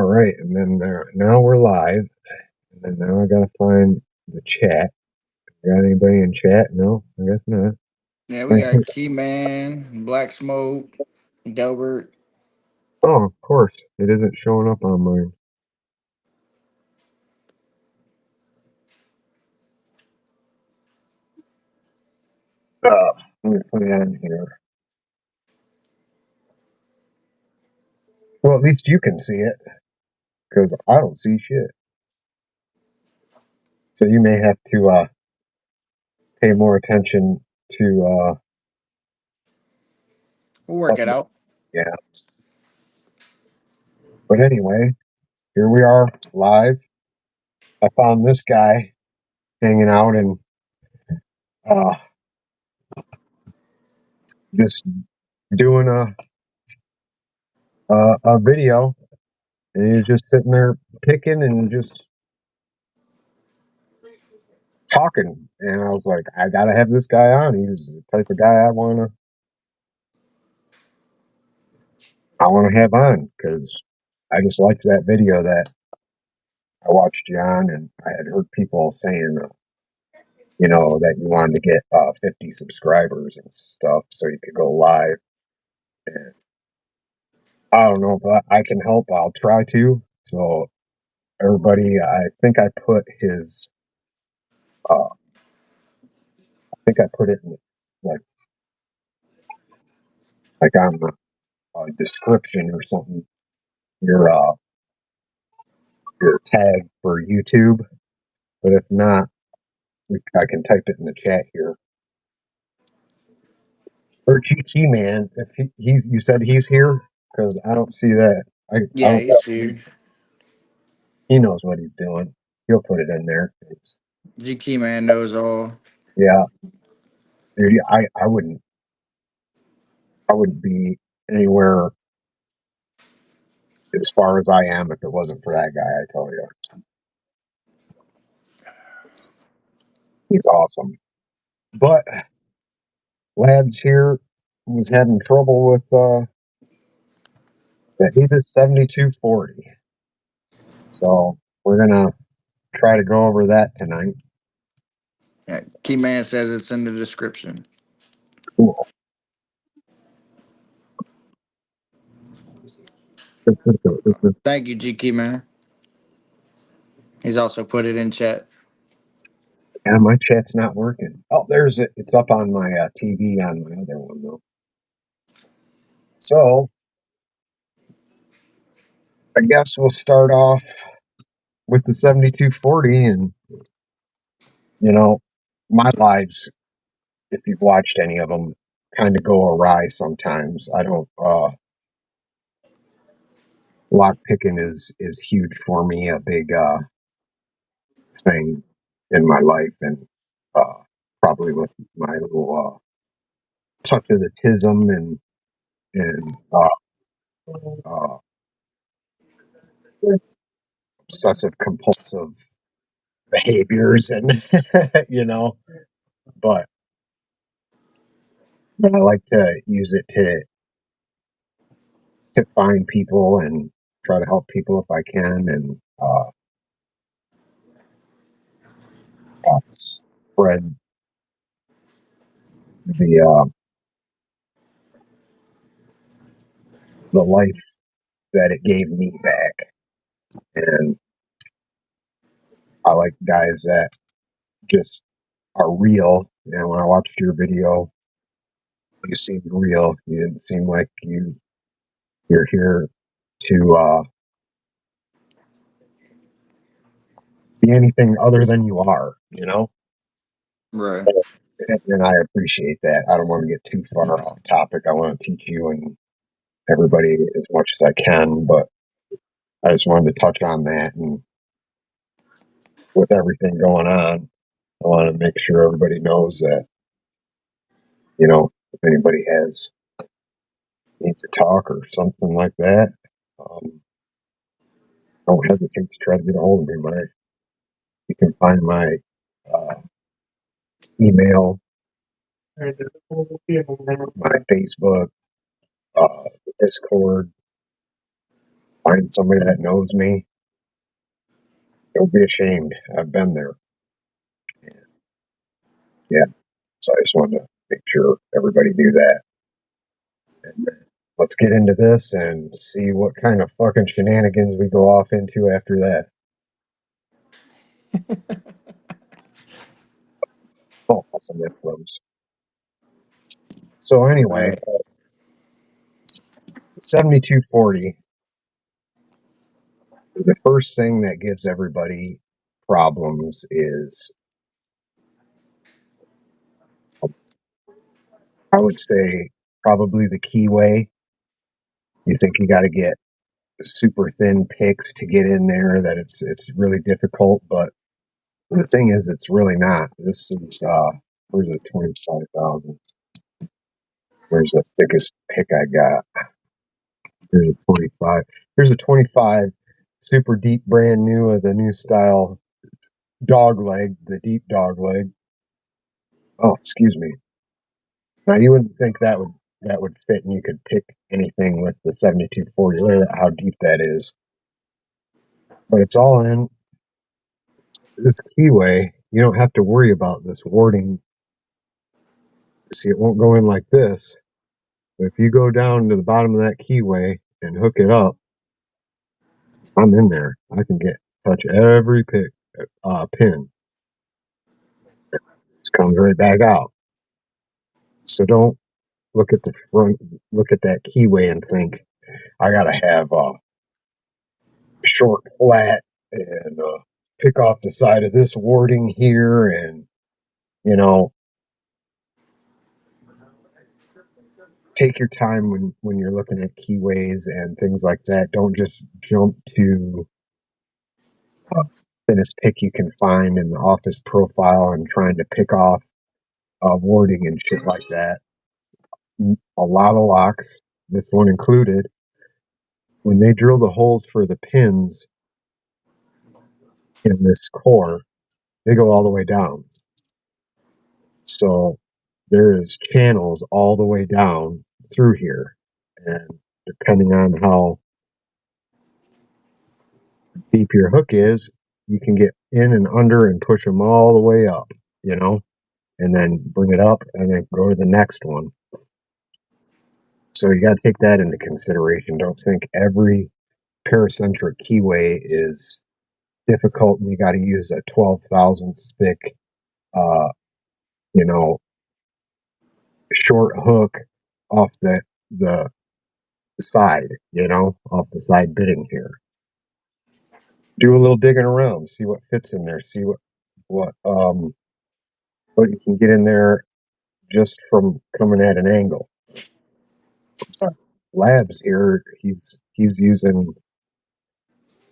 right, and then now we're live, and then now I gotta find the chat. Got anybody in chat? No, I guess not. Yeah, we got Keyman, Black Smoke, Delbert. Oh, of course, it isn't showing up on mine. Let me put it on here. Well, at least you can see it, because I don't see shit. So you may have to pay more attention to We'll work it out. yeah. But anyway, here we are live. I found this guy hanging out and uh, just doing a video, and he was just sitting there picking and just talking. And I was like, I gotta have this guy on. He's the type of guy I wanna have on, because I just liked that video that I watched you on, and I had heard people saying, that you wanted to get 50 subscribers and stuff so you could go live. And I don't know if I can help. I'll try to. So everybody, I think I put his, I think I put it in like on the description or something. Your your tag for YouTube, but if not, I can type it in the chat here. Or GT man, if he's you said he's here, because I don't see that. I Yeah, don't. he's here. He knows what he's doing. He'll put it in there. G Keyman knows all. Yeah, dude, I wouldn't be anywhere as far as I am if it wasn't for that guy. I tell you, he's awesome. But Labs here was having trouble with the Avis 7240. So we're gonna try to go over that tonight. Yeah, Keyman says it's in the description. Cool. Thank you, G Keyman. He's also put it in chat. And my chat's not working. Oh, there's it. It's up on my TV on my other one though. So I guess we'll start off with the 7240, and my lives, if you've watched any of them, kind of go awry sometimes. I don't. Lock picking is huge for me, a big thing in my life, and probably with my little touch of the tism and uh, obsessive compulsive behaviors, and but I like to use it to find people and try to help people if I can, and spread the the life that it gave me back. And I like guys that just are real. And when I watched your video, you seemed real. You didn't seem like you're here to be anything other than you are. Right. And I appreciate that. I don't want to get too far off topic. I want to teach you and everybody as much as I can, but I just wanted to touch on that. And with everything going on, I want to make sure everybody knows that, if anybody needs to talk or something like that, don't hesitate to try to get a hold of me. You can find my uh, email, my Facebook, Discord, find somebody that knows me. Don't be ashamed. I've been there. Yeah. So I just wanted to make sure everybody knew that. And let's get into this and see what kind of fucking shenanigans we go off into after that. Oh, awesome, that froze. So anyway, Right. 7240. The first thing that gives everybody problems is, I would say, probably the keyway. You think you got to get super thin picks to get in there, that it's really difficult, but the thing is, it's really not. This is where's the 25,000? Where's the thickest pick I got? Here's a 25. Here's a 25 super deep, brand new of the new style dog leg, the deep dog leg. Oh, excuse me. Now you wouldn't think that would fit, and you could pick anything with the 7240. Look at how deep that is. But it's all in this keyway. You don't have to worry about this warding. See, it won't go in like this. But if you go down to the bottom of that keyway and hook it up, I'm in there. I can touch every pin. It comes right back out. So don't look at the front, look at that keyway and think I gotta have a short flat and pick off the side of this warding here, and you know, take your time when you're looking at keyways and things like that. Don't just jump to thinnest pick you can find in the office profile and trying to pick off wording and shit like that. A lot of locks, this one included, when they drill the holes for the pins in this core, they go all the way down. So there is channels all the way down through here. And depending on how deep your hook is, you can get in and under and push them all the way up, and then bring it up and then go to the next one. So you got to take that into consideration. Don't think every paracentric keyway is difficult and you got to use a 12 thousandths thick, uh, you know, short hook off the side, off the side bitting here. Do a little digging around, see what fits in there, see what you can get in there just from coming at an angle. L.A.B.S here, he's using.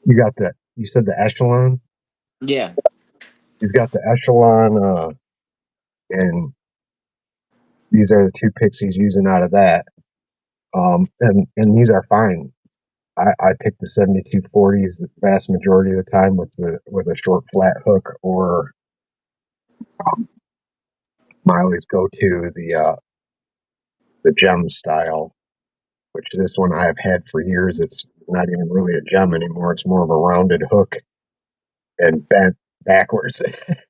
You said the echelon. Yeah. He's got the echelon, and these are the two picks he's using out of that. And these are fine. I pick the 7240s the vast majority of the time with a short flat hook, or I always go to the gem style, which this one I have had for years. It's not even really a gem anymore. It's more of a rounded hook and bent backwards.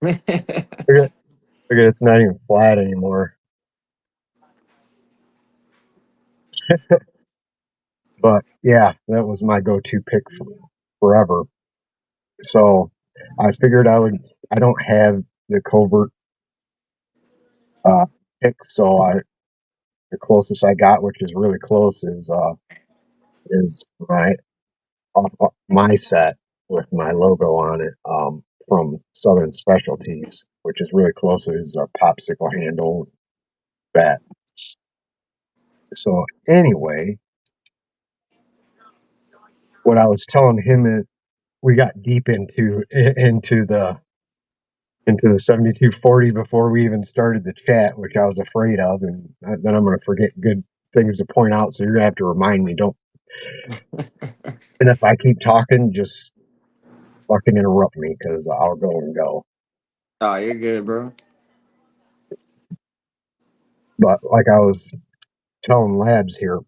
Look at it's not even flat anymore. But yeah, that was my go-to pick forever. So I figured I don't have the covert uh, pick, so the closest I got, which is really close, is my set with my logo on it, from Southern Specialties, which is really close. Is a popsicle handle bat. So anyway, what I was telling him is we got deep into the 7240 before we even started the chat, which I was afraid of, and then I'm going to forget good things to point out. So you're going to have to remind me. Don't. And if I keep talking, just fucking interrupt me because I'll go and go. Oh, you're good, bro. But like I was telling L.A.B.S here,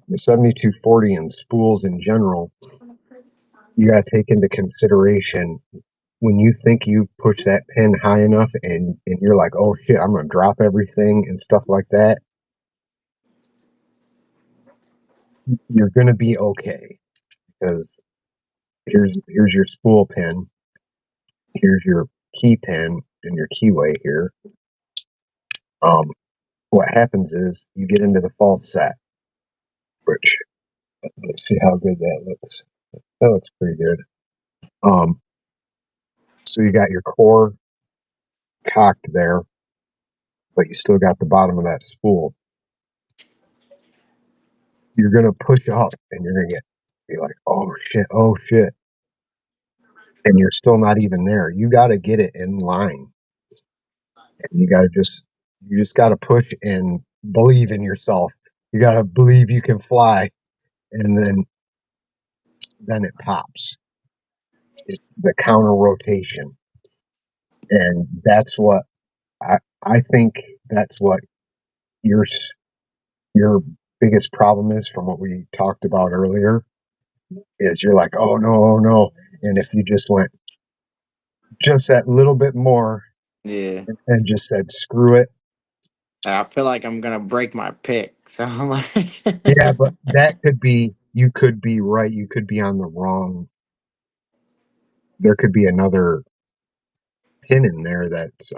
The 7240 and spools in general, you got to take into consideration when you think you've pushed that pin high enough and you're like, oh shit, I'm going to drop everything and stuff like that, you're going to be okay because here's your spool pin, here's your key pin and your keyway here. Um, what happens is you get into the false set, which let's see how good that looks. That looks pretty good. Um, so you got your core cocked there, but you still got the bottom of that spool. You're gonna push up and you're gonna be like, oh shit, and you're still not even there. You got to get it in line, and you just got to push and believe in yourself. You got to believe you can fly, and then it pops. It's the counter rotation, and that's what I I think that's what your your biggest problem is from what we talked about earlier. Is you're like, oh no, and if you just went just that little bit more Yeah. and just said screw it. I feel like I'm gonna break my pick. So I'm Yeah, like, but that could be, you could be right, you could be on the wrong, there could be another pin in there that's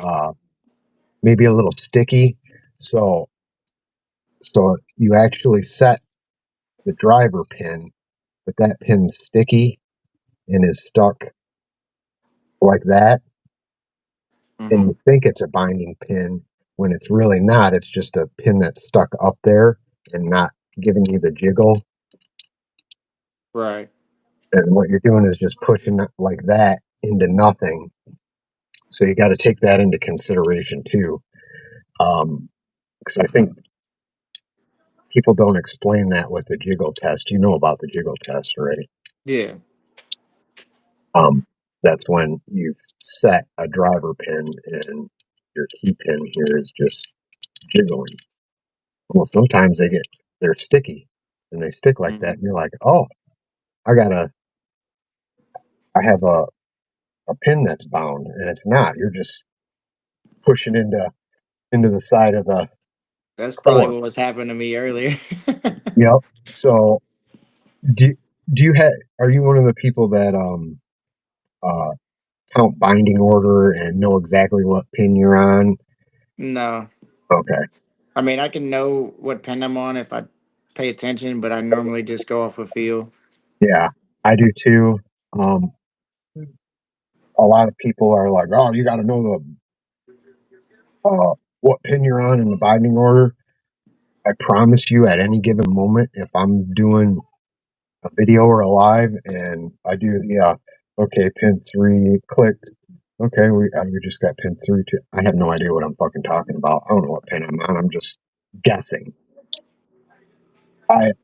maybe a little sticky. So so you actually set the driver pin, but that pin's sticky and is stuck like that, and hmm you think it's a binding pin when it's really not. It's just a pin that's stuck up there and not giving you the jiggle. right. And what you're doing is just pushing it like that into nothing. So you got to take that into consideration too. Because I think people don't explain that with the jiggle test. You know about the jiggle test, right? Yeah. Um, that's when you've set a driver pin and your key pin here is just jiggling. Well, sometimes they're sticky and they stick like that, hmm and you're like, oh, I gotta, I have a pin that's bound, and it's not. You're just pushing into the side of the That's probably core. what was happening to me earlier. Yep. So do do you have? Are you one of the people that uh count binding order and know exactly what pin you're on? No. Okay. I mean, I can know what pen I'm on if I pay attention, but I normally just go off a feel. Yeah, I do too. Um, a lot of people are like, "Oh, you got to know the what pin you're on in the binding order." I promise you, at any given moment, if I'm doing a video or a live and I do the okay, pin three, click. Okay, we just got pin three. Two. I have no idea what I'm fucking talking about. I don't know what pin I'm on. I'm just guessing.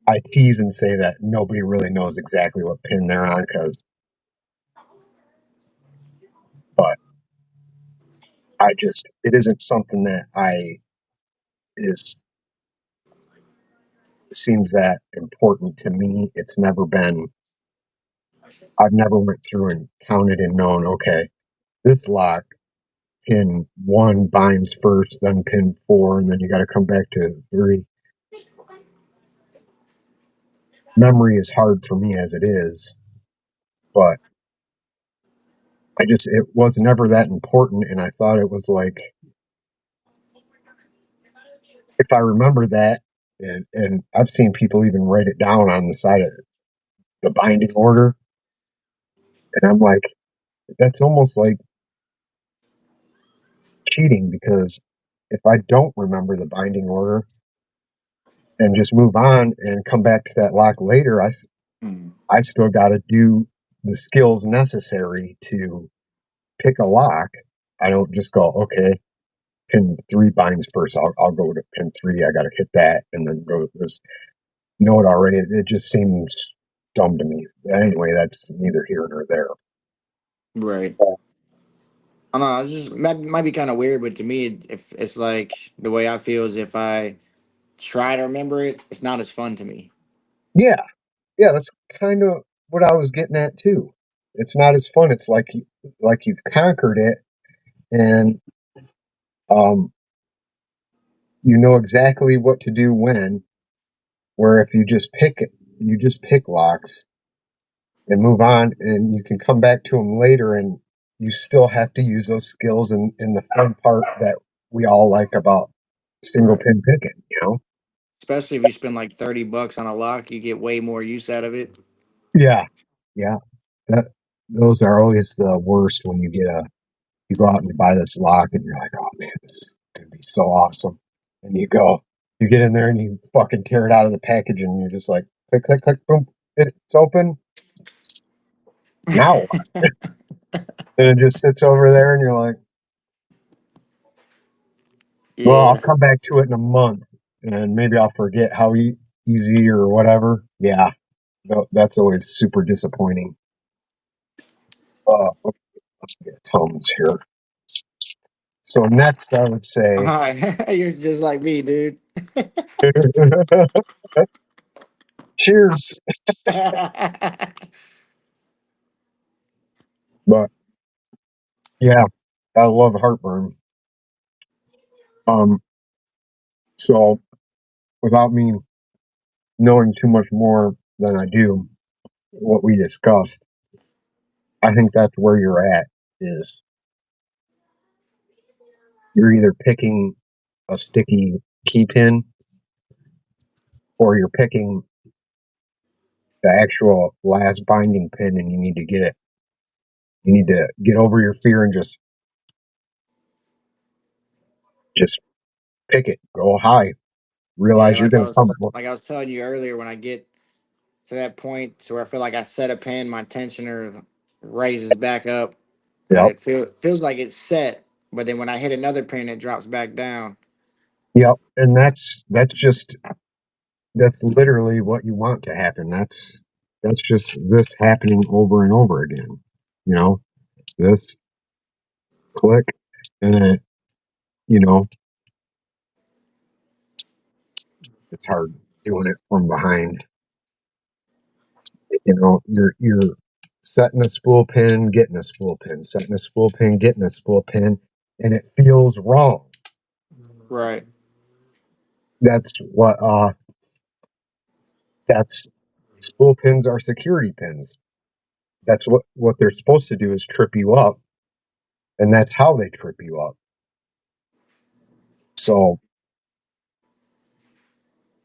I tease and say that nobody really knows exactly what pin they're on because, but I just it isn't something that I is seems that important to me. It's never been. I've never went through and counted and known. Okay, this lock pin one binds first, then pin four, and then you got to come back to three. Memory is hard for me as it is, but it was never that important, and I thought it was like if I remember that, and I've seen people even write it down on the side of the binding order, and I'm like, that's almost like cheating because if I don't remember the binding order and just move on and come back to that lock later, Mm. I still got to do the skills necessary to pick a lock. I don't just go, okay, pin three binds first. I'll go to pin three. I got to hit that and then go to this. Know it already. It just seems dumb to me. But anyway, that's neither here nor there. Right. I don't know. It's just might be kind of weird, but to me, if it's like the way I feel is if I try to remember it, it's not as fun to me. Yeah, yeah, that's kind of what I was getting at too. It's not as fun. It's like you've conquered it, and um, you know exactly what to do when. Where if you just pick it, you just pick locks and move on, and you can come back to them later, and you still have to use those skills in the fun part that we all like about single Right. pin picking. You know? Especially if you spend like $30 on a lock, you get way more use out of it. Yeah, yeah. That those are always the worst when you go out and you buy this lock and you're like, oh man, this is gonna be so awesome. And you get in there and you fucking tear it out of the package and you're just like, click, click, click, boom, it's open. Now what? And it just sits over there and you're like, well, I'll Yeah. come back to it in a month and maybe I'll forget how easy or whatever. Yeah, that's always super disappointing. Let's get Tom's here. So next, I would All say, right. You're just like me, dude. cheers. But yeah, I love heartburn. Um, so without me knowing too much more than I do, what we discussed, I think that's where you're at. Is you're either picking a sticky key pin or you're picking the actual last binding pin, and you need to get it. You need to get over your fear and just pick it. Go high. Yeah, Realize you're going to come. like I was telling you earlier, when I get to that point to where I feel like I set a pin, my tensioner raises back up, and Yep. feels like it's set. But then when I hit another pin, it drops back down. Yep. And that's literally what you want to happen. That's just this happening over and over again. You know, this click, and then you know it's hard doing it from behind. You know, you're setting a spool pin, getting a spool pin, setting a spool pin, getting a spool pin, and it feels wrong. Right. That's what that's spool pins are security pins. That's what they're supposed to do is trip you up, and that's how they trip you up. So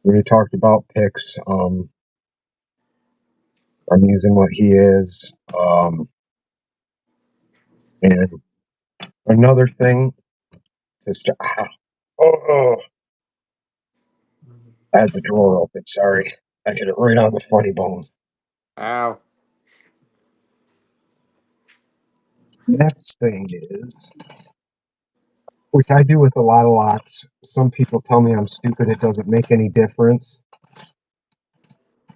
when you talked about picks, I'm using what he is. And another thing, sister, oh, I had the drawer open. Sorry, I hit it right on the funny bone. Ow. Next thing is, which I do with a lot of locks. Some people tell me I'm stupid. It doesn't make any difference,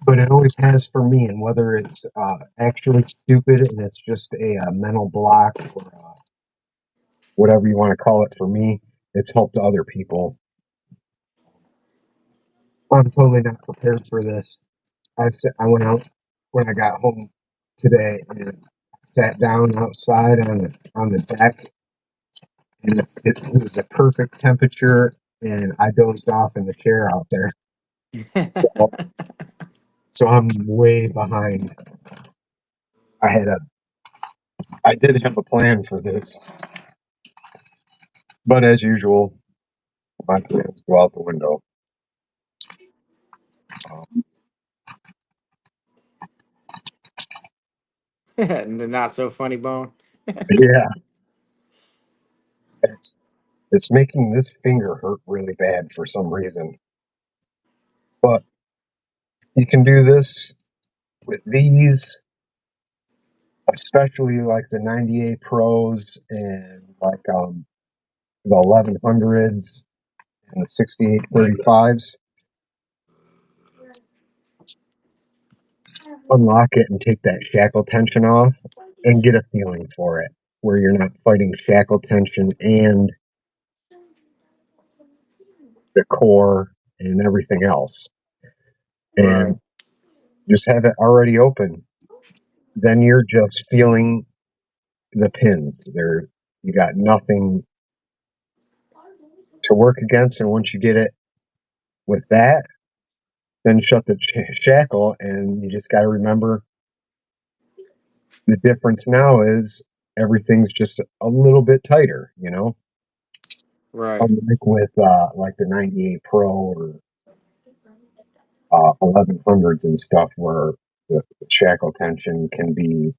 but it always has for me. And whether it's actually stupid and it's just a mental block or whatever you want to call it, for me, it's helped other people. I'm totally not prepared for this. I went out when I got home today and sat down outside on the deck, and it was a perfect temperature, and I dozed off in the chair out there. So so I'm way behind. I had a I did have a plan for this, but as usual, my plans go out the window. Um, The not so funny bone. yeah, it's, it's making this finger hurt really bad for some reason. But you can do this with these, especially like the 98 Pros and like the 1100s and the 6835s. Unlock it and take that shackle tension off and get a feeling for it where you're not fighting shackle tension and the core and everything else, Right. and just have it already open. Then you're just feeling the pins. There, you got nothing to work against, and once you get it with that, then shut the shackle, and you just got to remember the difference now is everything's just a little bit tighter, you know? Right. Unlike with like the 98 Pro or 1100s and stuff, where the shackle tension can be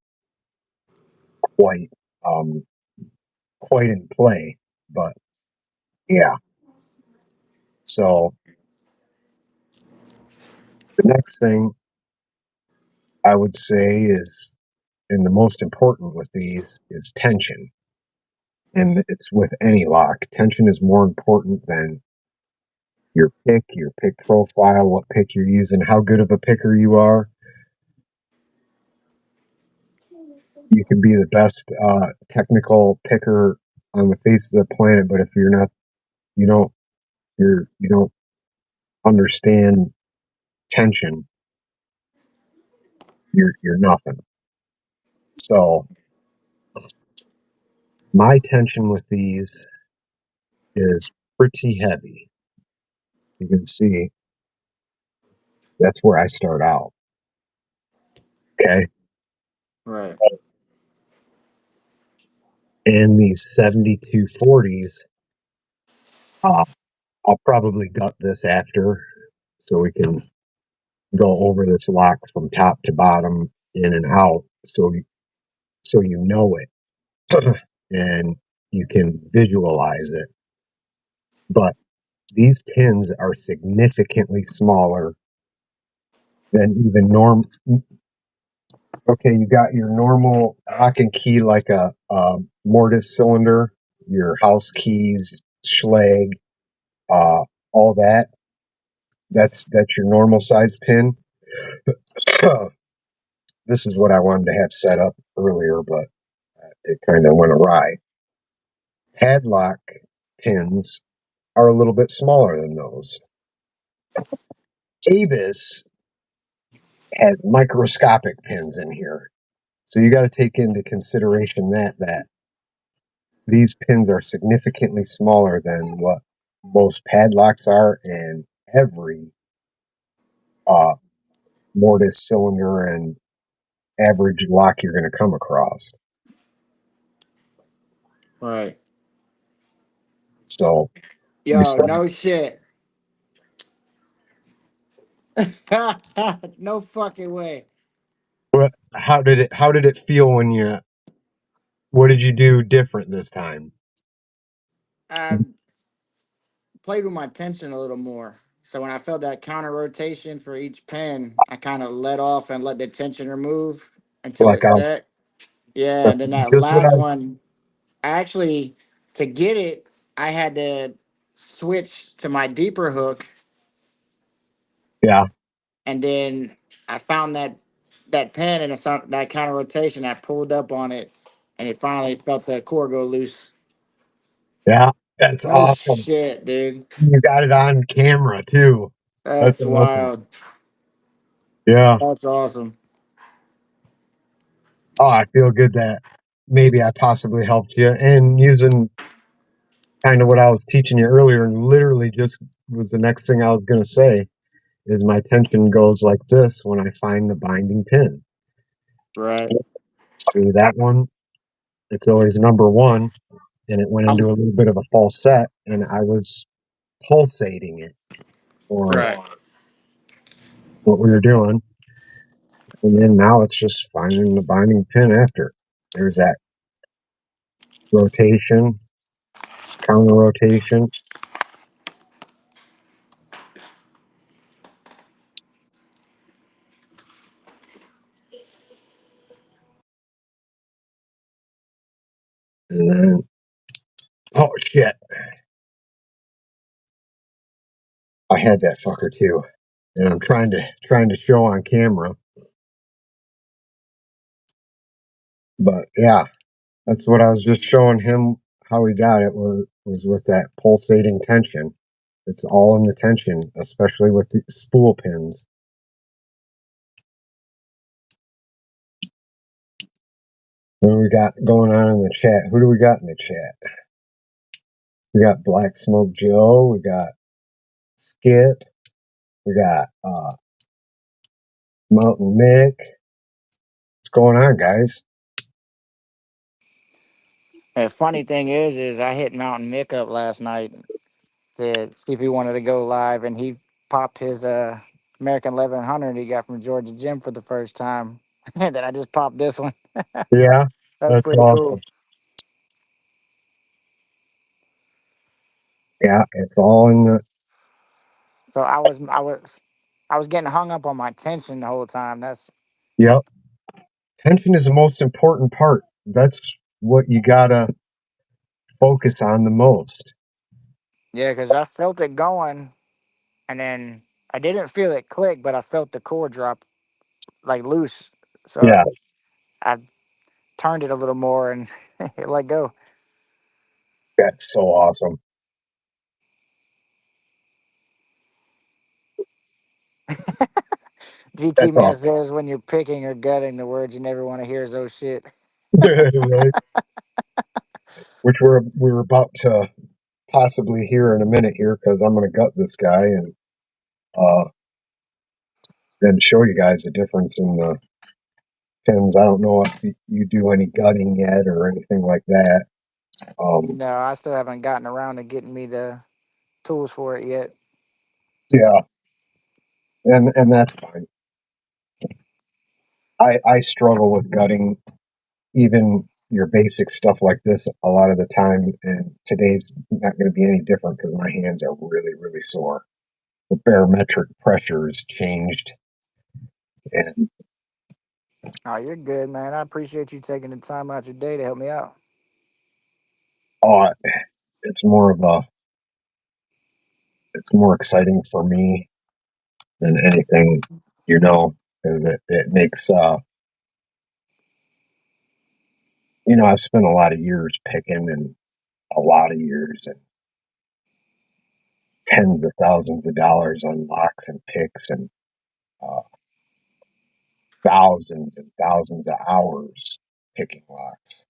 quite um, quite in play. But yeah, so the next thing I would say is, and the most important with these, is tension. And it's with any lock. Tension is more important than your pick profile, what pick you're using, how good of a picker you are. You can be the best technical picker on the face of the planet, but if you're not, you don't, you don't understand tension, you're nothing. So my tension with these is pretty heavy. You can see that's where I start out. Okay, Right. and these 7240s, uh, I'll probably gut this after, so we can go over this lock from top to bottom, in and out, so you know it and you can visualize it. But these pins are significantly smaller than even norm. Okay, you got your normal lock and key, like a mortise cylinder, your house keys, Schlag, uh, all that. That's your normal size pin. This is what I wanted to have set up earlier, but it kind of went awry. Padlock pins are a little bit smaller than those. L.A.B.S has microscopic pins in here. So you got to take into consideration that these pins are significantly smaller than what most padlocks are, and every uh, mortise cylinder and average lock you're going to come across. Right. So you Yo, start. no shit. No fucking way. How did it feel when you? What did you do different this time? I played with my tension a little more. So when I felt that counter rotation for each pin, I kind of let off and let the tension remove until Like it set. Yeah, and that's then that just what last I. one, I actually, to get it, I had to switch to my deeper hook, Yeah, and then I found that pin and it's on that counter rotation. I pulled up on it, and it finally felt the cord go loose. yeah, that's No awesome. shit, dude. You got it on camera too. That's That's awesome. wild. Yeah. That's awesome. Oh, I feel good that maybe I possibly helped you. And using kind of what I was teaching you earlier, and literally just was the next thing I was going to say, is my tension goes like this when I find the binding pin. Right. See that one? It's always number one, and it went into I'm a little bit of a false set, and I was pulsating it, or right. what we were doing. And then now it's just finding the binding pin after. There's that rotation, counter rotation, and then, oh shit, I had that fucker too. And I'm trying to show on camera. But yeah, that's what I was just showing him how he got it was with that pulsating tension. It's all in the tension, especially with the spool pins. What do we got going on in the chat? Who do we got in the chat? We got Black Smoke Joe. We got Skip. We got Mountain Mick. What's going on, guys? And the funny thing is I hit Mountain Mick up last night to see if he wanted to go live, and he popped his American 1100 he got from Georgia Gym for the first time, and then I just popped this one. Yeah, That's that's pretty cool. awesome. Yeah, it's all in the. So I was getting hung up on my tension the whole time. That's Yep. Tension is the most important part. That's what you gotta focus on the most. yeah, because I felt it going, and then I didn't feel it click, but I felt the core drop like loose. So Yeah, I turned it a little more and it let go. that's so awesome. GT That's Man awesome. says when you're picking or gutting, the words you never want to hear is "oh shit." Right. Which we're about to possibly hear in a minute here because I'm gonna gut this guy and uh then show you guys the difference in the pins. I don't know if you do any gutting yet or anything like that. Um, No, I still haven't gotten around to getting me the tools for it yet. yeah, and that's fine. I struggle with gutting even your basic stuff like this a lot of the time, and today's not going to be any different because my hands are really sore. The barometric pressures changed, and Oh, you're good, man. I appreciate you taking the time out your day to help me out. uh, it's more of a it's more exciting for me than anything, you know, because it makes I've spent a lot of years picking and a lot of years and tens of thousands of dollars on locks and picks and uh, thousands and thousands of hours picking locks.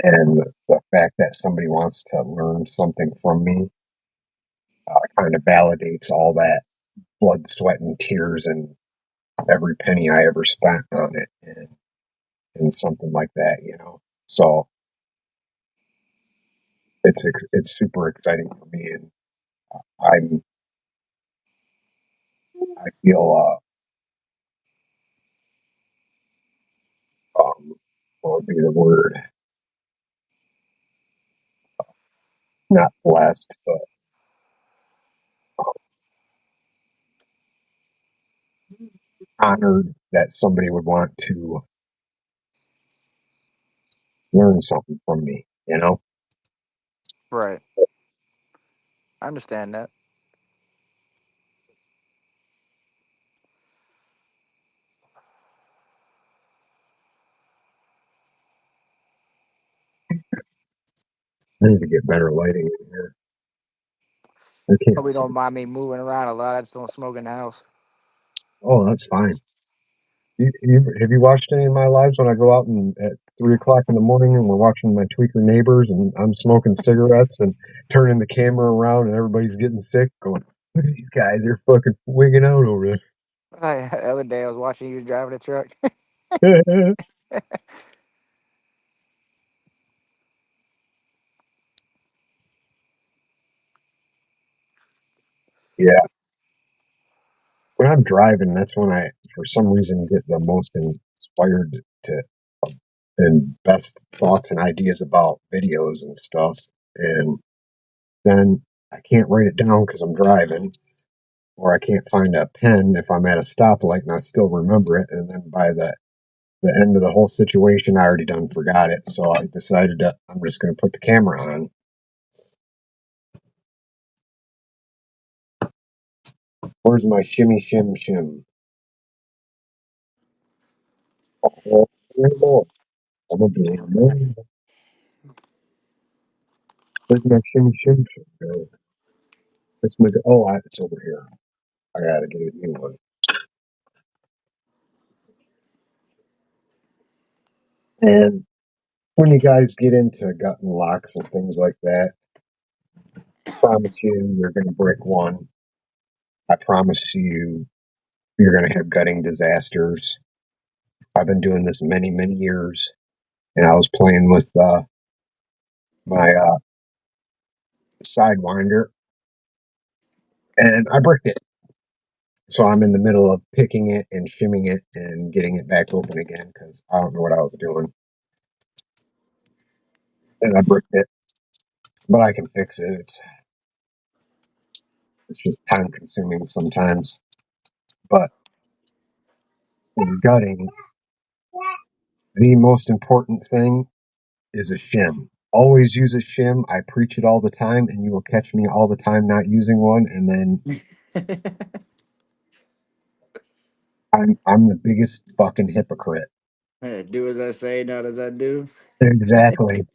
And the fact that somebody wants to learn something from me kind of validates all that blood, sweat, and tears and every penny I ever spent on it and something like that. So it's super exciting for me, and I'm I feel what would be the word? Not blessed, but honored that somebody would want to learn something from me. Right. I understand that. I need to get better lighting in here. I can't Hope you see. don't mind me moving around a lot. I just don't smoke in the house. Oh, that's fine. Have you watched any of my lives when I go out and at 3 o'clock in the morning and we're watching my tweaker neighbors and I'm smoking cigarettes and turning the camera around and everybody's getting sick? Going, look at these guys, they're fucking wigging out over The other day I was watching you driving a truck. there. Yeah, when I'm driving, that's when I, for some reason, get the most inspired to and best thoughts and ideas about videos and stuff. And then I can't write it down because I'm driving, or I can't find a pen if I'm at a stoplight and I still remember it. And then by the end of the whole situation, I already done forgot it. So I decided that I'm just going to put the camera on. Where's my shimmy shim shim? Oh, Lord. I'm a damn man. Where's my shimmy shim shim? Go? It's over here. I gotta get a new one. And when you guys get into gut and locks and things like that, I promise you, you're gonna brick one. I promise you, you're gonna have gutting disasters. I've been doing this many, many years, and I was playing with my sidewinder, and I bricked it. So I'm in the middle of picking it and shimming it and getting it back open again because I don't know what I was doing, and I bricked it. But I can fix it. It's just time consuming sometimes. But in gutting, the most important thing is a shim. Always use a shim. I preach it all the time, and you will catch me all the time not using one. And then I'm the biggest fucking hypocrite. Hey, do as I say, not as I do. Exactly.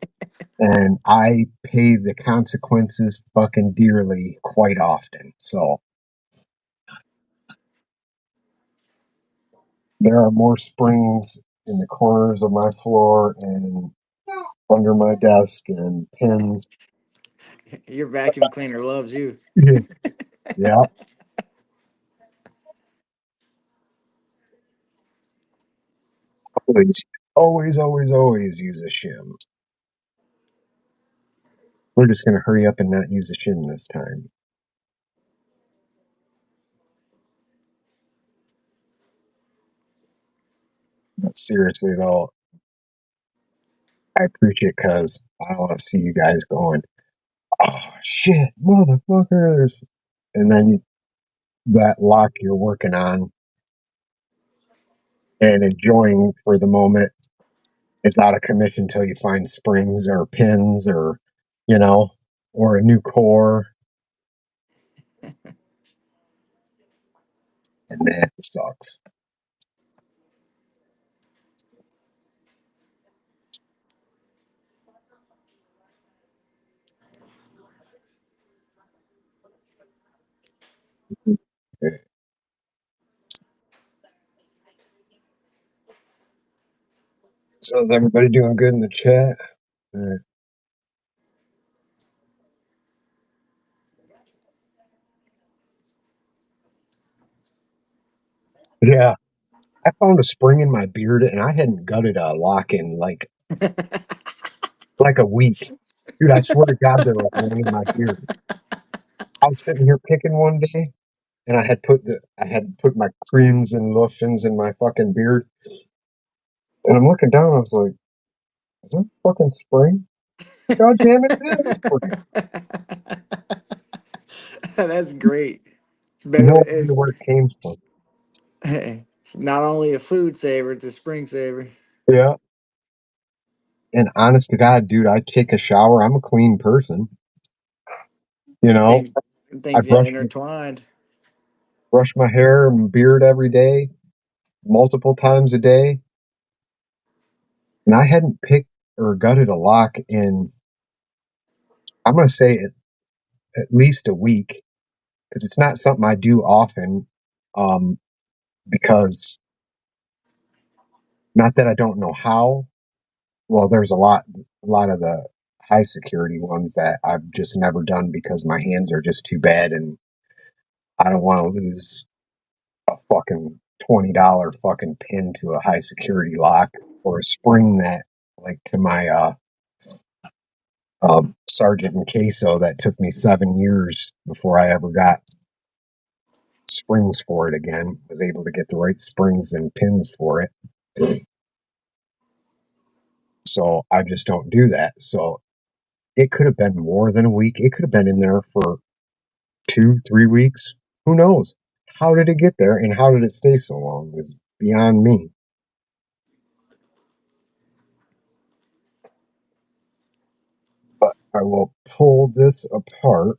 And I pay the consequences fucking dearly quite often. So there are more springs in the corners of my floor and under my desk and pins. Your vacuum cleaner loves you. Yeah, always, always use a shim. We're just gonna hurry up and not use a shim this time. But seriously though, I appreciate it because I want to see you guys going, oh shit, motherfuckers, and then that lock you're working on and enjoying for the moment is out of commission until you find springs or pins or, you know, or a new core, and that sucks. So is everybody doing good in the chat? Uh, Yeah, I found a spring in my beard, and I hadn't gutted a lock in like a week. Dude, I swear to God, there was one in my beard. I was sitting here picking one day, and I had put my creams and lotions in my fucking beard, and I'm looking down. I was like, "Is that fucking spring? God damn it, it is a spring." That's great. It's better. No idea It's, where it came from. it's not only a food saver; it's a spring saver. Yeah, and honest to God, dude, I take a shower. I'm a clean person. You know, Things, I things get intertwined. brush my hair and beard every day, multiple times a day, and I hadn't picked or gutted a lock in, I'm going to say at least a week because it's not something I do often. Um, because not that I don't know how. Well, there's a lot of the high security ones that I've just never done because my hands are just too bad, and I don't want to lose a fucking $20 fucking pin to a high security lock or a spring that like to my Sergeant and Queso that took me 7 years before I ever got springs for it again. Was able to get the right springs and pins for it. So I just don't do that. So it could have been more than a week. It could have been in there for 2, 3 weeks. Who knows? How did it get there and how did it stay so long is beyond me. But I will pull this apart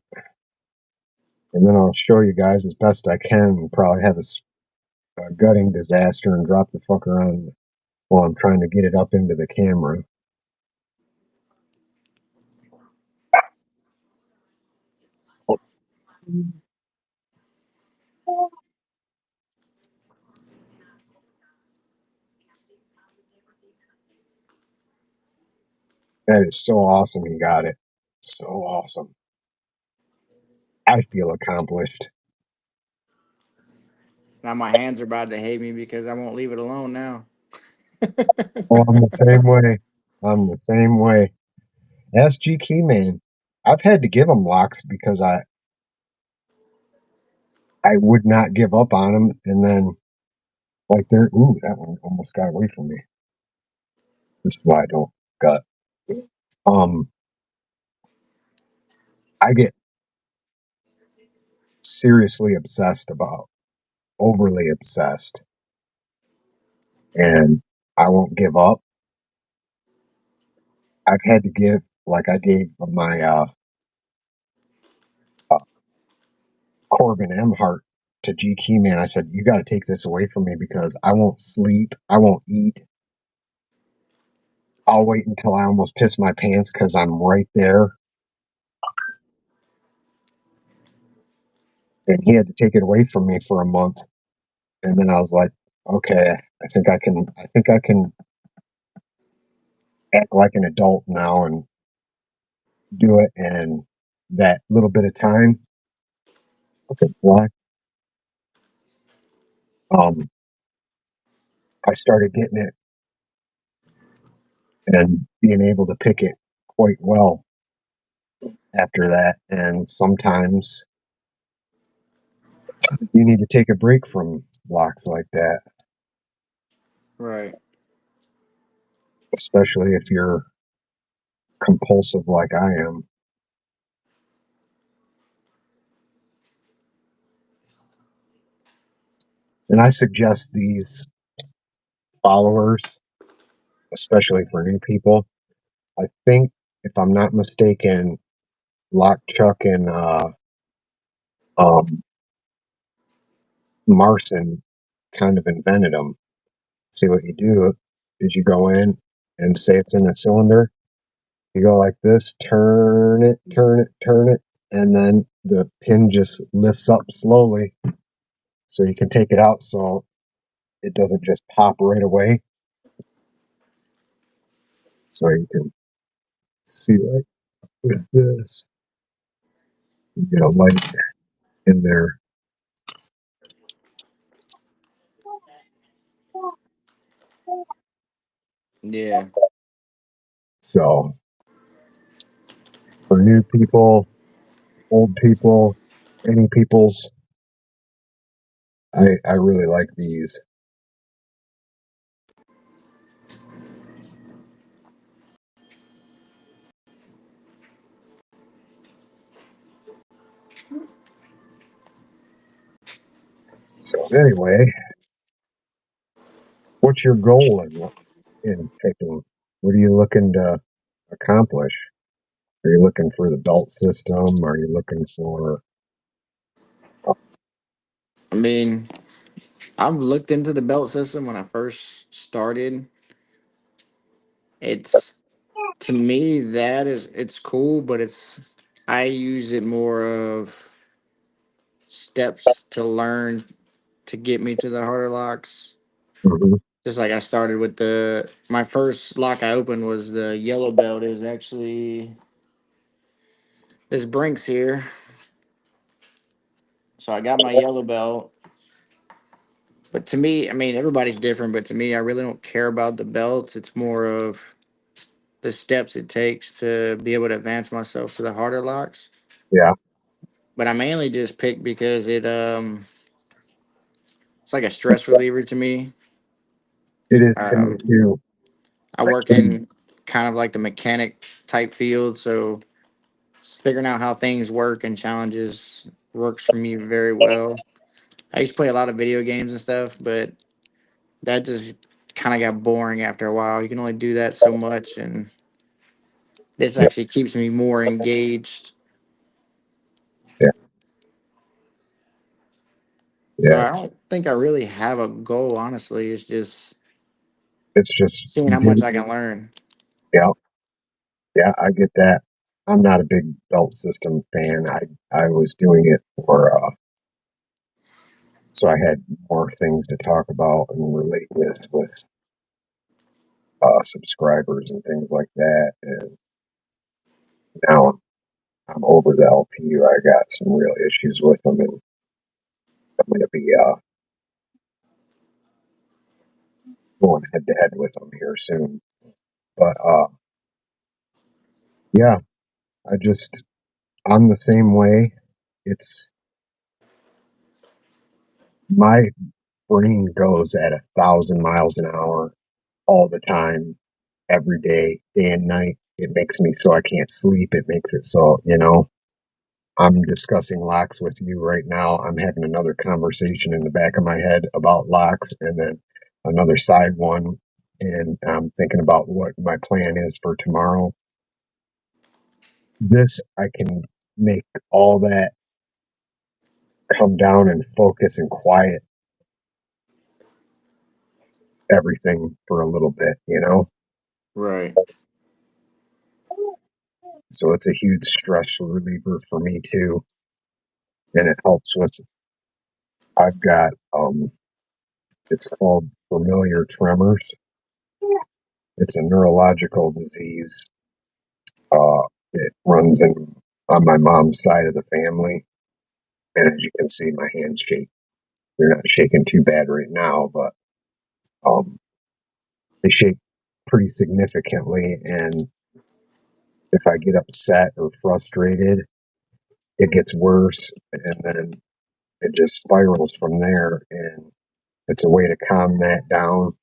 and then I'll show you guys as best I can and probably have a gutting disaster and drop the fucker on while I'm trying to get it up into the camera. That is so awesome. You got it. So awesome. I feel accomplished. Now my hands are about to hate me because I won't leave it alone now. Oh, I'm the same way. I'm the same way. SG Key Man. I've had to give him locks because I would not give up on him, and then like there. Ooh, that one almost got away from me. This is why I don't gut. Um, I get seriously obsessed about overly obsessed, and I won't give up. I've had to give like I gave my uh Corbin Emhart to G Key Man. I said, "You got to take this away from me because I won't sleep. I won't eat. I'll wait until I almost piss my pants because I'm right there." And he had to take it away from me for a month. And then I was like, "Okay, I think I can. I think I can act like an adult now and do it." And that little bit of time, okay, black. I started getting it and being able to pick it quite well after that. And sometimes you need to take a break from blocks like that, Right. especially if you're compulsive like I am. And I suggest these followers, especially for new people. I think, if I'm not mistaken, Lock Chuck and um, Marson kind of invented them. See, what you do is you go in and say it's in a cylinder. You go like this, turn it, turn it, turn it, and then the pin just lifts up slowly so you can take it out so it doesn't just pop right away. So you can see, like with this, you get a light in there. Yeah. So for new people, old people, any peoples, I really like these. So anyway, what's your goal in picking? What are you looking to accomplish? Are you looking for the belt system? Are you looking for? I mean, I've looked into the belt system when I first started. It's to me that is it's cool, but it's I use it more of steps to learn to get me to the harder locks. Mhm. Just like I started with the my first lock I opened was the yellow belt. It was actually this Brinks here. So I got my yellow belt. But to me, I mean everybody's different, but to me I really don't care about the belts. It's more of the steps it takes to be able to advance myself to the harder locks. Yeah, But I mainly just picked because it's like a stress reliever to me. it is to me Um, too. I work in kind of like the mechanic type field, so figuring out how things work and challenges works for me very well. I used to play a lot of video games and stuff, but that just kind of got boring after a while. You can only do that so much, and this Yeah, actually keeps me more engaged. yeah, So yeah. I don't think I really have a goal, honestly. It's just It's just seeing you how much do. I can learn. Yeah, yeah. I get that. I'm not a big belt system fan. I was doing it for so I had more things to talk about and relate with subscribers and things like that. And now I'm over the LPU. I got some real issues with them, and I'm going to be going head to head with them here soon. But yeah, I'm the same way. It's my brain goes at 1,000 miles an hour all the time, every day and night. It makes me so I can't sleep. It makes it so, I'm discussing locks with you right now. I'm having another conversation in the back of my head about locks, and then another side one. And I'm thinking about what my plan is for tomorrow. This, I can make all that come down and focus and quiet everything for a little bit. Right. So it's a huge stress reliever for me too. And it helps with, I've got, it's called familiar tremors. It's a neurological disease. It runs on my mom's side of the family. And as you can see, my hands shake. They're not shaking too bad right now, but um, they shake pretty significantly. And if I get upset or frustrated, it gets worse. And then it just spirals from there. And it's a way to calm that down.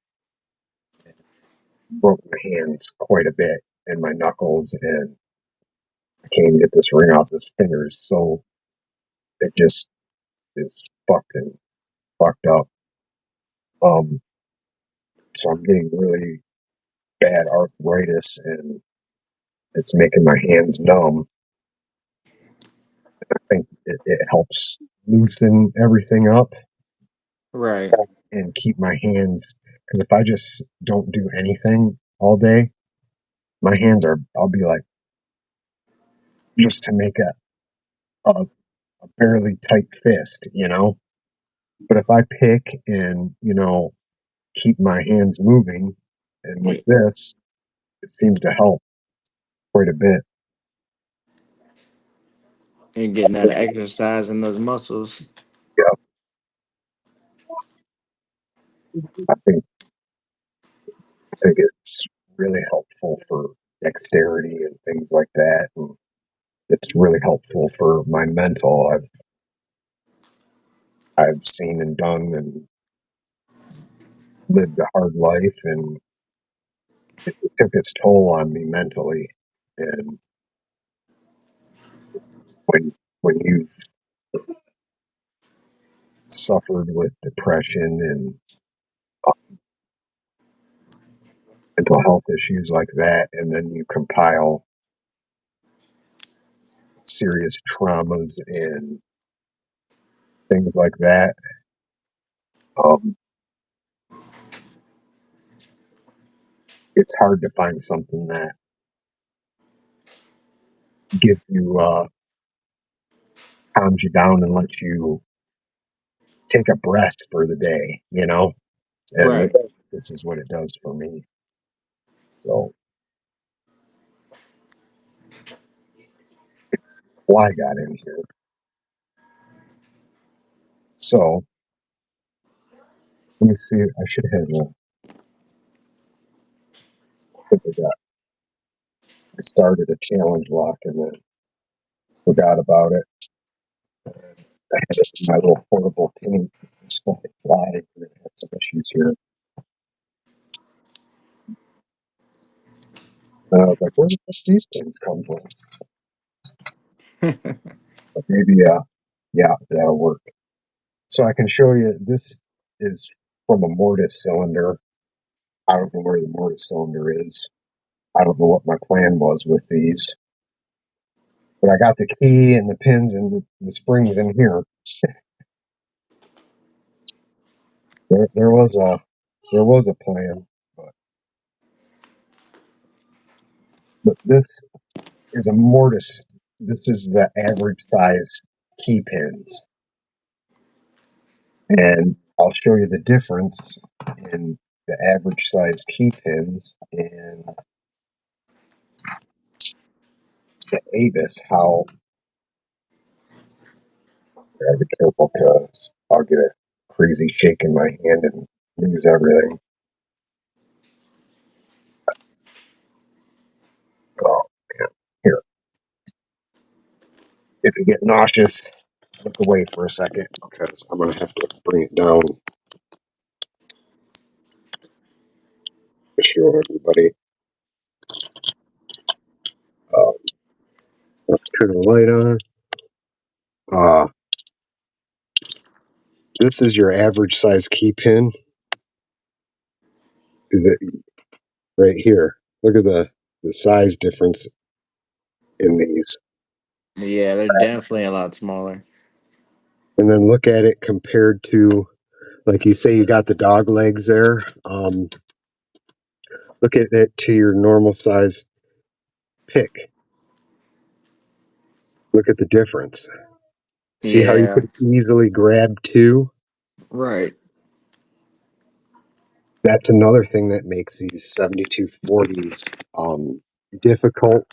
Broke my hands quite a bit and my knuckles, and I can't even get this ring off this finger. So it just is fucking fucked up. Um, so I'm getting really bad arthritis, and it's making my hands numb. I think it helps loosen everything up Right. and keep my hands. Because if I just don't do anything all day, my hands are. I'll be like, just to make a barely tight fist. But if I pick and keep my hands moving, and with this, it seems to help quite a bit. And getting that exercise in those muscles. Yeah, I think I think it's really helpful for dexterity and things like that, and it's really helpful for my mental. I've seen and done and lived a hard life, and it took its toll on me mentally. And when you've suffered with depression and mental health issues like that, and then you compile serious traumas and things like that, um, it's hard to find something that gives you calms you down and lets you take a breath for the day. And this, Right. this is what it does for me. So why I got in here. So let me see. I should have I started a challenge lock and then forgot about it. I had it in my little portable tank. Stuff it fly. We're gonna have some issues here. And I was like, where did these things come from? But maybe, yeah, that'll work. So I can show you. This is from a mortise cylinder. I don't know where the mortise cylinder is. I don't know what my plan was with these, but I got the key and the pins and the springs in here. There was a plan, but this is a mortise. This is the average size key pins, and I'll show you the difference in the average size key pins and the Avis. How I gotta be careful because I'll get a crazy shake in my hand and lose everything. Oh, yeah. Here, if you get nauseous, look away for a second because I'm gonna have to bring it down to show everybody. Uh, let's turn the light on. Uh, this is your average size key pin. Is it right here? Look at the size difference in these, Yeah, they're definitely a lot smaller. and then look at it compared to, like you say, you got the dog legs there. Look at it to your normal size pick. Look at the difference. See how you Yeah, could easily grab two? right. That's another thing that makes these 7240s difficult,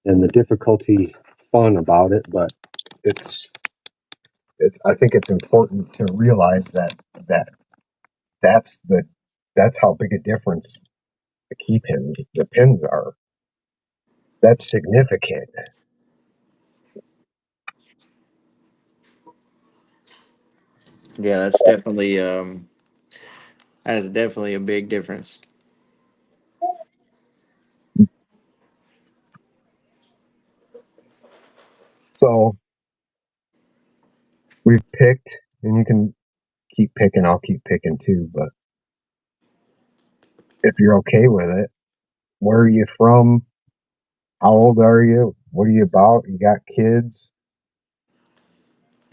and the difficulty fun about it. But it's I think it's important to realize that that's the that's how big a difference the pins are. That's significant. Yeah, that's definitely a big difference. So we've picked, and you can keep picking. I'll keep picking too. But if you're okay with it, where are you from? How old are you? What are you about? You got kids?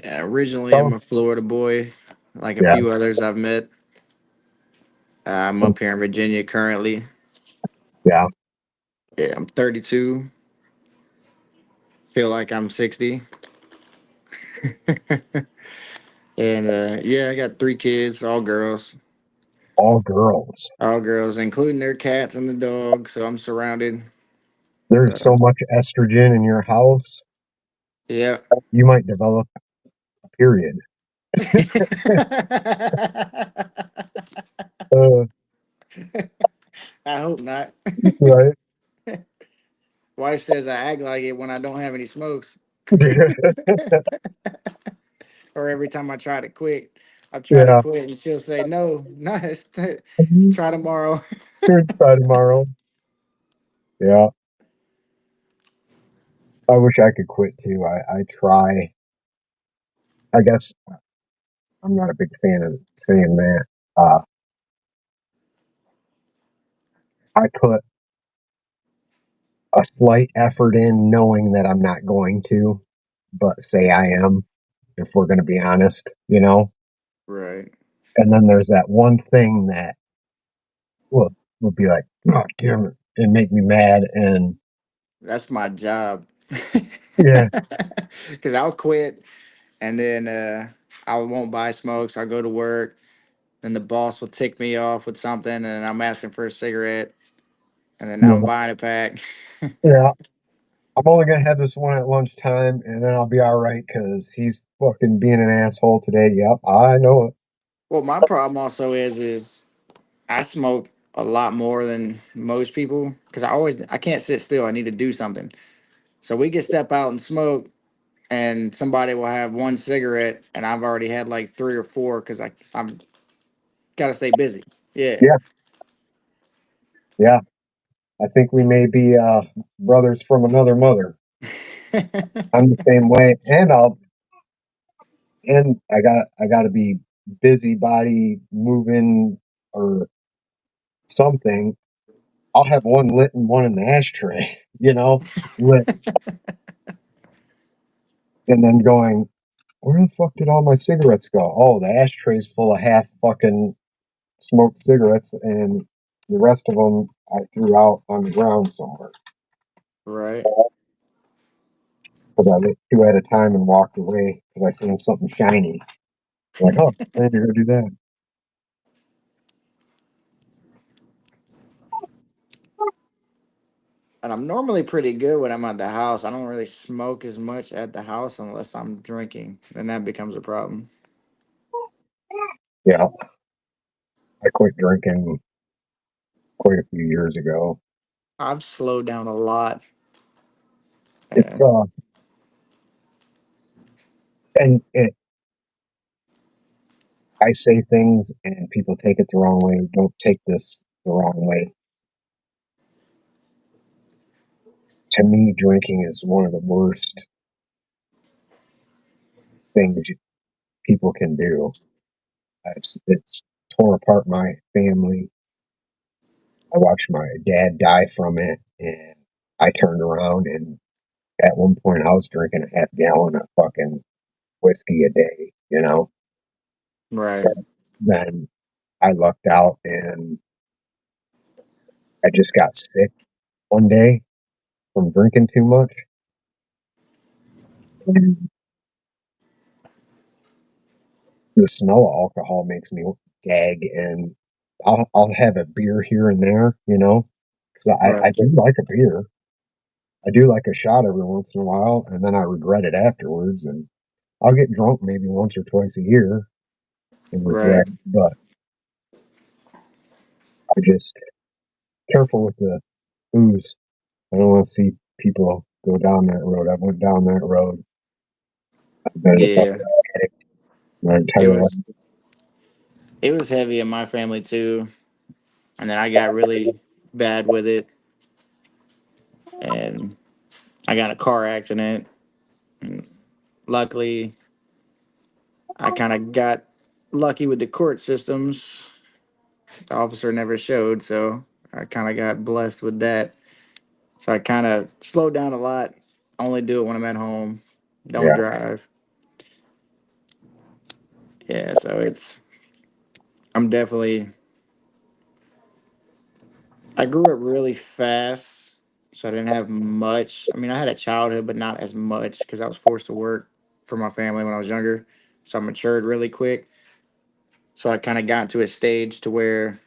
Yeah, originally Tell I'm us. a Florida boy, like a Yeah, few others I've met. I'm up here in Virginia currently. yeah. Yeah, I'm 32. Feel like I'm 60. And yeah, I got three kids, All girls. all girls, including their cats and the dog. So I'm surrounded. There's So so much estrogen in your house, yeah. you might develop a period. Uh, I hope not. right. Wife says I act like it when I don't have any smokes, or every time I try to quit. I try to Yeah. quit, and she'll say, "No, no, try tomorrow." Try tomorrow. Yeah. I wish I could quit too. I try. I guess I'm not a big fan of saying that. I put a slight effort in knowing that I'm not going to, but say I am, if we're going to be honest, you know? Right. And then there's that one thing that will, will be like, oh, damn it, and make me mad. And That's my job. yeah, Because I'll quit, and then I won't buy smokes. I'll go to work, and the boss will tick me off with something, and I'm asking for a cigarette, and then now I'm yeah, buying a pack. yeah. I'm only going to have this one at lunchtime and then I'll be all right because he's fucking being an asshole today. Yep, I know it. Well, my problem also is I smoke a lot more than most people because I can't sit still. I need to do something. So we can step out and smoke, and somebody will have one cigarette, and I've already had like three or four because I'm gotta stay busy. Yeah. Yeah, yeah. I think we may be brothers from another mother. I'm the same way, and I got to be busybody moving or something. I'll have one lit and one in the ashtray, lit, and then going, where the fuck did all my cigarettes go? Oh, the ashtray's full of half fucking smoked cigarettes, and the rest of them I threw out on the ground somewhere. Right. But I lit two at a time and walked away because I seen something shiny. Like, oh, I need to go do that. And I'm normally pretty good when I'm at the house. I don't really smoke as much at the house unless I'm drinking. Then that becomes a problem. Yeah, I quit drinking quite a few years ago. I've slowed down a lot. It's And and I say things and people take it the wrong way. Don't take this the wrong way. To me, drinking is one of the worst things people can do. It's tore apart my family. I watched my dad die from it, and I turned around and at one point I was drinking a half gallon of fucking whiskey a day. right. But then I lucked out and I just got sick one day from drinking too much. And the smell of alcohol makes me gag, and I'll have a beer here and there, because I Right. do like a beer. I do like a shot every once in a while, and then I regret it afterwards. And I'll get drunk maybe once or twice a year and Right. regret, but I just careful with the booze. I don't want to see people go down that road. I went down that road. I've been a fucking Yeah. addict my It entire life. was it was heavy in my family too. And then I got really bad with it and I got in a car accident. And luckily I kind of got lucky with the court systems. The officer never showed, so I kind of got blessed with that. So I kind of slowed down a lot. Only do it when I'm at home. Don't Yeah. drive. Yeah, so I'm definitely I grew up really fast, so I didn't have much. I mean, I had a childhood, but not as much because I was forced to work for my family when I was younger. So I matured really quick. So I kind of got to a stage to where,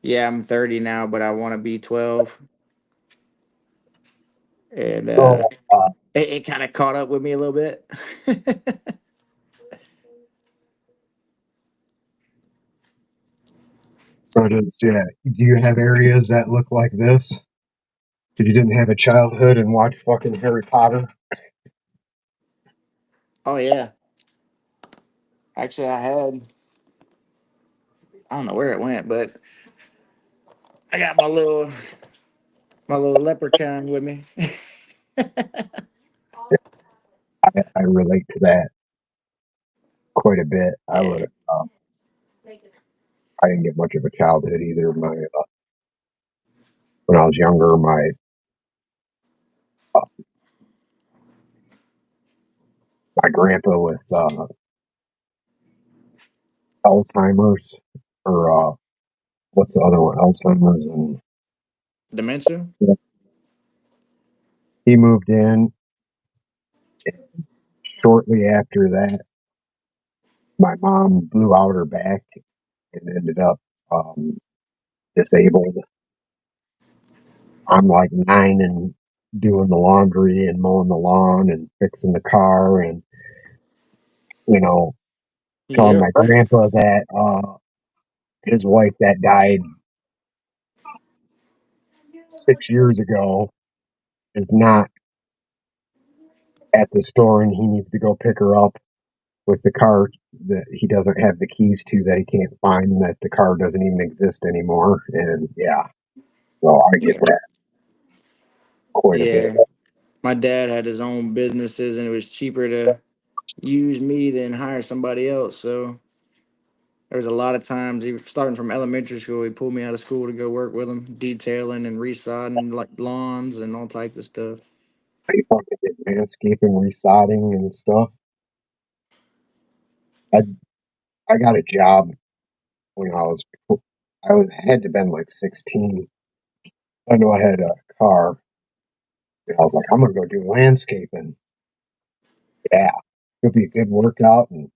yeah, I'm 30 now, but I want to be 12, and So, uh, it kind of caught up with me a little bit. so does, yeah. Do you have areas that look like this? If you didn't have a childhood and watch fucking Harry Potter? Oh yeah, actually, I had. I don't know where it went, but I got my little leprechaun with me. I relate to that quite a bit. Yeah, I didn't get much of a childhood either. When I was younger, uh, my grandpa with Alzheimer's, or what's the other one? Alzheimer's, and dementia. yeah, he moved in. Shortly after that, my mom blew out her back and ended up disabled. I'm like 9 and doing the laundry and mowing the lawn and fixing the car, and you know telling Yep. my grandpa that his wife that died 6 years ago is not at the store, and he needs to go pick her up with the car that he doesn't have the keys to, that he can't find, that the car doesn't even exist anymore. And yeah, so I get Yeah. that quite a bit. Yeah. My dad had his own businesses, and it was cheaper to use me than hire somebody else. So there was a lot of times, even starting from elementary school, he pulled me out of school to go work with him, detailing and resodding like lawns and all types of stuff. I fucking did landscaping, resodding, and stuff. I I got a job when I had to been like 16. I know I had a car, And I was like, I'm gonna go do landscaping. Yeah, it'll be a good workout, and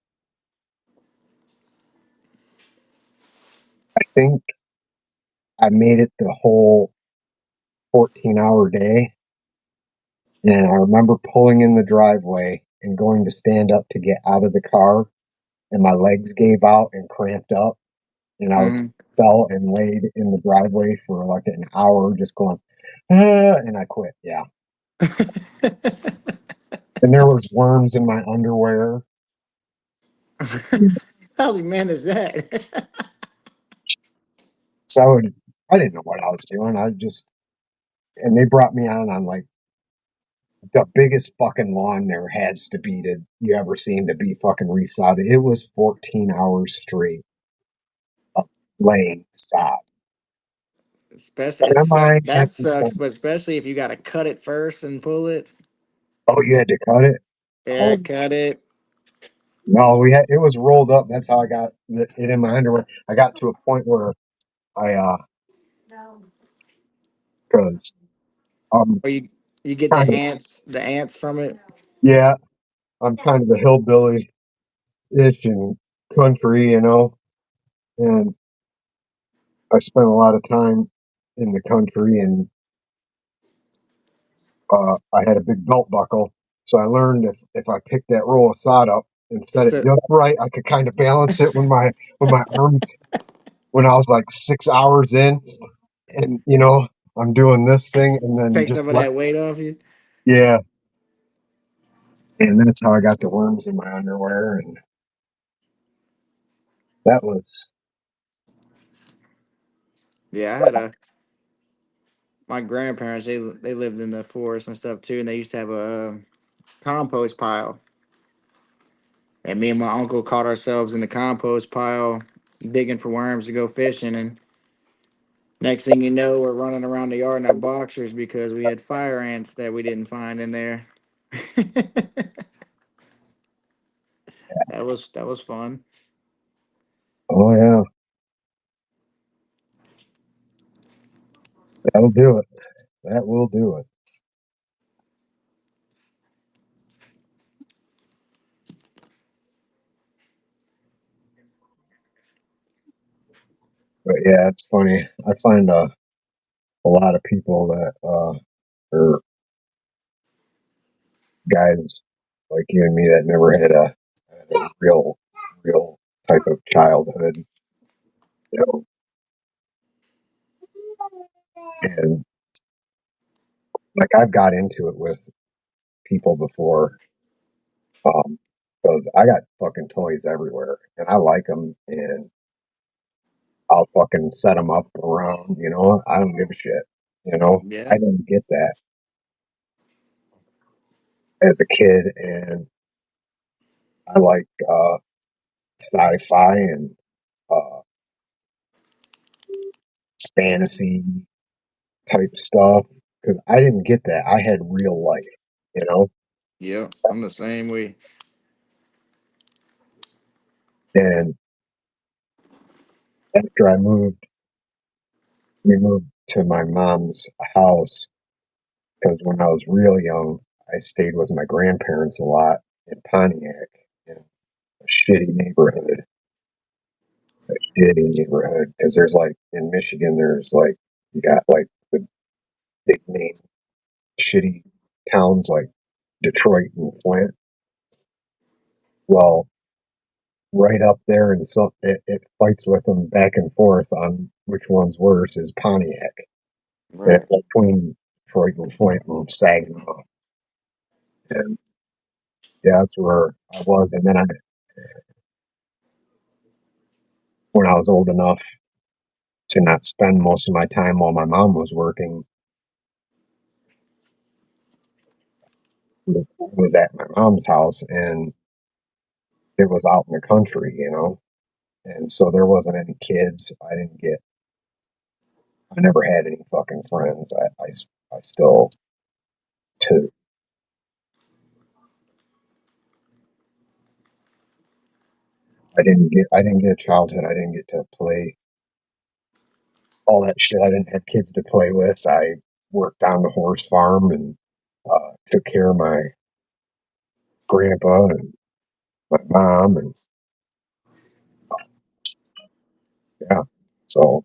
I think I made it the whole 14-hour day. And I remember pulling in the driveway and going to stand up to get out of the car, and my legs gave out and cramped up, and I was Mm. fell and laid in the driveway for like an hour, just going, ah, and I quit. Yeah, and there was worms in my underwear. How the man is that? So I didn't know what I was doing. I just and they brought me on like the biggest fucking lawn there has to be to you ever seen to be fucking resodded. It was 14 hours straight of laying sod. Especially Semi that happy. sucks, but especially if you got to cut it first and pull it. Oh, you had to cut it? Yeah, Oh, cut it. no, we had it was rolled up. That's how I got it in my underwear. I got to a point where I, because I'm Or you get kind of, the ants from it. yeah, I'm kind of a hillbilly ish in country, and I spent a lot of time in the country, and I had a big belt buckle. So I learned if I picked that roll of sod up and set it So just right, I could kind of balance it with my arms when I was like 6 hours in, and I'm doing this thing, and then take just some of let, that weight off you. yeah, and that's how I got the worms in my underwear, and that was Yeah, I had a my grandparents. They lived in the forest and stuff too, and they used to have a compost pile. And me and my uncle caught ourselves in the compost pile, digging for worms to go fishing. And next thing you know, we're running around the yard in our boxers because we had fire ants that we didn't find in there. That was fun. oh yeah, that'll do it. That will do it. But yeah, it's funny. I find a lot of people that are guys like you and me that never had a real type of childhood, you know, and like I've got into it with people before, because I got fucking toys everywhere and I like them, and I'll fucking set them up around, I don't give a shit, I Yeah. didn't get that as a kid, and I like sci-fi and uh, fantasy type stuff because I didn't get that. I had real life, you know. Yeah. I'm the same way. And after we moved to my mom's house because when I was real young, I stayed with my grandparents a lot in Pontiac in a shitty neighborhood because there's like in Michigan, there's like you got like the big name shitty towns like Detroit and Flint. Well, right up there, and so it fights with them back and forth on which one's worse is Pontiac. And Right. it's between Detroit and Flint and Saginaw. And yeah, that's where I was. And then when I was old enough to not spend most of my time while my mom was working, was at my mom's house, and it was out in the country. And so there wasn't any kids. I never had any fucking friends. I still, to, I didn't get a childhood. I didn't get to play all that shit. I didn't have kids to play with. I worked on the horse farm, and took care of my grandpa and my mom, and yeah. So,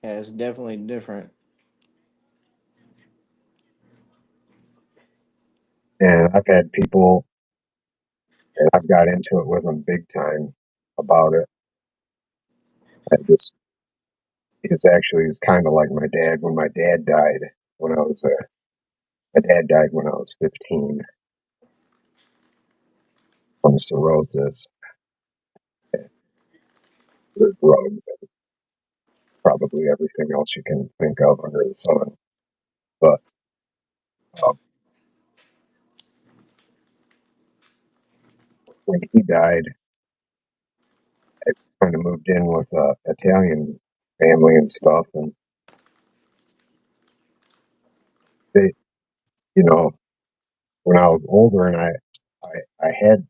Yeah, it's definitely different. and I've had people, and I've got into it with them big time about it. I just, it's actually it's kind of like my dad when my dad died when I was my dad died when I was 15 from cirrhosis, and drugs, and probably everything else you can think of under the sun. But um, when he died, I kind of moved in with a Italian family and stuff, and they, you know, when I was older and I had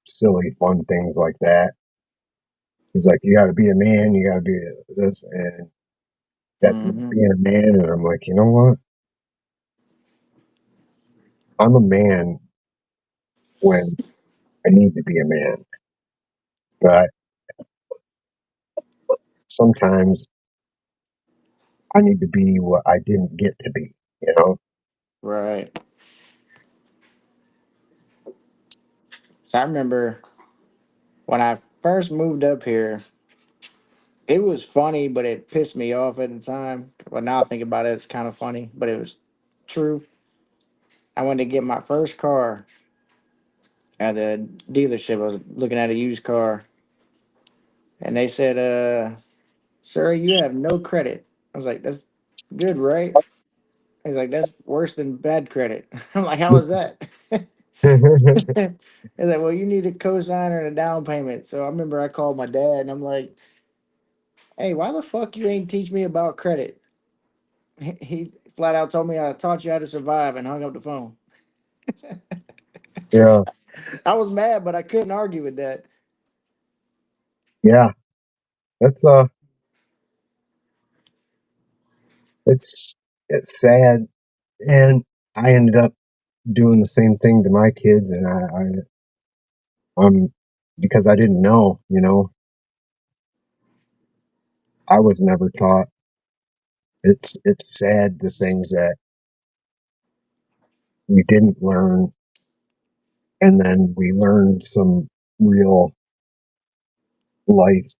silly fun things like that. He's like, you got to be a man, you got to be this, and that's not Hmm. being a man. And I'm like, you know what? I'm a man when I need to be a man, but sometimes I need to be what I didn't get to be, you know? Right. So I remember when I first moved up here, it was funny, but it pissed me off at the time. But now I think about it, it's kind of funny, but it was true. I went to get my first car at a dealership. I was looking at a used car, and they said, sir, you have no credit. I was like, that's good, right? He's like, that's worse than bad credit. I'm like, how is that? He's like, well, you need a cosigner and a down payment. So I remember I called my dad and I'm like, hey, why the fuck you ain't teach me about credit? He flat out told me I taught you how to survive and hung up the phone. Yeah, I was mad, but I couldn't argue with that. yeah. That's it's it's sad, and I ended up doing the same thing to my kids, and I'm because I didn't know, you know, I was never taught. It's sad the things that we didn't learn, and then we learned some real life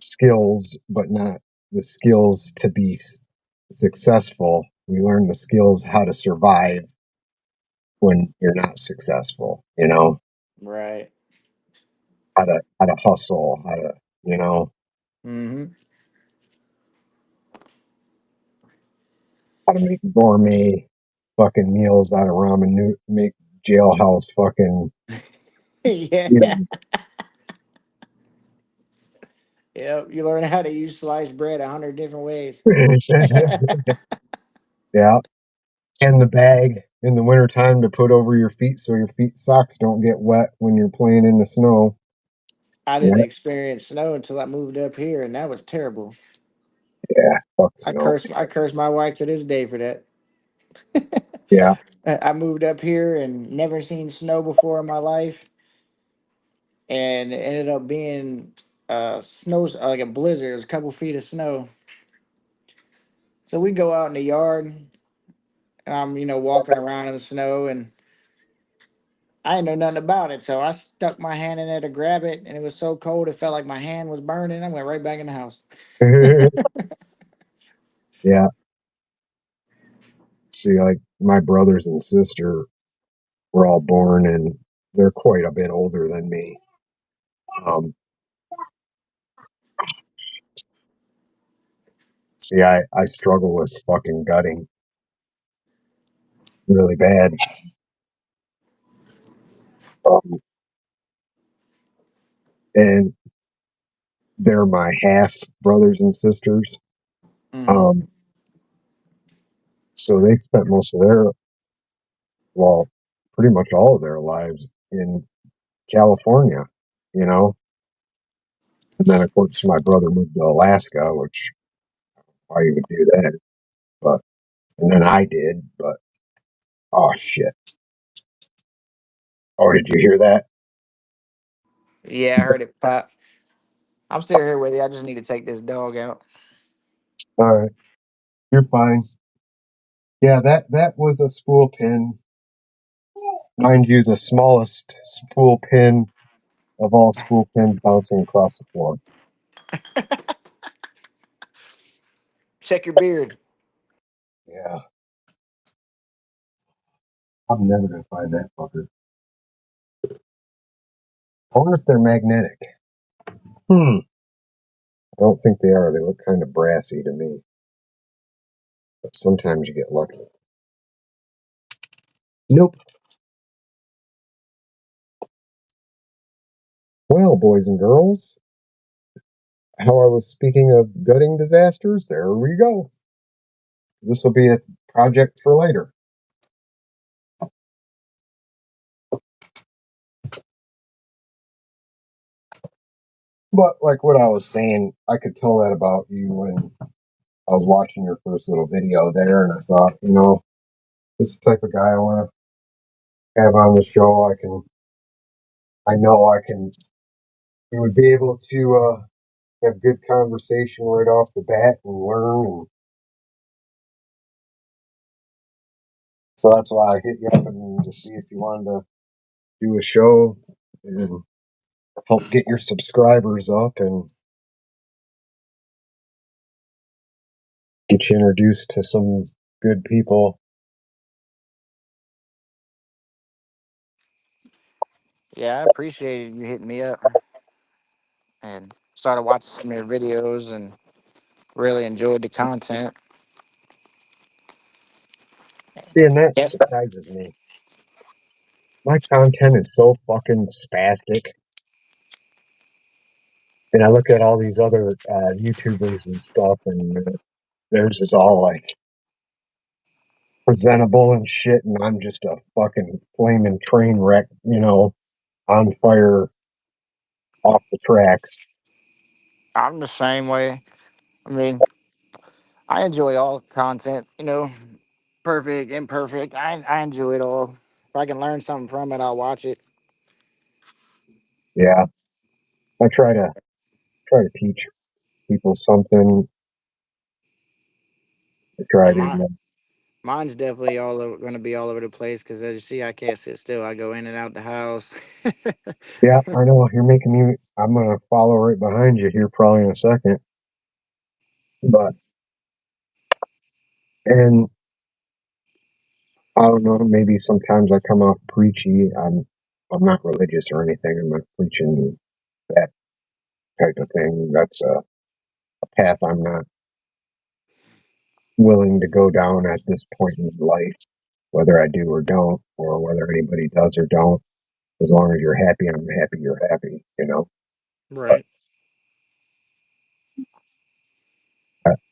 skills, but not the skills to be successful. We learn the skills how to survive when you're not successful. You know, Right. how to hustle, how to, you know, Hmm. how to make gourmet fucking meals out of ramen, make jailhouse fucking, you Yeah. Yep. You learn how to use sliced bread 100 different ways. know. Yeah. And the bag in the wintertime to put over your feet so your feet socks don't get wet when you're playing in the snow. I didn't Yeah. experience snow until I moved up here, and that was terrible. Yeah. Fuck snow. I curse my wife to this day for that. Yeah. I moved up here and never seen snow before in my life, and it ended up being snow like a blizzard. It was a couple feet of snow. So we go out in the yard, and I'm walking around in the snow, and I didn't know nothing about it. So I stuck my hand in there to grab it, and it was so cold it felt like my hand was burning. I went right back in the house. Yeah. See, like my brothers and sister were all born and they're quite a bit older than me. See, I struggle with fucking gutting really bad. Um, and they're my half brothers and sisters. Hmm. Um, so they spent most of their, well, pretty much all of their lives in California, you know? And then, of course, my brother moved to Alaska, which why you would do that. But and then I did, but oh shit. Oh, did you hear that? Yeah, I heard it pop. I'm still here with you. I just need to take this dog out. All right, you're fine. Yeah, that was a spool pin. Mind you, the smallest spool pin of all spool pins bouncing across the floor. Check your beard. Yeah, I'm never gonna find that fucker. I wonder if they're magnetic. Hmm. I don't think they are. They look kind of brassy to me. But sometimes you get lucky. Nope. Well, boys and girls, how I was speaking of gutting disasters, there we go. This will be a project for later. But like what I was saying, I could tell that about you when I was watching your first little video there, and I thought, this is the type of guy I want to have on the show. I know I can, we would be able to have good conversation right off the bat and learn. And so that's why I hit you up and to see if you wanted to do a show and help get your subscribers up and get you introduced to some good people. Yeah, I appreciate you hitting me up and started watching some of your videos and really enjoyed the content. See, and that Yep. surprises me. My content is so fucking spastic. And I look at all these other YouTubers and stuff, and theirs is all like presentable and shit, and I'm just a fucking flaming train wreck, on fire off the tracks. I'm the same way. I mean, I enjoy all content, perfect, imperfect. I enjoy it all. If I can learn something from it, I'll watch it. Yeah, I try to teach people something. I try And to, mine's definitely all over, going to be all over the place because, as you see, I can't sit still. I go in and out the house. yeah, I know you're making me. I'm gonna follow right behind you here, probably in a second. But and I don't know, maybe sometimes I come off preachy. I'm not religious or anything. I'm not preaching that type of thing. That's a path I'm not willing to go down at this point in life, whether I do or don't, or whether anybody does or don't. As long as you're happy, I'm happy you're happy. But Right.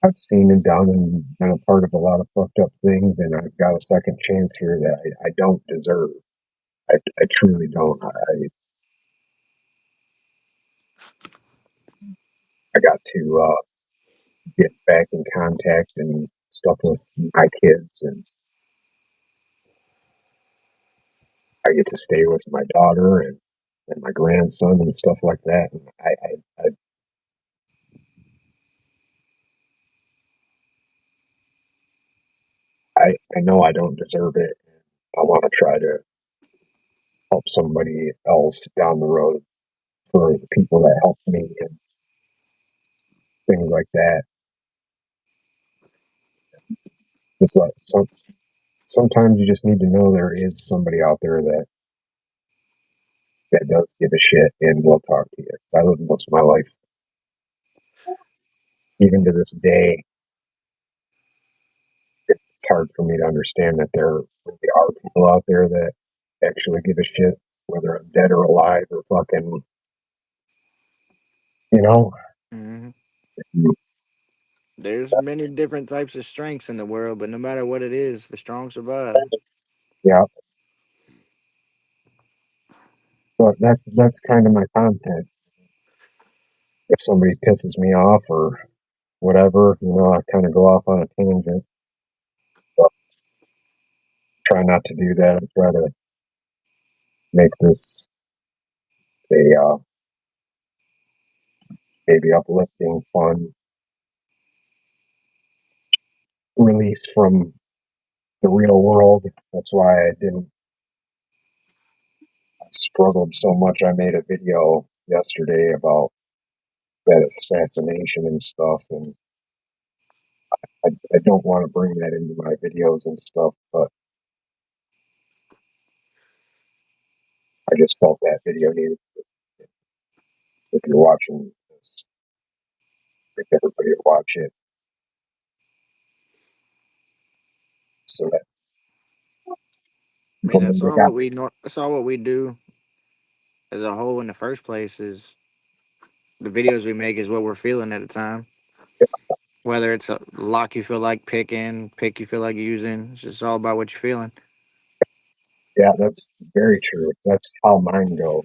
I've seen and done and been a part of a lot of fucked up things, and I've got a second chance here that I don't deserve. I truly don't. I got to get back in contact and stuff with my kids, and I get to stay with my daughter and my grandson and stuff like that. And I know I don't deserve it. I want to try to help somebody else down the road for the people that helped me and things like that. Just like sometimes you just need to know there is somebody out there that does give a shit and will talk to you. 'Cause I live most of my life, even to this day, it's hard for me to understand that there really are people out there that actually give a shit, whether I'm dead or alive or fucking, you know. Hmm. There's many different types of strengths in the world, but no matter what it is, the strong survive. Yeah, but that's kind of my content. If somebody pisses me off or whatever. I kind of go off on a tangent. But try not to do that. I try to make this a maybe uplifting, fun release from the real world. That's why I didn't I struggled so much. I made a video yesterday about that assassination and stuff, and I don't want to bring that into my videos and stuff, but I just felt that video needed. If you're watching this, if everybody to watch it, so that I mean, people know they got. that's all what we do as a whole in the first place is the videos we make is what we're feeling at the time. Whether it's a lock you feel like picking, pick you feel like using, it's just all about what you're feeling. Yeah, that's very true. That's how mine go.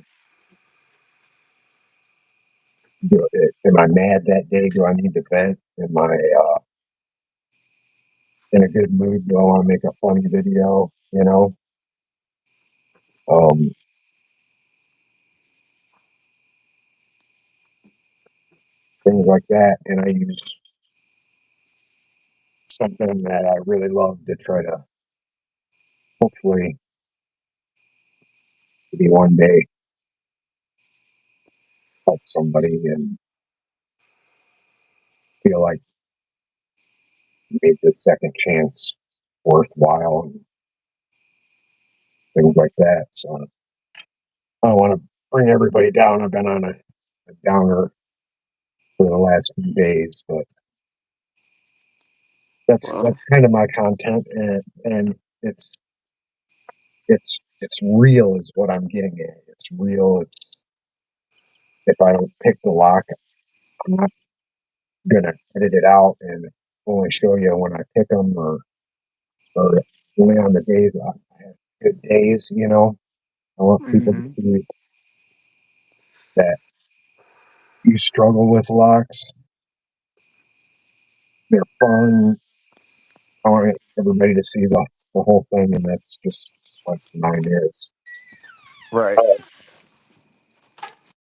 Am I mad that day? Do I need to vent? Am I in a good mood? Do I want to make a funny video? Um, things like that. And I use something that I really love to try to hopefully maybe one day help somebody and feel like you made this second chance worthwhile and things like that. So I don't want to bring everybody down. I've been on a downer for the last few days, but that's Well, kind of my content, and it's real is what I'm getting at. It's real. It's if I don't pick the lock, I'm not gonna edit it out and only show you when I pick them or only on the days I have good days. I want people to hmm see that you struggle with locks. They're fun. I want everybody to see the whole thing, and that's just what mine is. right.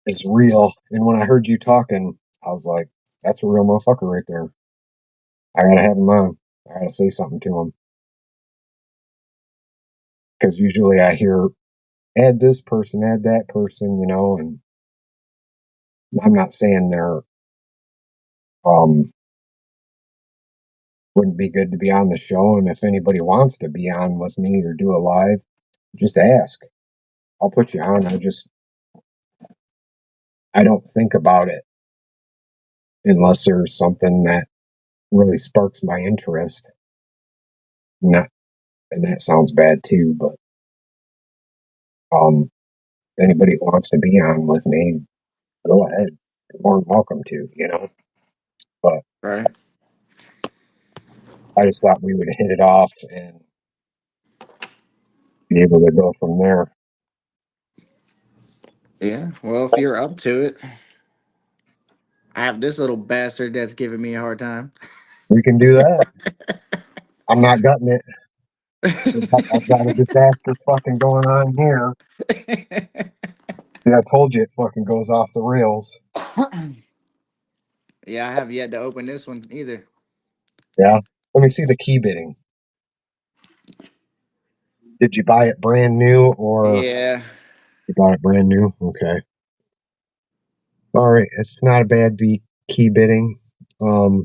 It's real. And when I heard you talking, I was like, that's a real motherfucker right there. I gotta have him on. I gotta say something to him. Because usually I hear, add this person, add that person, and I'm not saying they're, wouldn't be good to be on the show. And if anybody wants to be on with me or do a live, just ask. I'll put you on. I don't think about it unless there's something that really sparks my interest. Not, and that sounds bad too, but um, anybody who wants to be on with me, go ahead. You're more than welcome to. But Right. I just thought we would hit it off and be able to go from there. Yeah. Well, if you're up to it, I have this little bastard that's giving me a hard time. We can do that. I'm not gutting it. I've got a disaster fucking going on here. See, I told you it fucking goes off the rails. Yeah, I have yet to open this one either. Yeah. Let me see the key bidding. Did you buy it brand new or Yeah. you bought it brand new? Okay. All right. It's not a bad beat key bidding. Um,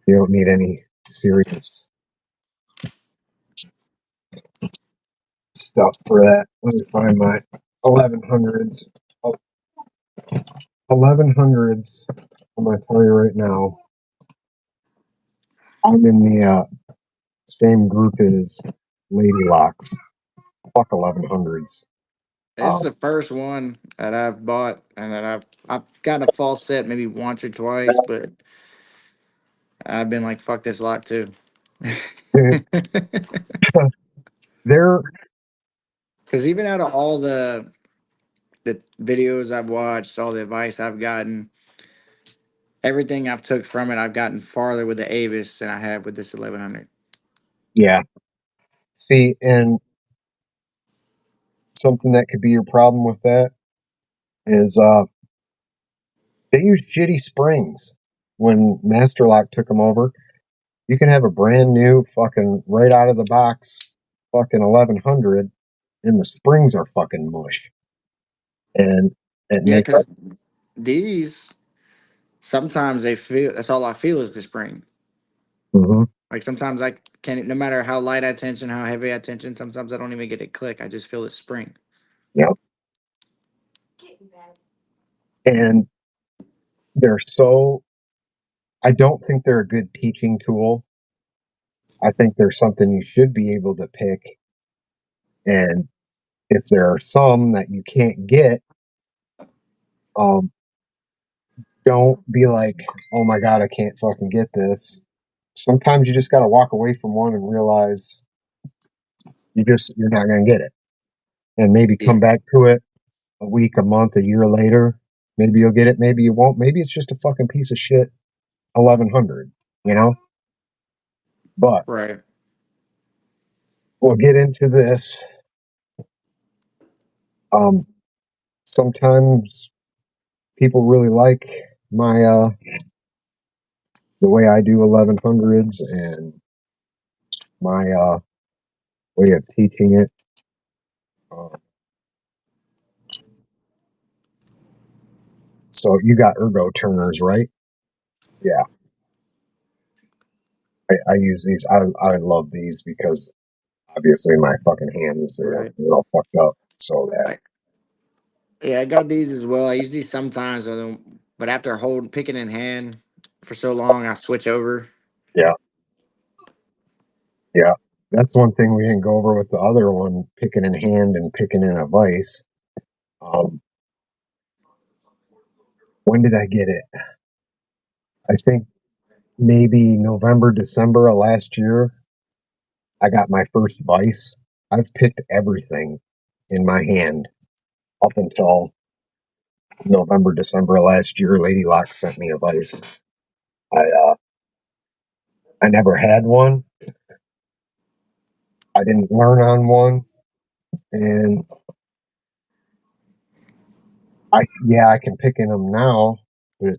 you don't need any serious stuff for that. Let me find my 1100s. 1100s. I'm going to tell you right now. I'm in the same group as Lady Locks. Fuck 1100s. This is the first one that I've bought and that I've gotten a false set maybe once or twice, but I've been like, fuck this lot too. They're Because even out of all the videos I've watched, all the advice I've gotten, everything I've took from it, I've gotten farther with the Avis than I have with this 1100. Yeah. See, and something that could be your problem with that is they use shitty springs. When Master Lock took them over, you can have a brand new fucking right out of the box fucking 1100, and the springs are fucking mush, and it Yeah, makes. because these sometimes they feel that's all I feel is the spring. Mhm. Like sometimes I can't, no matter how light I tension, how heavy I tension, sometimes I don't even get it click. I just feel the spring. Yep. And they're so. I don't think they're a good teaching tool. I think they're something you should be able to pick, and if there are some that you can't get, um, don't be like, "Oh my god, I can't fucking get this." Sometimes you just got to walk away from one and realize you're not going to get it, and maybe Yeah. come back to it a week, a month, a year later. Maybe you'll get it, maybe you won't. Maybe it's just a fucking piece of shit 1100, you know. But Right. we'll get into this. Um, sometimes people really like my the way I do 1100s and my way of teaching it. Uh, so you got ergo turners, right? Yeah, I use these. I love these because obviously my fucking hands Right. they're all fucked up. So that I Yeah, I got these as well. I use these sometimes, but after holding picking in hand for so long, I switch over. yeah, yeah. That's one thing we didn't go over with the other one, picking in hand and picking in a vise. Um, when did I get it? I think maybe November, December of last year. I got my first vise. I've picked everything in my hand up until November, December of last year. Lady Lock sent me a vise. I never had one. I didn't learn on one, and I can pick in them now, but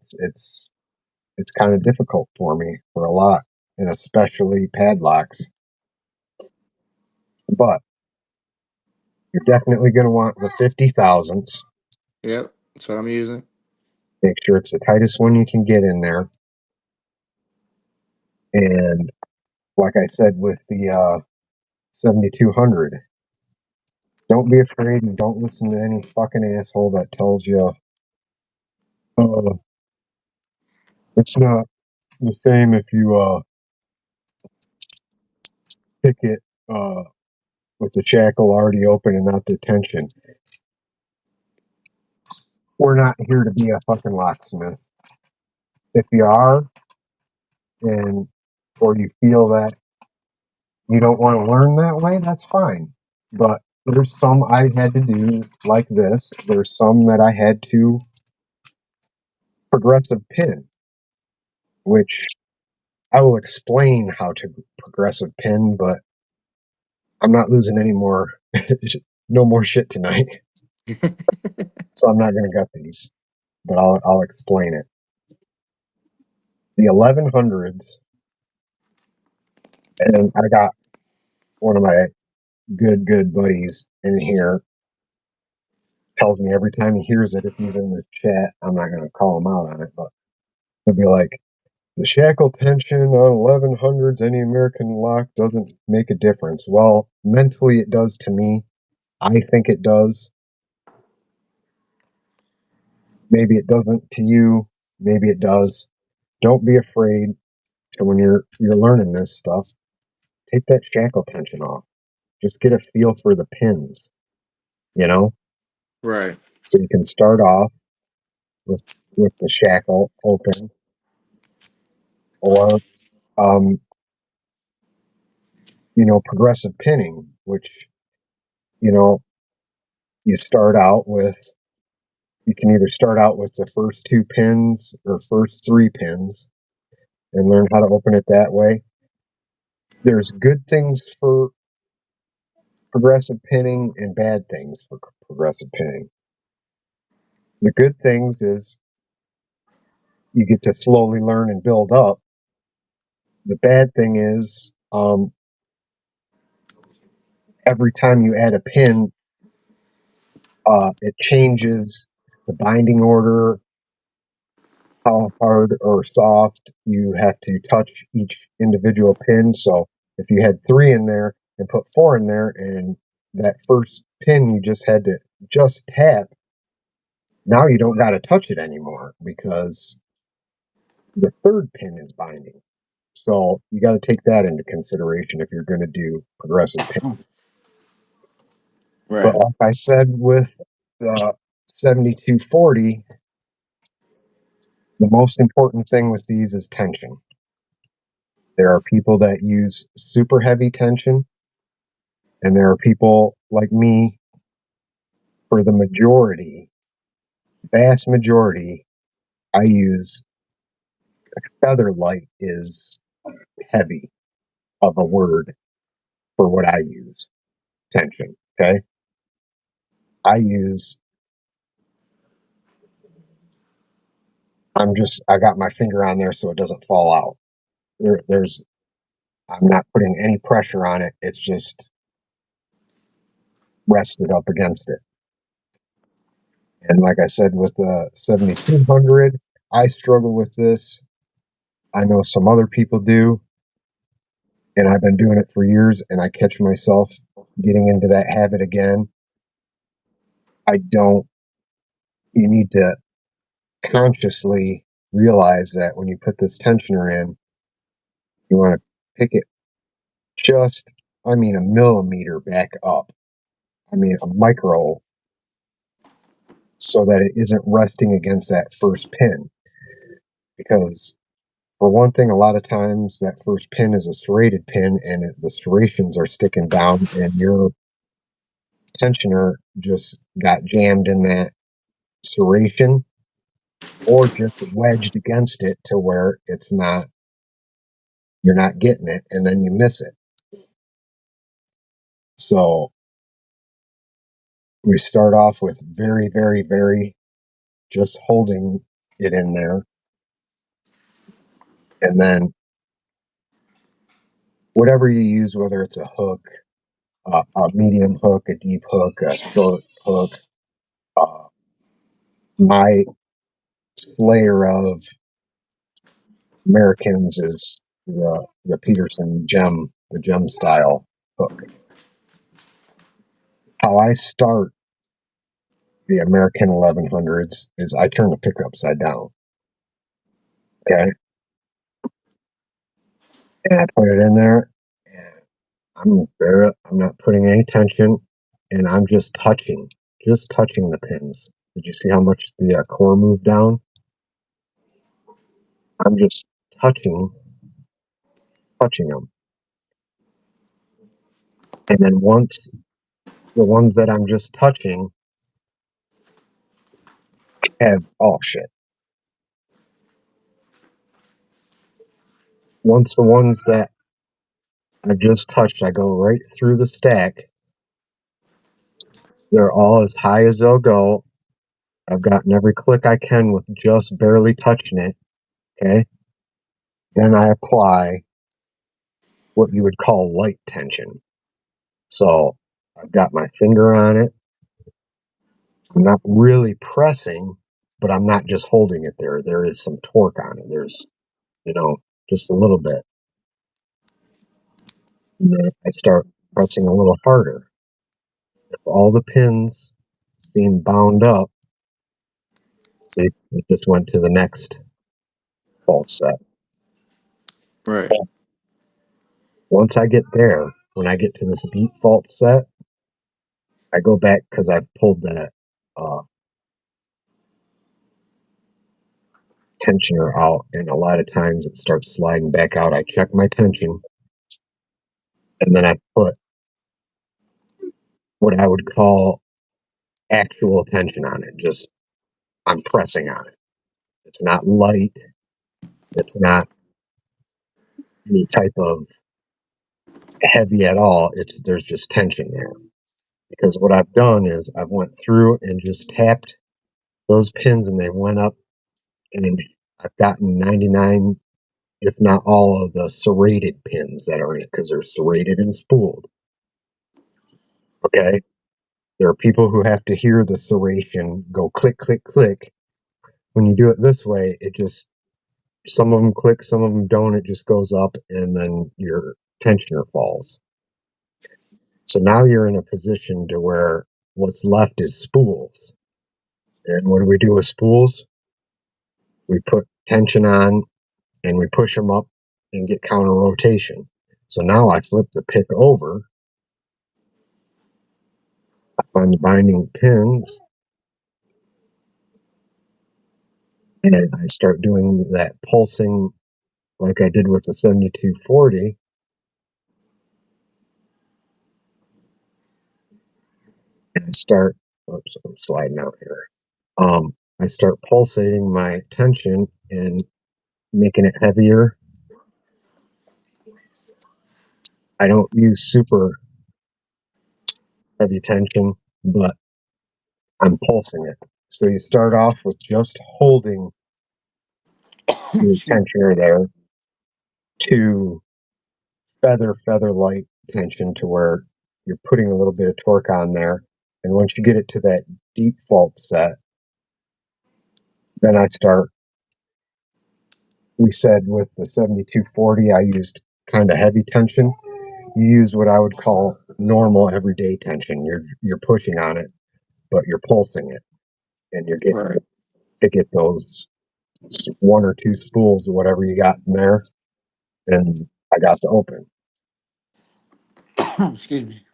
it's kind of difficult for me for a lot, and especially padlocks. But you're definitely going to want the 50,000s. Yep, that's what I'm using. Make sure it's the tightest one you can get in there. And like I said with the 7200, don't be afraid and don't listen to any fucking asshole that tells you, oh, it's not the same if you pick it with the shackle already open and not the tension. We're not here to be a fucking locksmith. If you are, and or you feel that you don't want to learn that way, that's fine. But there's some I had to do like this. There's some that I had to progressive pin, which I will explain how to progressive pin, but I'm not losing any more, no more shit tonight. So I'm not going to gut these, but I'll explain it. The 1100s, and I got one of my good buddies in here tells me every time he hears it, if he's in the chat, I'm not going to call him out on it, but he'll be like, the shackle tension on 1100s, any American lock doesn't make a difference. Well, mentally it does to me. I think it does. Maybe it doesn't to you. Maybe it does. Don't be afraid to when you're learning this stuff. Take that shackle tension off. Just get a feel for the pins, you know, Right. so you can start off with with the shackle open, or um, progressive pinning, which you know you start out with You can either start out with the first two pins or first three pins and learn how to open it that way. There's good things for progressive pinning and bad things for progressive pinning. The good things is you get to slowly learn and build up. The bad thing is every time you add a pin, it changes the binding order, how hard or soft you have to touch each individual pin. So if you had 3 in there and put 4 in there, and that first pin you just had to just tap, now you don't got to touch it anymore because the third pin is binding. So you got to take that into consideration if you're going to do progressive pin. But Right. like I said with the 7240, the most important thing with these is tension. There are people that use super heavy tension, and there are people like me, for the majority, vast majority, I use feather light is heavy of a word for what I use tension. Okay. I use, I got my finger on there so it doesn't fall out. I'm not putting any pressure on it. It's just rested up against it. And like I said, with the 7200, I struggle with this. I know some other people do, and I've been doing it for years, and I catch myself getting into that habit again. I don't, you need to consciously realize that when you put this tensioner in, you want to pick it just, I mean, a millimeter back up. I mean, a micro, so that it isn't resting against that first pin. Because, for one thing, a lot of times that first pin is a serrated pin, and the serrations are sticking down, and your tensioner just got jammed in that serration or just wedged against it to where it's not, you're not getting it, and then you miss it. So we start off with very, very, very just holding it in there, and then whatever you use, whether it's a hook, a medium hook, a deep hook, a short hook, uh, my slayer of Americans is the Peterson gem, the gem style hook. How I start the American 1100s is I turn the pick upside down. Okay. And I put it in there, and I'm not putting any tension, and I'm just touching the pins. Did you see how much the core moved down? I'm just touching them. And then once the ones that I'm just touching have, oh shit. Once the ones that I just touched, I go right through the stack. They're all as high as they'll go. I've gotten every click I can with just barely touching it. Okay. Then I apply what you would call light tension. So I've got my finger on it. I'm not really pressing, but I'm not just holding it there. There is some torque on it. There's, just a little bit. And then I start pressing a little harder. If all the pins seem bound up, see, it just went to the next false set. Right. Once I get there, when I get to this deep false set, I go back because I've pulled that uh, tensioner out, and a lot of times it starts sliding back out. I check my tension, and then I put what I would call actual tension on it, just I'm pressing on it. It's not light. It's not any type of heavy at all. There's just tension there. Because what I've done is I've went through and just tapped those pins and they went up, and I've gotten 99, if not all, of the serrated pins that are in it because they're serrated and spooled. Okay? There are people who have to hear the serration go click, click, click. When you do it this way, it just, some of them click, some of them don't. It just goes up and then your tensioner falls. So now you're in a position to where what's left is spools. And what do we do with spools? We put tension on and we push them up and get counter rotation. So now I flip the pick over, I find the binding pins, and I start doing that pulsing like I did with the 7240. And I start, oops, I'm sliding out here. I start pulsating my tension and making it heavier. I don't use super heavy tension, but I'm pulsing it. So you start off with just holding your Excuse me. tensioner there to feather light tension to where you're putting a little bit of torque on there. And once you get it to that deep fault set, then I start, we said with the 7240, I used kind of heavy tension. You use what I would call normal everyday tension. You're pushing on it, but you're pulsing it, and you're getting Right. to get those one or two spools or whatever you got in there. And I got to open. Excuse me.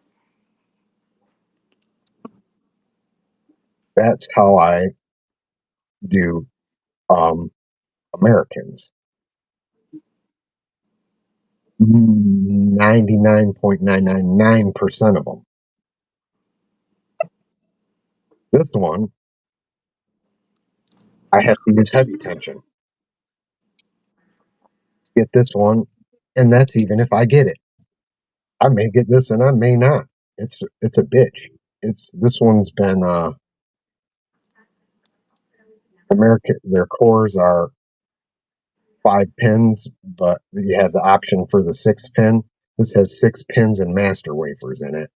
That's how I do Americans. 99.999% of them. This one, I have to use heavy tension to get this one, and that's even if I get it. I may get this and I may not. It's a bitch. It's this one's been American. Their cores are 5 pins, but you have the option for the 6 pin. This has 6 pins and master wafers in it.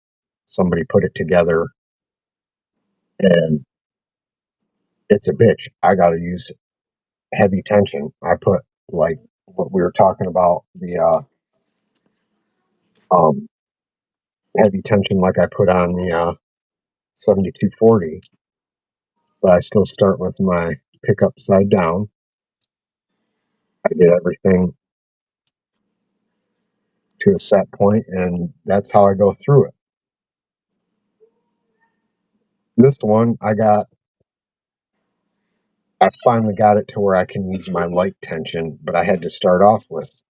Somebody put it together, and it's a bitch. I got to use heavy tension. I put like what we were talking about, the um, heavy tension like I put on the 7240, but I still start with my pick upside down. I get everything to a set point, and that's how I go through it. This one, I finally got it to where I can use my light tension, but I had to start off with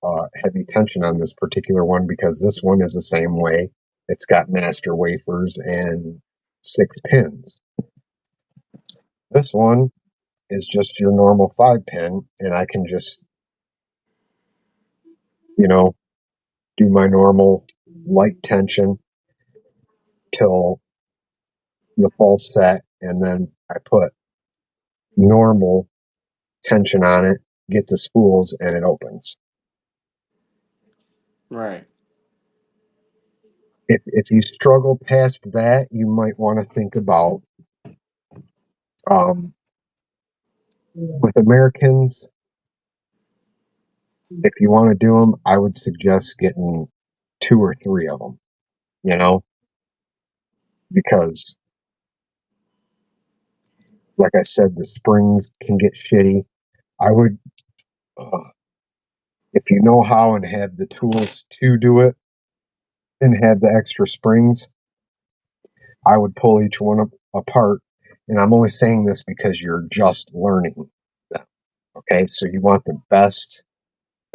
heavy tension on this particular one because this one is the same way. It's got master wafers and 6 pins. This one is just your normal 5 pin, and I can just, you know, do my normal light tension till the full set, and then I put normal tension on it, get the spools, and it opens. Right. If you struggle past that, you might want to think about um, with Americans. If you want to do them, I would suggest getting 2 or 3 of them. You know, because like I said, the springs can get shitty. I would, if you know how and have the tools to do it and have the extra springs, I would pull each one apart. And I'm only saying this because you're just learning them. Okay, so you want the best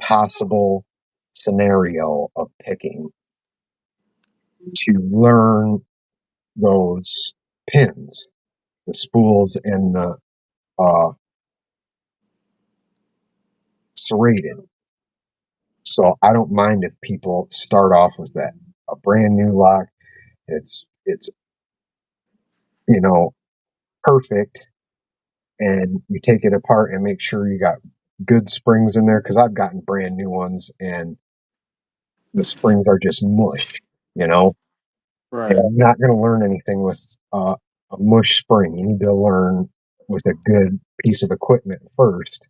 possible scenario of picking to learn those pins, the spools and the uh, serrated. So I don't mind if people start off with that a brand new lock. It's you know perfect, and you take it apart and make sure you got good springs in there because I've gotten brand new ones and the springs are just mush. You know, and Right. I'm not going to learn anything with a mush spring. You need to learn with a good piece of equipment first,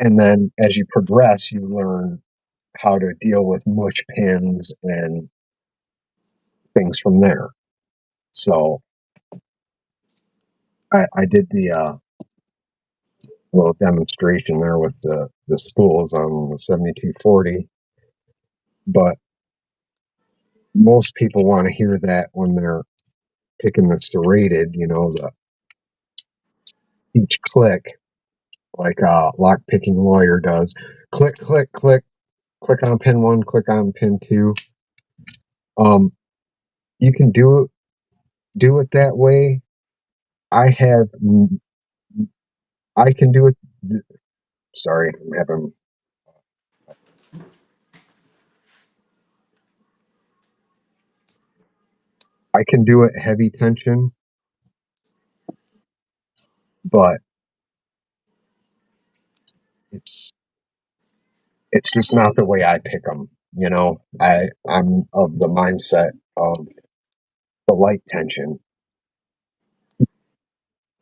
and then as you progress, you learn how to deal with mush pins and things from there. So I did the little demonstration there with the spools on the 7240, but most people want to hear that when they're picking the serrated, the each click, like a lock picking lawyer does. Click, click, click, click on pin one, click on pin two. Um, you can do it that way. I have, I can do it. Sorry, I'm having. I can do it heavy tension, but it's it's just not the way I pick them. I'm of the mindset of the light tension.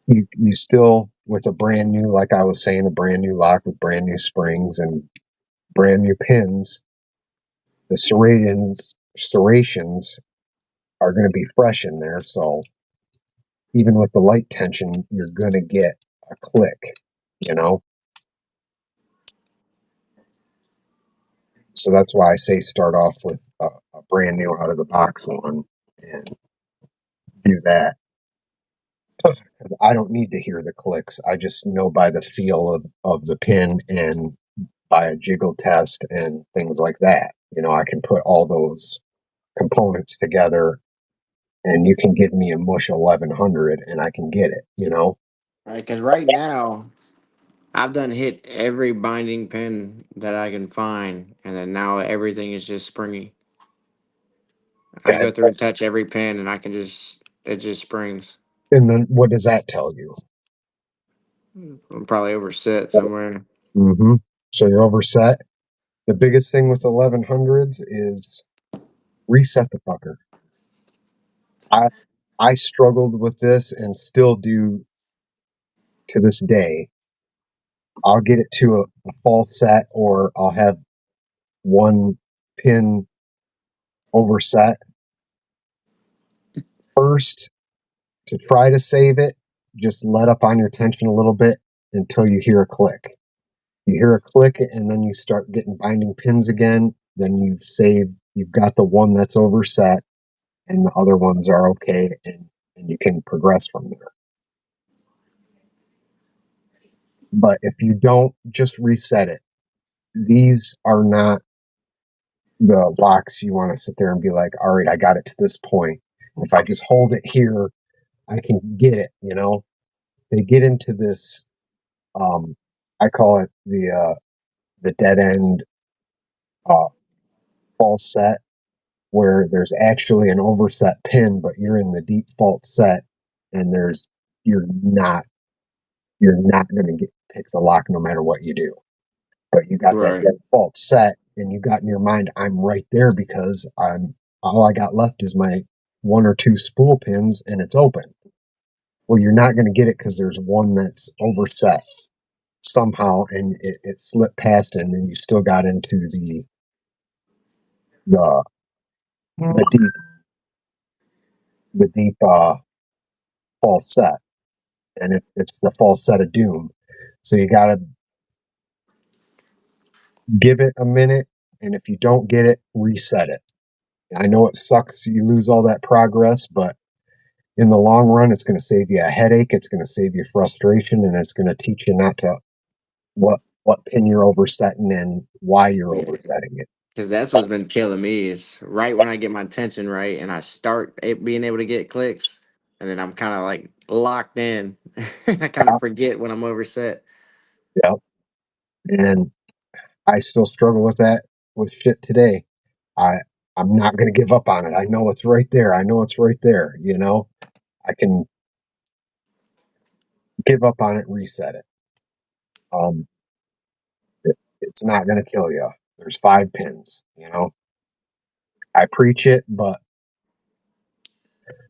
You still with a brand new, like I was saying, a brand new lock with brand new springs and brand new pins. The serrations are going to be fresh in there, so even with the light tension, you're going to get a click. You know, so that's why I say start off with a brand new out of the box one and do that. I don't need to hear the clicks. I just know by the feel of the pin and by a jiggle test and things like that. I can put all those components together and you can give me a mush 1100 and I can get it. Right. Because right now, I've done hit every binding pin that I can find, and then now everything is just springy. I And, go through and touch every pin, and it just springs. and then what does that tell you? I'm probably overset somewhere. Mm-hmm. So you're overset. The biggest thing with 1100s is reset the fucker. I I struggled with this and still do to this day. I'll get it to a false set or I'll have one pin overset first to try to save it. Just let up on your tension a little bit until you hear a click. You hear a click and then you start getting binding pins again. Then you've got the one that's overset and the other ones are okay and you can progress from there. But if you don't, just reset it. These are not the locks you want to sit there and be like, all right, I got it to this point. If I just hold it here, I can get it. They get into this, I call it the dead end uh, false set, where there's actually an overset pin, but you're in the deep fault set, and you're not you're not going to get pick the lock no matter what you do. But you got that Right. dead fault set, and you got in your mind, I'm right there because I'm all I got left is my one or two spool pins, and it's open. Well, you're not going to get it because there's one that's overset somehow, and it slipped past, and then you still got into the the deep the deep false set, and it's the false set of doom. So you got to give it a minute, and if you don't get it, reset it. I know it sucks you lose all that progress, but in the long run, it's going to save you a headache. It's going to save you frustration, and it's going to teach you not to what pin you're oversetting and why you're Yeah. oversetting it. Because that's what's been killing me is right when I get my tension right and I start being able to get clicks. and then I'm kind of like locked in. I kind of forget when I'm overset. Yeah. And I still struggle with that with shit today. I I'm not gonna give up on it. I know it's right there. I know it's right there, you know? I can give up on it, reset it. Um it's not gonna kill you. There's 5 pins, you know. I preach it, but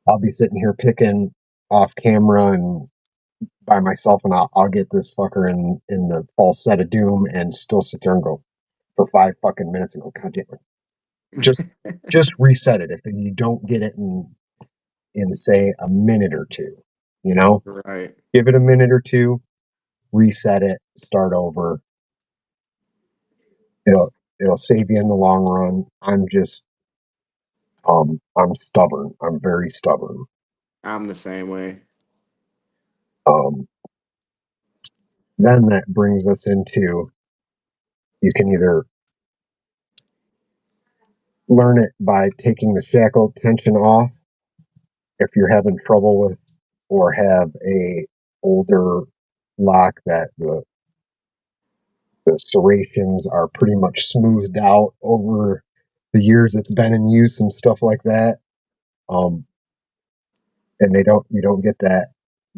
I'll be sitting here picking off camera and by myself, and I'll get this fucker in the false set of doom and still sit there and go for 5 fucking minutes and go, God damn it. Just just reset it if you don't get it in say a minute or two, you know? Right. Give it a minute or two, reset it, start over. It'll save you in the long run. I'm stubborn. I'm very stubborn. I'm the same way. Um then that brings us into you can either learn it by taking the shackle tension off if you're having trouble with or have a older lock that the serrations are pretty much smoothed out over the years it's been in use and stuff like that. Um, and you don't get that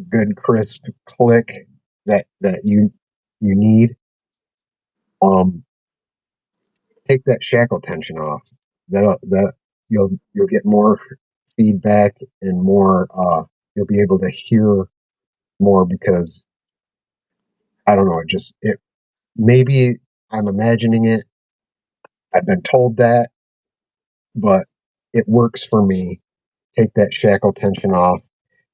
good crisp click that you need. Um, take that shackle tension off. That you'll get more feedback and more. You'll be able to hear more because I don't know. It maybe I'm imagining it. I've been told that, but it works for me. Take that shackle tension off,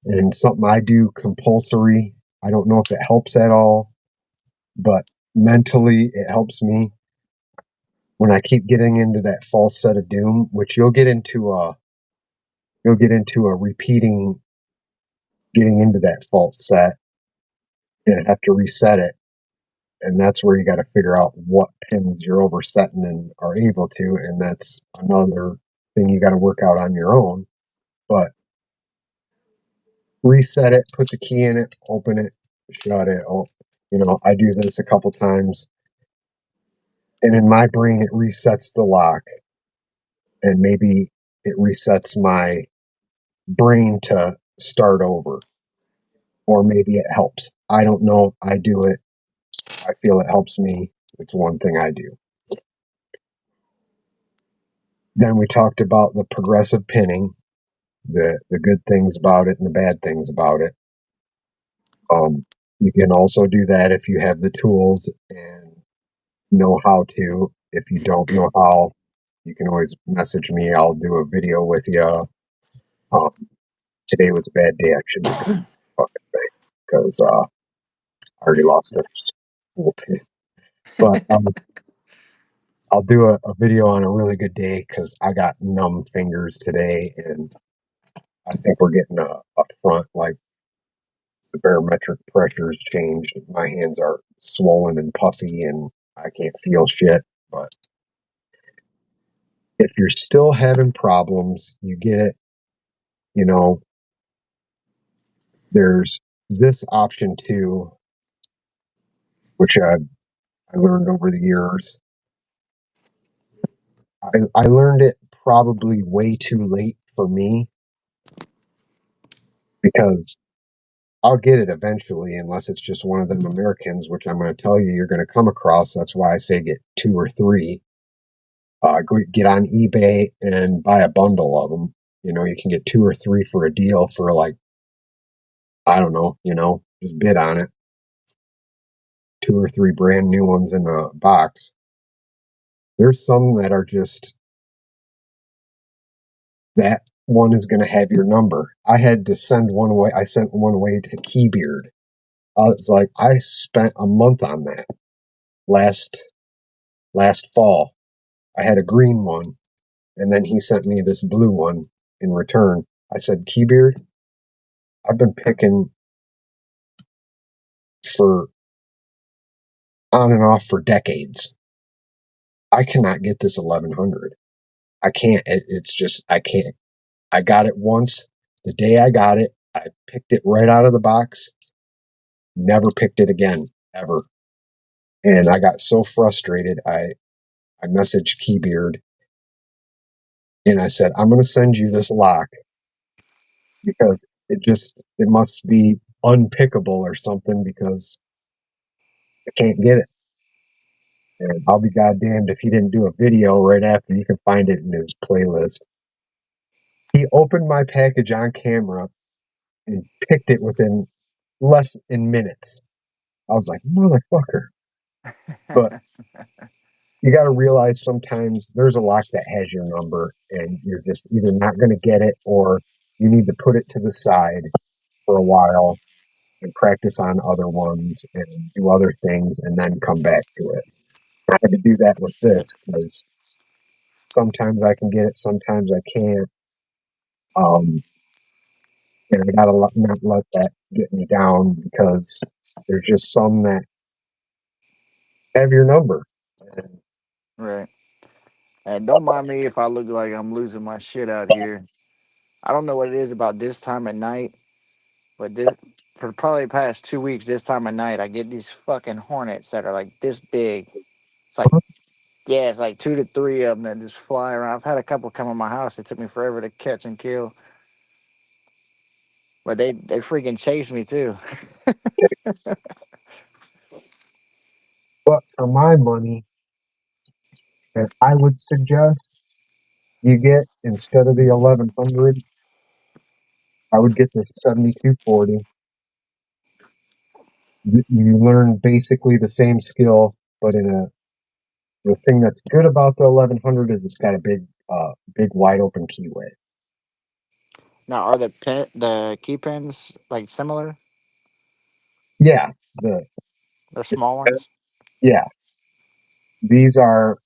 and something I do compulsory. I don't know if it helps at all, but mentally it helps me when I keep getting into that false set of doom, which you'll get into a repeating getting into that false set and have to reset it. And that's where you got to figure out what pins you're oversetting and are able to. And that's another thing you got to work out on your own. But reset it, put the key in it, open it, shut it. Oh, you know, I do this a couple times. And in my brain, it resets the lock. And maybe it resets my brain to start over. Or maybe it helps. I don't know. I do it. I feel it helps me. It's one thing I do. Then we talked about the progressive pinning, the good things about it and the bad things about it. You can also do that if you have the tools and know how to. If you don't know how, you can always message me. I'll do a video with you. Um, today was a bad day. I shouldn't have done the fucking thing because I already lost a school case. But I'll do a video on a really good day because I got numb fingers today, and I think we're getting a front like the barometric pressure's changed. My hands are swollen and puffy, and I can't feel shit. But if you're still having problems, you get it. You know, there's this option too, which I learned over the years. I learned it probably way too late for me because I'll get it eventually, unless it's just one of them Americans, which I'm going to tell you you're going to come across. That's why I say get 2 or 3. Get on eBay and buy a bundle of them. You know, you can get 2 or 3 for a deal for like, I don't know, you know, just bid on it. 2 or 3 brand new ones in a box. There's some that are just that one is going to have your number. I had to send one away. I sent one away to Keybeard. It's like I spent a month on that last fall. I had a green one, and then he sent me this blue one in return. I said, Keybeard, I've been picking for on and off for decades. I cannot get this 1100. I can't. It's just I can't. I got it once. The day I got it, I picked it right out of the box, never picked it again, ever. And I got so frustrated, I messaged Keybeard and I said, I'm going to send you this lock because it must be unpickable or something because I can't get it. And I'll be goddamned if he didn't do a video right after. You can find it in his playlist. He opened my package on camera and picked it within less in minutes. I was like, motherfucker. But you got to realize sometimes there's a lock that has your number and you're just either not going to get it or you need to put it to the side for a while and practice on other ones and do other things and then come back to it. I had to do that with this because sometimes I can get it, sometimes I can't. Um, and I gotta not let that get me down because there's just some that have your number. And Right. And don't mind me if I look like I'm losing my shit out here. I don't know what it is about this time of night, but this for probably the past 2 weeks, this time of night, I get these fucking hornets that are like this big. It's like yeah, it's like two to three of them that just fly around. I've had a couple come in my house. It took me forever to catch and kill, but they freaking chased me too. but for my money, and I would suggest you get instead of the 1100, I would get the 7240. You learn basically the same skill, but in a the thing that's good about the 1100 is it's got a big wide open keyway. Now, are the key pins like similar? Yeah, the They're small ones. yeah, these are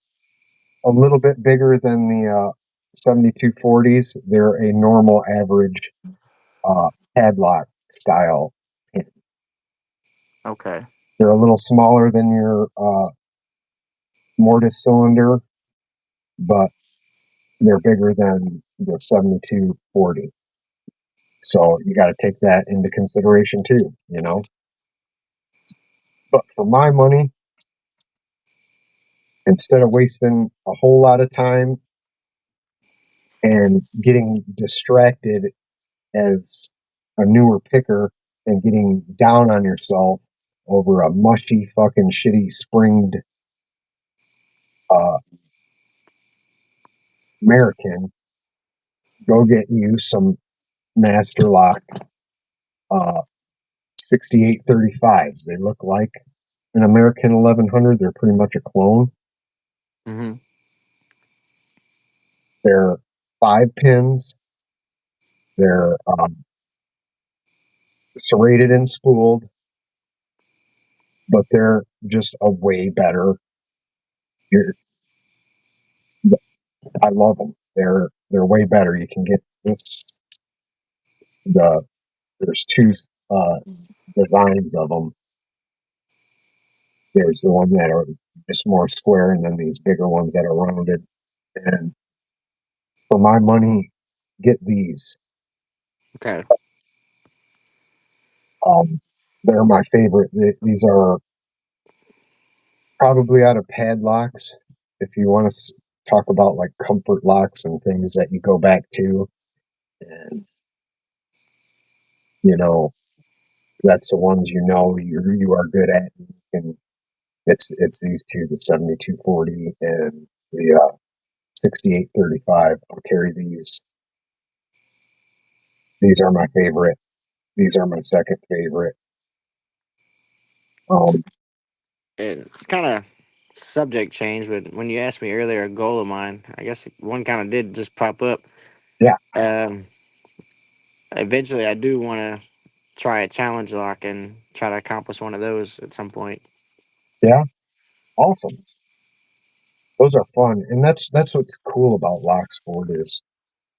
a little bit bigger than the 7240s. They're a normal average uh, padlock style pin. Okay. They're a little smaller than your mortise cylinder, but they're bigger than the 7240. So you got to take that into consideration too, you know. But for my money, instead of wasting a whole lot of time and getting distracted as a newer picker and getting down on yourself over a mushy fucking shitty springed uh, American, go get you some Master Lock 6835s. They look like an American 1100. They're pretty much a clone. Mm-hmm. They're 5 pins. They're serrated and spooled, but they're just a way better. You're, I love them. They're way better. You can get this. The There's two uh, designs of them. There's the one that are just more square, and then these bigger ones that are rounded. And for my money, get these. Okay. Um, they're my favorite. These are probably out of padlocks. If you want to talk about like comfort locks and things that you go back to, and you know that's the ones you are good at. And it's these two, the 7240 and the 6835. I'll carry these. These are my favorite. These are my second favorite. Um, It kind of subject change, but when you asked me earlier, a goal of mine, I guess one kind of did just pop up. yeah, Um, Eventually, I do want to try a challenge lock and try to accomplish one of those at some point. yeah, awesome. Those are fun, and that's what's cool about lock sport is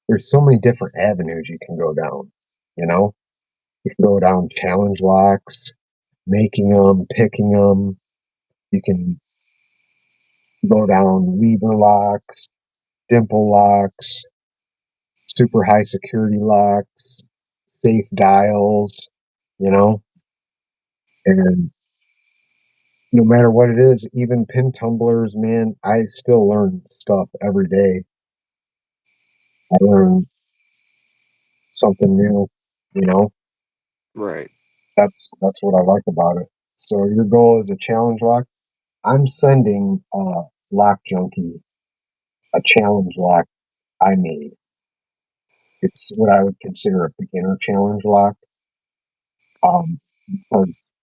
there's so many different avenues you can go down. You know, you can go down challenge locks, making them, picking them. You can go down lever locks, dimple locks, super high security locks, safe dials, you know, and no matter what it is, even pin tumblers, man, I still learn stuff every day. I learn something new, you know. Right. That's what I like about it. So your goal is a challenge lock. I'm sending Lock Junkie a challenge lock I made. It's what I would consider a beginner challenge lock. Because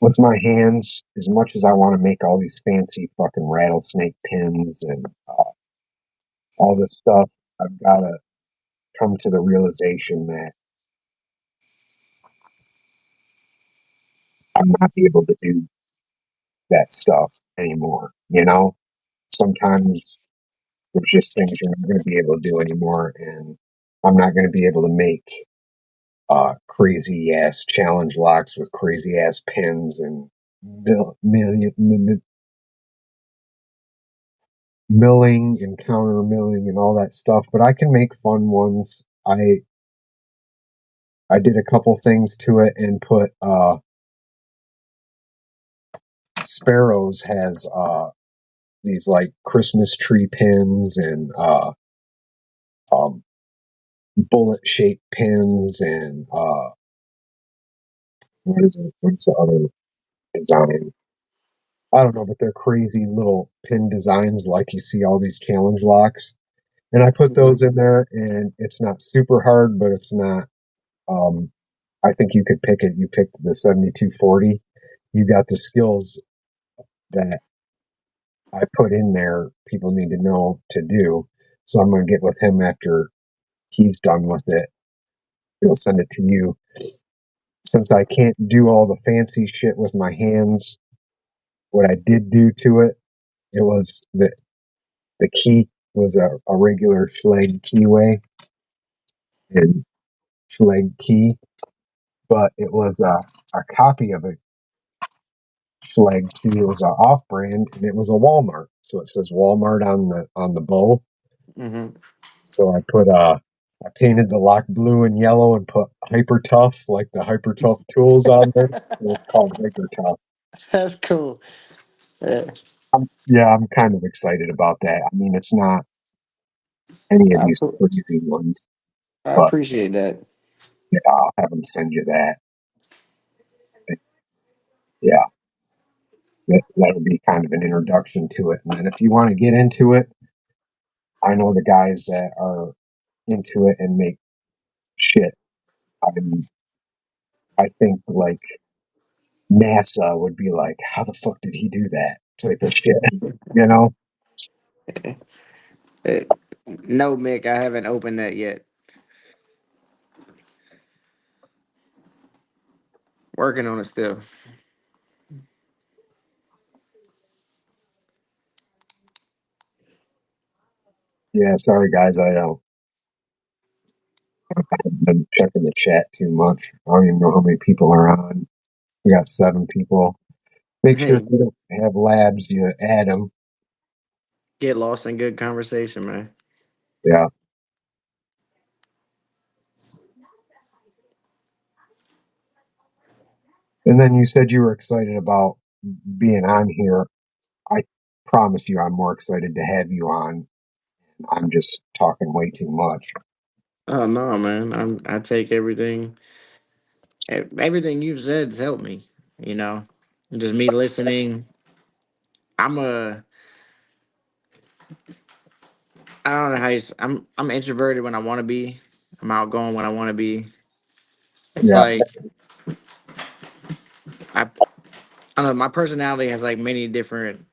with my hands, as much as I want to make all these fancy fucking rattlesnake pins and all this stuff, I've got to come to the realization that I'm not able to do that stuff anymore. You know, sometimes there's just things you're not going to be able to do anymore, and I'm not going to be able to make crazy ass challenge locks with crazy ass pins and milling and counter milling and all that stuff. But I can make fun ones. I did a couple things to it and put Sparrows has these like Christmas tree pins and um, bullet shaped pins and what's the other design? I don't know, but they're crazy little pin designs like you see all these challenge locks. And I put Hmm. those in there, and it's not super hard, but it's not. Um, I think you could pick it. You picked the 7240. You got the skills that I put in there. People need to know to do. So I'm going to get with him after he's done with it. He'll send it to you. Since I can't do all the fancy shit with my hands, what I did do to it, it was the key was a regular Schleg keyway and Schleg key, but it was a copy of a Schleg key. It was an off brand and it was a Walmart. So it says Walmart on the bow. Hmm. So I painted the lock blue and yellow and put Hyper Tough, like the Hyper Tough tools on there. So it's called Hyper Tough. That's cool. Yeah. Yeah, I'm kind of excited about that. I mean, it's not any of I, these appre- crazy ones, I but appreciate that. yeah, I'll have them send you that. Yeah, that'll be kind of an introduction to it. And then if you want to get into it, I know the guys that are into it and make shit. I mean, I think like NASA would be like, how the fuck did he do that type of shit, you know? Uh, no, Mick, I haven't opened that yet. Working on it still. Yeah, sorry guys, I don't. I've been checking the chat too much. I don't even know how many people are on. We got 7 people. Make sure if Hey, you don't have labs, you add them. get lost in good conversation, man. Yeah. And then you said you were excited about being on here. I promise you, I'm more excited to have you on. I'm just talking way too much. Oh no, man. I take everything you've said has helped me. You know, just me listening. I'm a I don't know how I'm introverted when I want to be. I'm outgoing when I want to be. It's Yeah. like I I don't know. My personality has like many different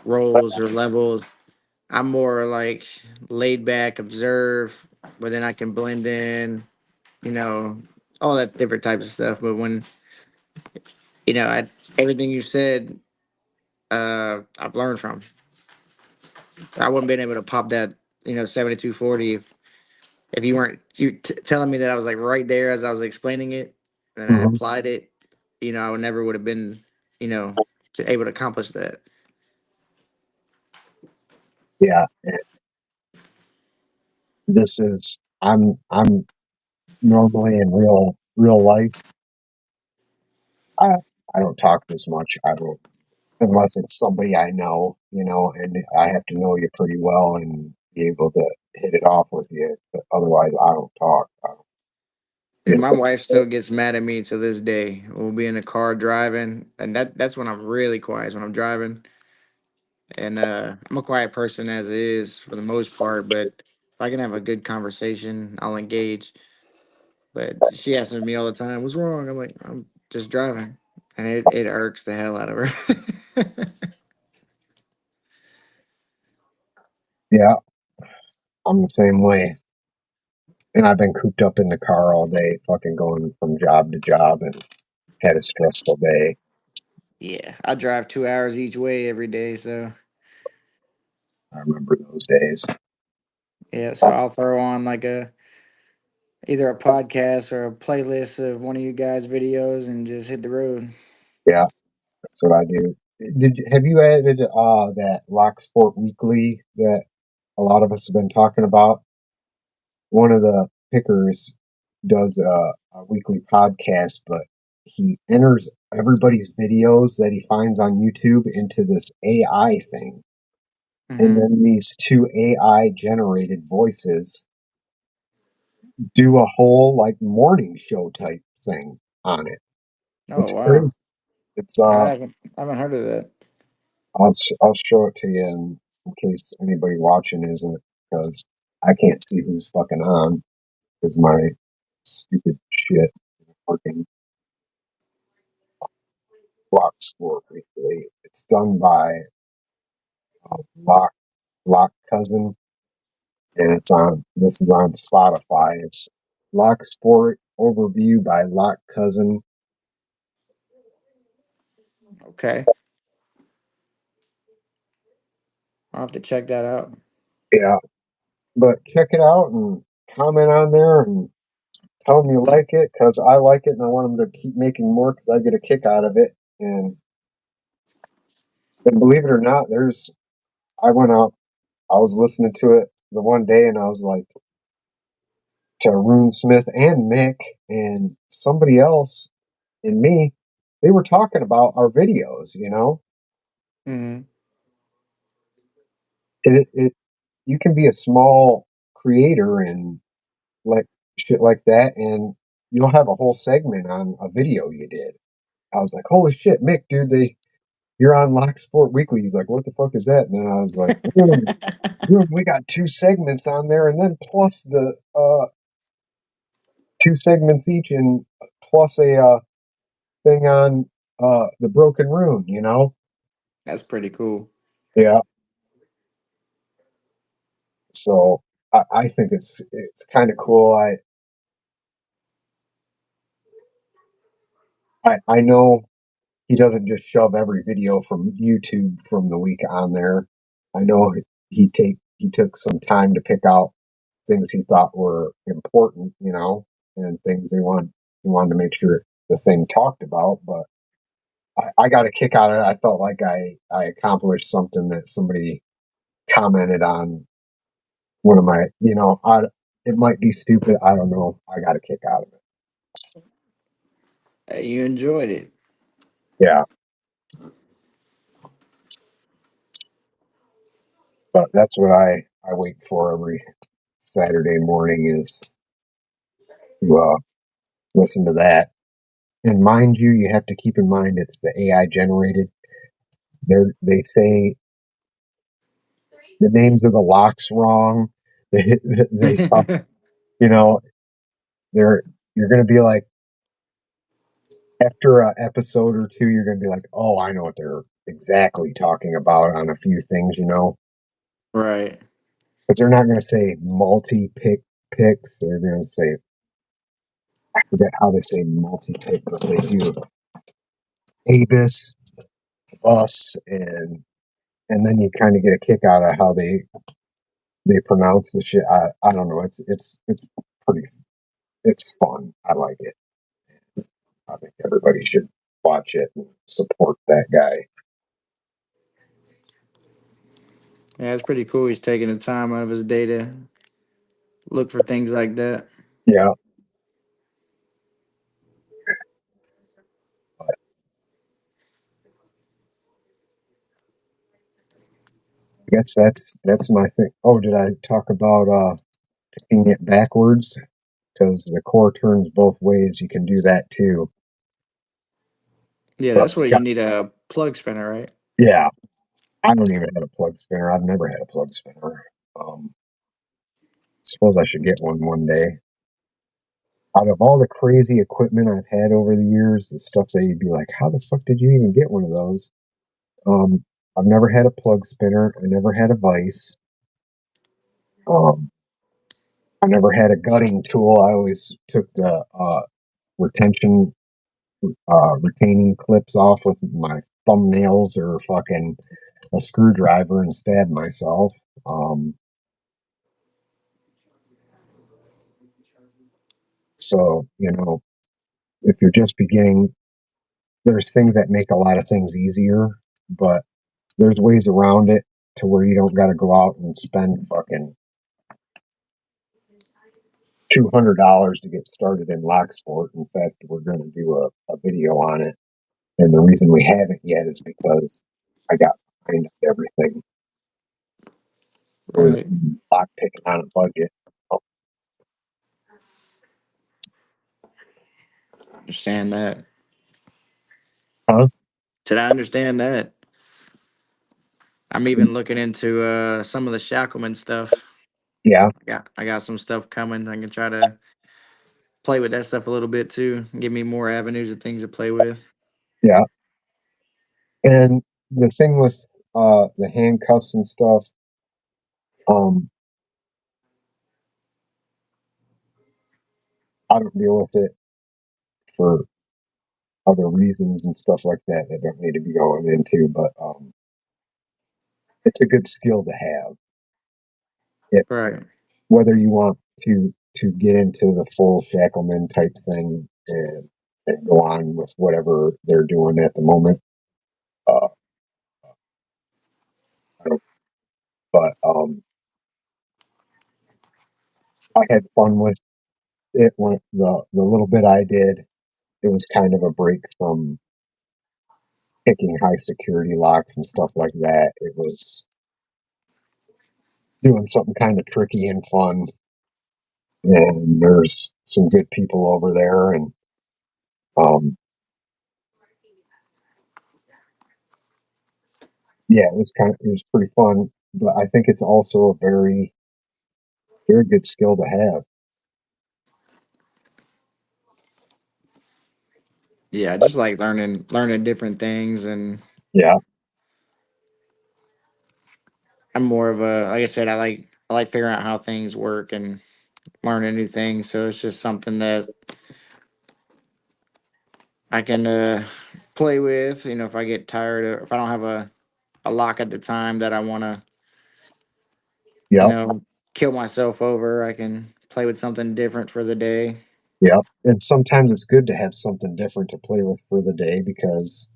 roles or levels. I'm more like laid back, observe, but then I can blend in. You know, all that different types of stuff. But when everything you said, I've learned from. I wouldn't been able to pop that 7240 if you weren't telling me that I was like right there as I was explaining it and I Hmm. applied it. I would never would have been you know able to accomplish that. Yeah. And this is, I'm normally in real life, I I don't talk this much. I don't unless it's somebody I know, and I have to know you pretty well and be able to hit it off with you. But otherwise, I don't talk. I don't, you And my know, wife still gets mad at me to this day. We'll be in the car driving, and that's when I'm really quiet, is when I'm driving. And I'm a quiet person as it is for the most part, but if I can have a good conversation, I'll engage. But she asks me all the time, "What's wrong?" I'm like, "I'm just driving," and it irks the hell out of her. yeah, I'm the same way. And I've been cooped up in the car all day, fucking going from job to job, and had a stressful day. Yeah, I drive 2 hours each way every day, so I remember those days. yeah. So I'll throw on like a either a podcast or a playlist of one of you guys' videos and just hit the road. Yeah, that's what I do. Have you added that Lock Sport Weekly that a lot of us have been talking about? One of the pickers does a weekly podcast, but he enters everybody's videos that he finds on YouTube into this AI thing. And Hmm. then these two AI generated voices do a whole like morning show type thing on it. Oh It's wow, crazy. It's I haven't heard of that. I'll show it to you in case anybody watching isn't because I can't see who's fucking on because my stupid shit isn't working. Block Sport Weekly. It's done by Lock Cousin, and it's on. This is on Spotify. It's Lock Sport Overview by Lock Cousin. Okay, I'll have to check that out. Yeah, but check it out and comment on there and tell them you like it because I like it and I want them to keep making more because I get a kick out of it. And believe it or not, I went out. I was listening to it the one day and I was like to Rune Smith and Mick and somebody else and me, they were talking about our videos. Hmm. It you can be a small creator and like shit like that, and you'll have a whole segment on a video you did. I was like, holy shit, Mick, dude, you're on Lock Sport Weekly. He's like, what the fuck is that? And then I was like, we got two segments on there, and then plus the two segments each, and plus a thing on the Broken Rune. That's pretty cool. Yeah. So I think it's kind of cool. I know he doesn't just shove every video from YouTube from the week on there. I know he took some time to pick out things he thought were important, and things he wanted to make sure the thing talked about. But I got a kick out of it. I felt like I accomplished something that somebody commented on one of my, it might be stupid. I don't know. I got a kick out of it. Hey, you enjoyed it. Yeah, but that's what I wait for every Saturday morning is to listen to that. And mind you, you have to keep in mind it's the AI generated. They say the names of the locks wrong. They talk, you know, they're you're gonna be like after an episode or two, you're gonna be like, oh, I know what they're exactly talking about on a few things. Right. Because they're not gonna say multi pick picks. They're gonna say I forget how they say multi pick, but they do A.B.S, us, and then you kind of get a kick out of how they pronounce the shit. I don't know. It's pretty. It's fun. I like it. I think everybody should watch it and support that guy. Yeah, it's pretty cool. He's taking the time out of his day to look for things like that. Yeah. I guess that's my thing. Oh, did I talk about picking it backwards? Because the core turns both ways. You can do that too. Yeah, But that's what yeah, you need a plug spinner, right? yeah, I don't even have a plug spinner. I've never had a plug spinner. Um, suppose I should get one day. Out of all the crazy equipment I've had over the years, the stuff that you'd be like, how the fuck did you even get one of those? Um, I've never had a plug spinner. I never had a vise. Um, I never had a gutting tool. I always took the retention retaining clips off with my thumbnails or fucking a screwdriver and stabbed myself. Um, so if you're just beginning, there's things that make a lot of things easier, but there's ways around it to where you don't got to go out and spend fucking $200 to get started in lock sport. In fact, we're going to do a video on it, and the reason we haven't yet is because I got behind on everything. It was Right. lock picking on a budget. Oh, Understand that. huh? Did I understand that? I'm even looking into some of the Shackleman stuff. Yeah, I got some stuff coming. I can try to play with that stuff a little bit too. Give me more avenues of things to play with. yeah. And the thing with the handcuffs and stuff, um, I don't deal with it for other reasons and stuff like that that don't need to be going into, but it's a good skill to have. If Right. whether you want to get into the full Shackleman type thing and go on with whatever they're doing at the moment, uh, I don't, but I had fun with it when the little bit I did. It was kind of a break from picking high security locks and stuff like that. It was doing something kind of tricky and fun. And there's some good people over there, and um, yeah, it was pretty fun. But I think it's also a very good skill to have. Yeah, I just like learning different things, and Yeah, I'm more of a like I said, I like figuring out how things work and learning new things. So it's just something that I can play with. If I get tired or if I don't have a lock at the time that I want to, you yeah, know, kill myself over, I can play with something different for the day. yeah. And sometimes it's good to have something different to play with for the day because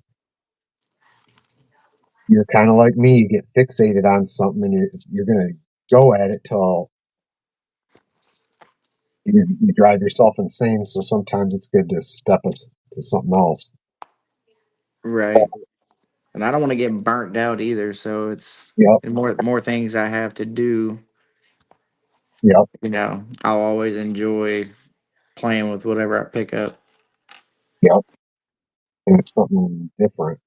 you're kind of like me. You get fixated on something, and you're gonna go at it till you drive yourself insane. So sometimes it's good to step us to something else. Right. And I don't want to get burnt out either. So it's Yep, the more things I have to do. yep, I'll always enjoy playing with whatever I pick up. yep. And it's something different.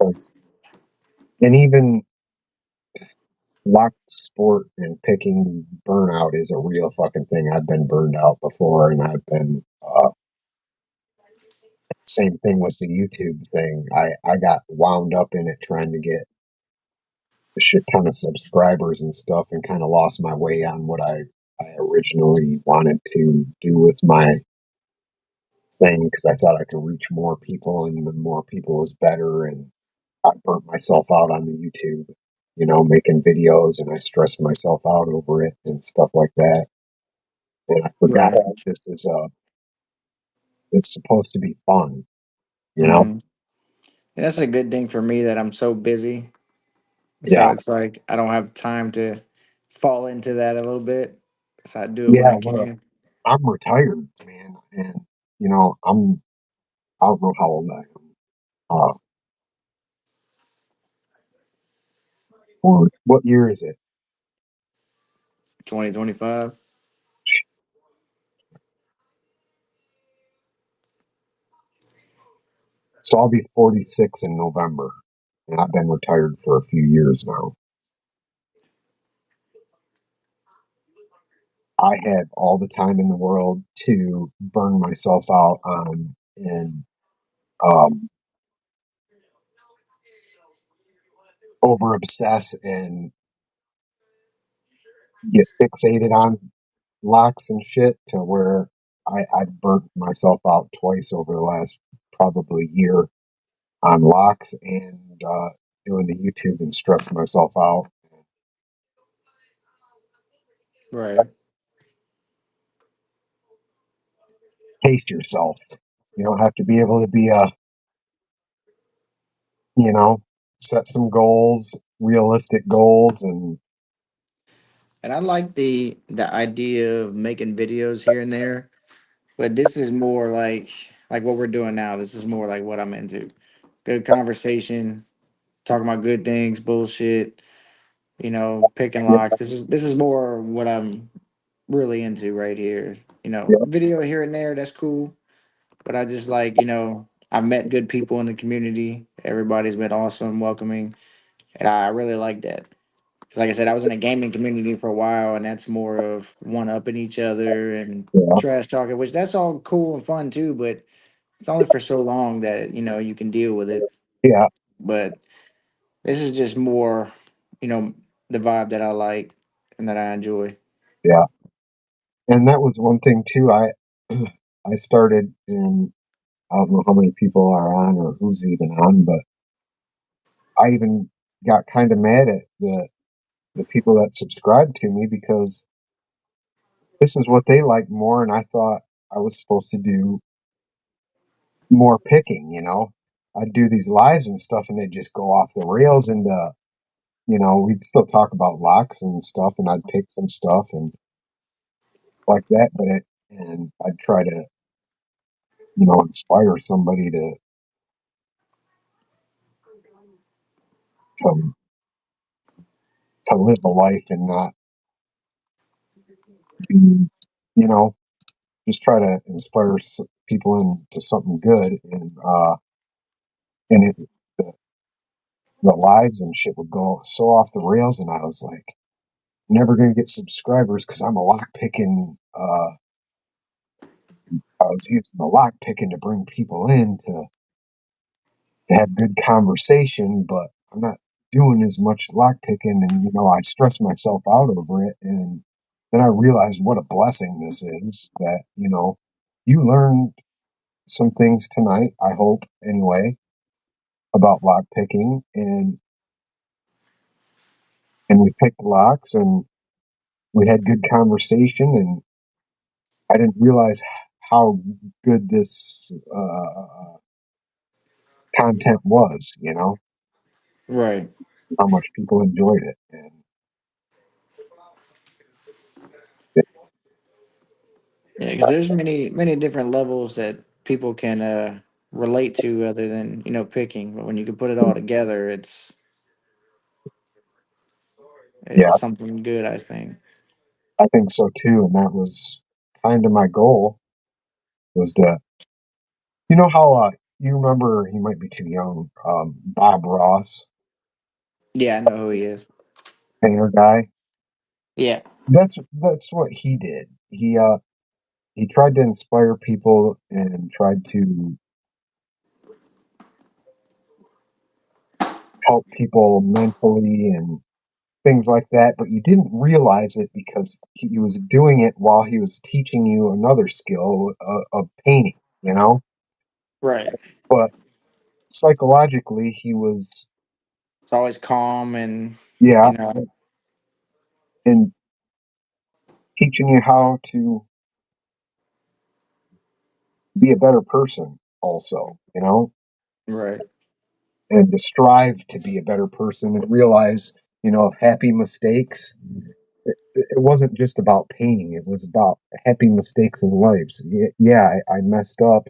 'Cause- and even lock sport and picking burnout is a real fucking thing. I've been burned out before, and I've been same thing with the YouTube thing. I got wound up in it trying to get a shit ton of subscribers and stuff, and kind of lost my way on what I originally wanted to do with my thing because I thought I could reach more people, and the more people is better. And I burnt myself out on the YouTube, making videos, and I stressed myself out over it and stuff like that. And I forgot Right. that this is it's supposed to be fun, you know? Hmm. And that's a good thing for me that I'm so busy. So Yeah, it's like I don't have time to fall into that a little bit. So I do it when yeah. I Well, can. I'm retired, man, and I don't know how old I am. What year is it? 2025. So I'll be 46 in November, and I've been retired for a few years now. I have all the time in the world to burn myself out on and um, over obsess and get fixated on locks and shit to where I burnt myself out twice over the last probably year on locks and doing the YouTube and stressing myself out. Right. Pace yourself. You don't have to be able to be a, you know, set some goals, realistic goals, and And I like the idea of making videos here and there, but this is more like what we're doing now. This is more like what I'm into. Good conversation, talking about good things, bullshit, picking yeah, locks. This is more what I'm really into right here. yeah, Video here and there, that's cool. But I just like, I've met good people in the community. Everybody's been awesome, welcoming, and I really like that. 'Cause like I said, I was in a gaming community for a while, and that's more of one upping each other and yeah, trash talking, which that's all cool and fun too. But it's only for so long that you can deal with it. yeah, But this is just more, you know, the vibe that I like and that I enjoy. yeah. And that was one thing too. I started in, I don't know how many people are on or who's even on, but I even got kind of mad at the people that subscribed to me because this is what they like more, and I thought I was supposed to do more picking. I'd do these lives and stuff, and they'd just go off the rails, and we'd still talk about locks and stuff, and I'd pick some stuff and like that, and I'd try to inspire somebody to to live a life and not be, you know, just try to inspire people into something good, and the, the lives and shit would go so off the rails, and I was like, never gonna get subscribers because I'm a lock picking. I was using the lock picking to bring people in to have good conversation, but I'm not doing as much lock picking, and I stress myself out over it, and then I realized what a blessing this is. That you learned some things tonight. I hope anyway about lock picking, and we picked locks, and we had good conversation, and I didn't realize how good this content was. Right. How much people enjoyed it, and it, Yeah, because there's many different levels that people can relate to other than picking. But when you can put it all together, yeah, it's something good, I think. I think so too. And that was kind of my goal, was to, how you remember, he might be too young, Bob Ross, Yeah, I know who he is. painter guy. Yeah. That's what he did. He tried to inspire people and tried to help people mentally and things like that, but you didn't realize it because he was doing it while he was teaching you another skill of painting, Right. but psychologically he was, It's always calm and yeah, you know. and teaching you how to be a better person also, Right. and to strive to be a better person and realize, happy mistakes. It wasn't just about painting, it was about happy mistakes in life. Yeah, I messed up,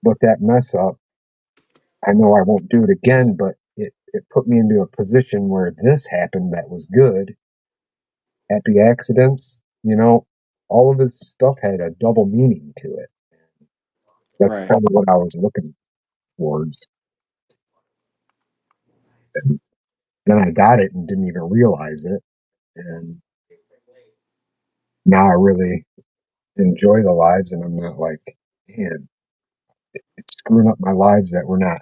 but that mess up, I know I won't do it again, but it put me into a position where this happened that was good. Happy accidents, all of his stuff had a double meaning to it. That's Right. kind of what I was looking towards. And then I got it and didn't even realize it. And now I really enjoy the lives, and I'm not like, man, it's screwing up my lives that we're not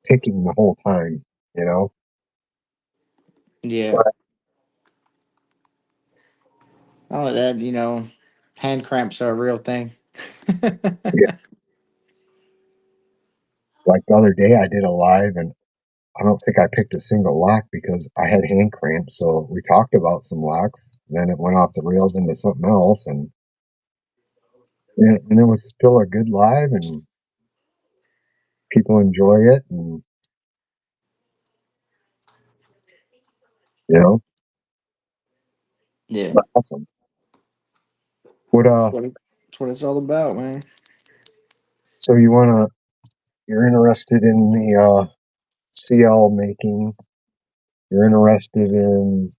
picking the whole time, you know? Yeah. All of that, hand cramps are a real thing. Yeah. Like the other day, I did a live, and I don't think I picked a single lock because I had hand cramps. So we talked about some locks. Then it went off the rails into something else, and it was still a good live, and people enjoy it, and you know, Yeah. awesome. What That's what it's all about, man. So you're interested in the CL making? You're interested in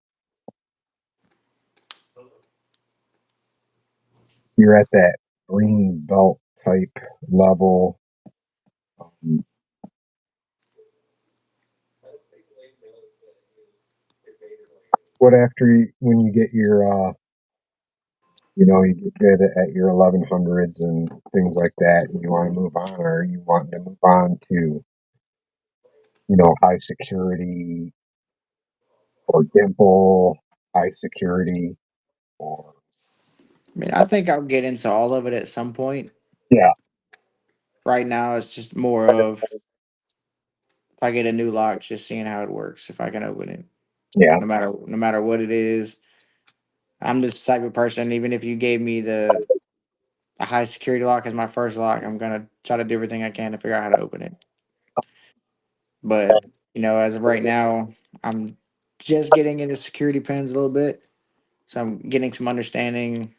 you're at that green belt type level. Um, what after when you get your you get good at your 1100s and things like that, and you want to move on, or you want to move on to high security or dimple high security or I mean, I think I'll get into all of it at some point. yeah, Right now, it's just more of if I get a new lock, just seeing how it works, if I can open it, yeah, no matter what it is. I'm this type of person. Even if you gave me the a high security lock as my first lock, I'm gonna try to do everything I can to figure out how to open it. But as of right now, I'm just getting into security pins a little bit, so I'm getting some understanding,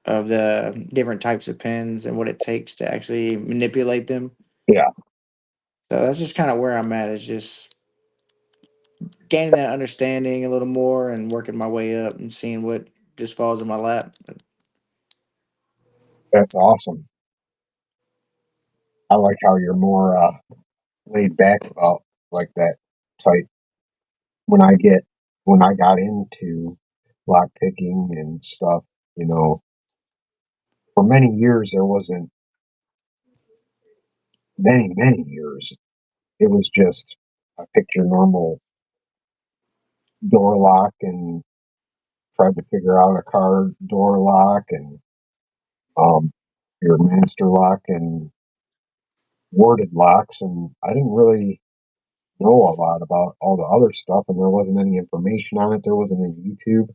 of the different types of pins and what it takes to actually manipulate them. yeah. So that's just kind of where I'm at. Is just gaining that understanding a little more and working my way up and seeing what just falls in my lap. That's awesome. I like how you're more laid back about like that type. When I get when I got into lock picking and stuff, you know, for many years there wasn't many years. It was just I picked your normal door lock and tried to figure out a car door lock and um, your master lock and worded locks, and I didn't really know a lot about all the other stuff, and there wasn't any information on it. There wasn't any YouTube.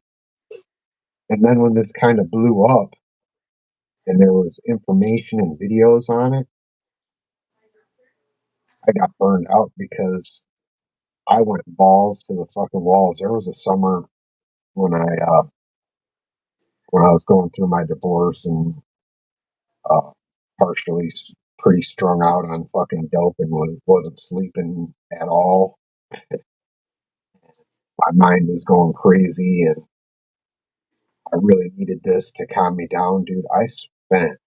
And then when this kind of blew up and there was information and videos on it, I got burned out because I went balls to the fucking walls. There was a summer when when I was going through my divorce and uh, partially pretty strung out on fucking dope and wasn't sleeping at all. My mind was going crazy, and I really needed this to calm me down, dude. I spent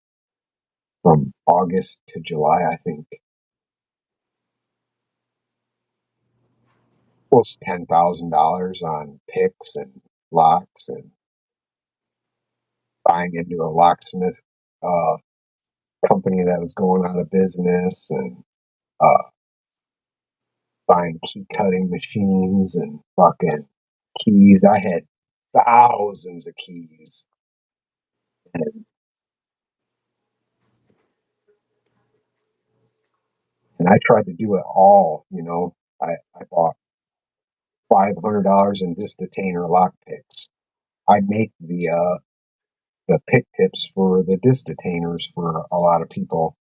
from August to July, I think, close to $10,000 on picks and locks and buying into a locksmith uh, company that was going out of business and uh, buying key cutting machines and fucking keys. I had thousands of keys. And, and I tried to do it all. I bought $500 in Distatainer lock picks. I make the pick tips for the Distatainers for a lot of people.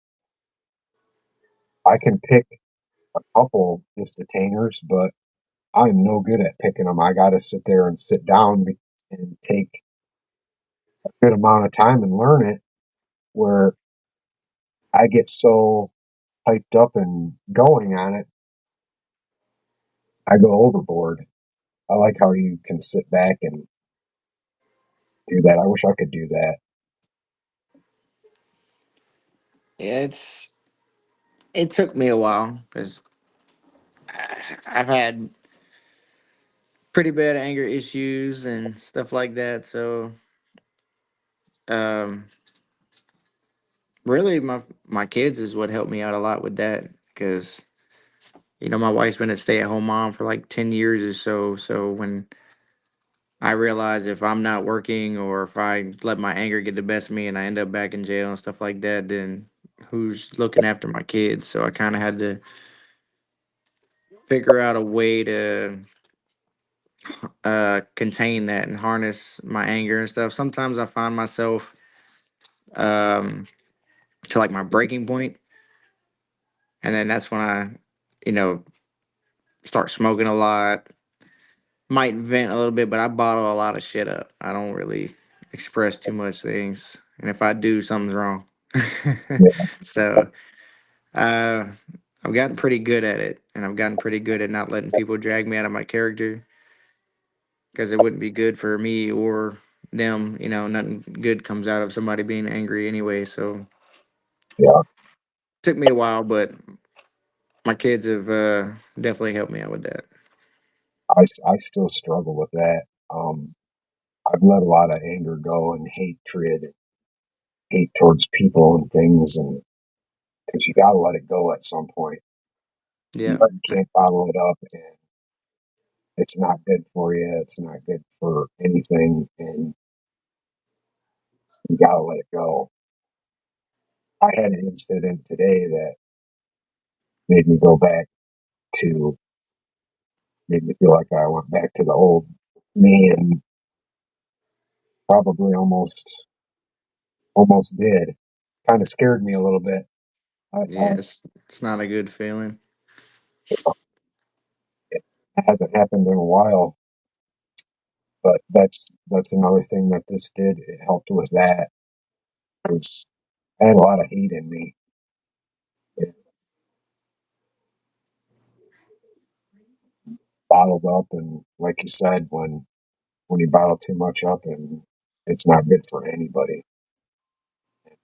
I can pick a couple Distatainers, but I'm no good at picking them. I got to sit there and sit down and take a good amount of time and learn it. Where I get so hyped up and going on it, I go overboard. I like how you can sit back and do that. I wish I could do that. Yeah, it took me a while because I've had pretty bad anger issues and stuff like that. So, um, really, my kids is what helped me out a lot with that because my wife's been a stay at home mom for like 10 years or so. So when I realize if I'm not working or if I let my anger get the best of me and I end up back in jail and stuff like that, then who's looking after my kids? So I kind of had to figure out a way to contain that and harness my anger and stuff. Sometimes I find myself um, to like my breaking point, and then that's when I, you know, start smoking a lot. Might vent a little bit, but I bottle a lot of shit up. I don't really express too much things, and if I do, something's wrong. Yeah, So uh, I've gotten pretty good at it, and I've gotten pretty good at not letting people drag me out of my character because it wouldn't be good for me or them. Nothing good comes out of somebody being angry anyway. So yeah. took me a while, but my kids have definitely helped me out with that. I still struggle with that. Um, I've let a lot of anger go and hatred, and hate towards people and things, and because you got to let it go at some point. Yeah, You can't bottle it up, and it's not good for you. It's not good for anything, and you got to let it go. I had an incident today that made me go back to, made me feel like I went back to the old me, and probably almost did. Kind of scared me a little bit. it's not a good feeling. It hasn't happened in a while, but that's another thing that this did. It helped with that. Was I had a lot of hate in me. It bottled up, and like you said, when you bottle too much up, and it's not good for anybody.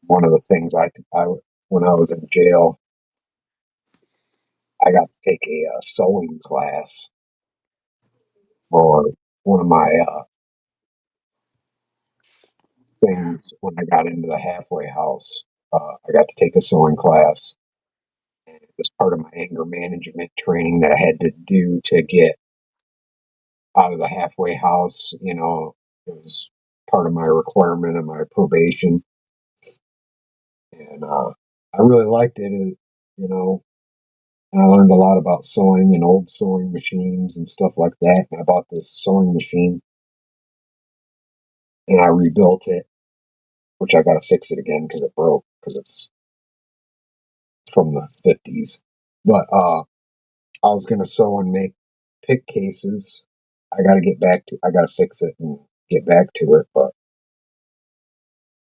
One of the things I when I was in jail, I got to take a sewing class for one of my things when I got into the halfway house. I got to take a sewing class, and it was part of my anger management training that I had to do to get out of the halfway house. It was part of my requirement of my probation, and I really liked it. You know, and I learned a lot about sewing and old sewing machines and stuff like that. And I bought this sewing machine and I rebuilt it, which I got to fix it again because it broke because it's from the 50s. But I was gonna sew and make pick cases. I got to fix it and get back to it. But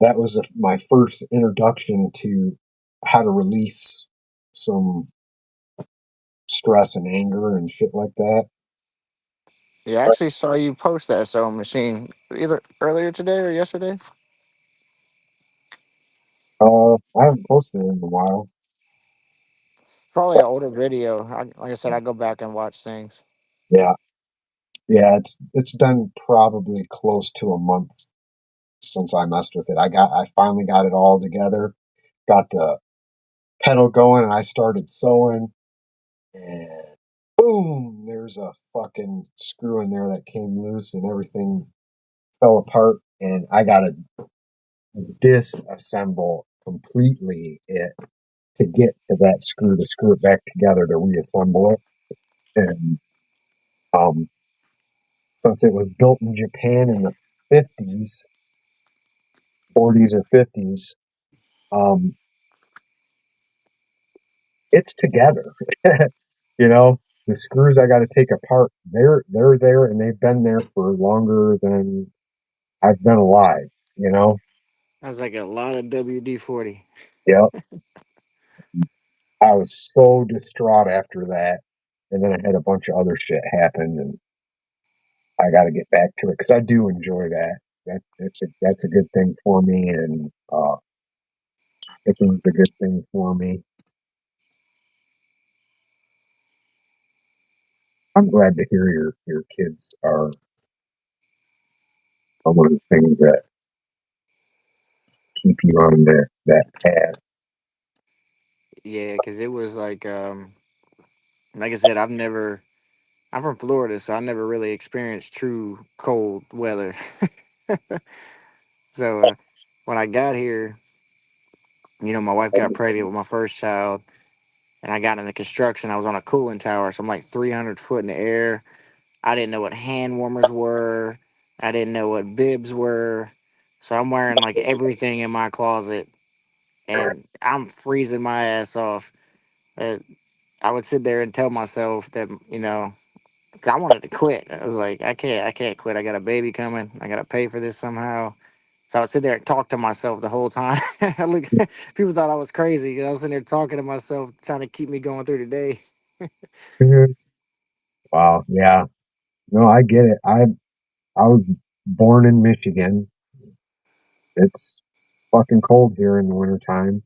that was my first introduction to how to release some stress and anger and shit like that. Yeah, I actually saw you post that sewing machine either earlier today or yesterday. I haven't posted it in a while. Probably So, an older video. Like I said, I go back and watch things. yeah, yeah, it's been probably close to a month since I messed with it. I finally got it all together, got the pedal going, and I started sewing, and boom, there's a fucking screw in there that came loose, and everything fell apart, and I got to disassemble completely it to get to that screw to screw it back together to reassemble it. And um, since it was built in Japan in the 50s, 40s or 50s, um, it's together. The screws I got to take apart, they're there, and they've been there for longer than I've been alive. You know, That's like a lot of WD-40. yeah. I was so distraught after that. and then I had a bunch of other shit happen, and I got to get back to it because I do enjoy that. That's a good thing for me, and picking's a good thing for me. I'm glad to hear your kids are one of the things that keep you on that path. Yeah, because it was like I said, I'm from Florida, so I never really experienced true cold weather. So when I got here, my wife got pregnant with my first child, and I got into construction. I was on a cooling tower, so I'm like 300 foot in the air. I didn't know what hand warmers were. I didn't know what bibs were. So I'm wearing like everything in my closet, and I'm freezing my ass off. Uh, I would sit there and tell myself that, 'cause I wanted to quit. I was like, I can't quit. I got a baby coming. I got to pay for this somehow. So I would sit there and talk to myself the whole time. I look, people thought I was crazy 'cause I was sitting there talking to myself, trying to keep me going through the day. Wow, yeah, no, I get it. I was born in Michigan. It's fucking cold here in the wintertime.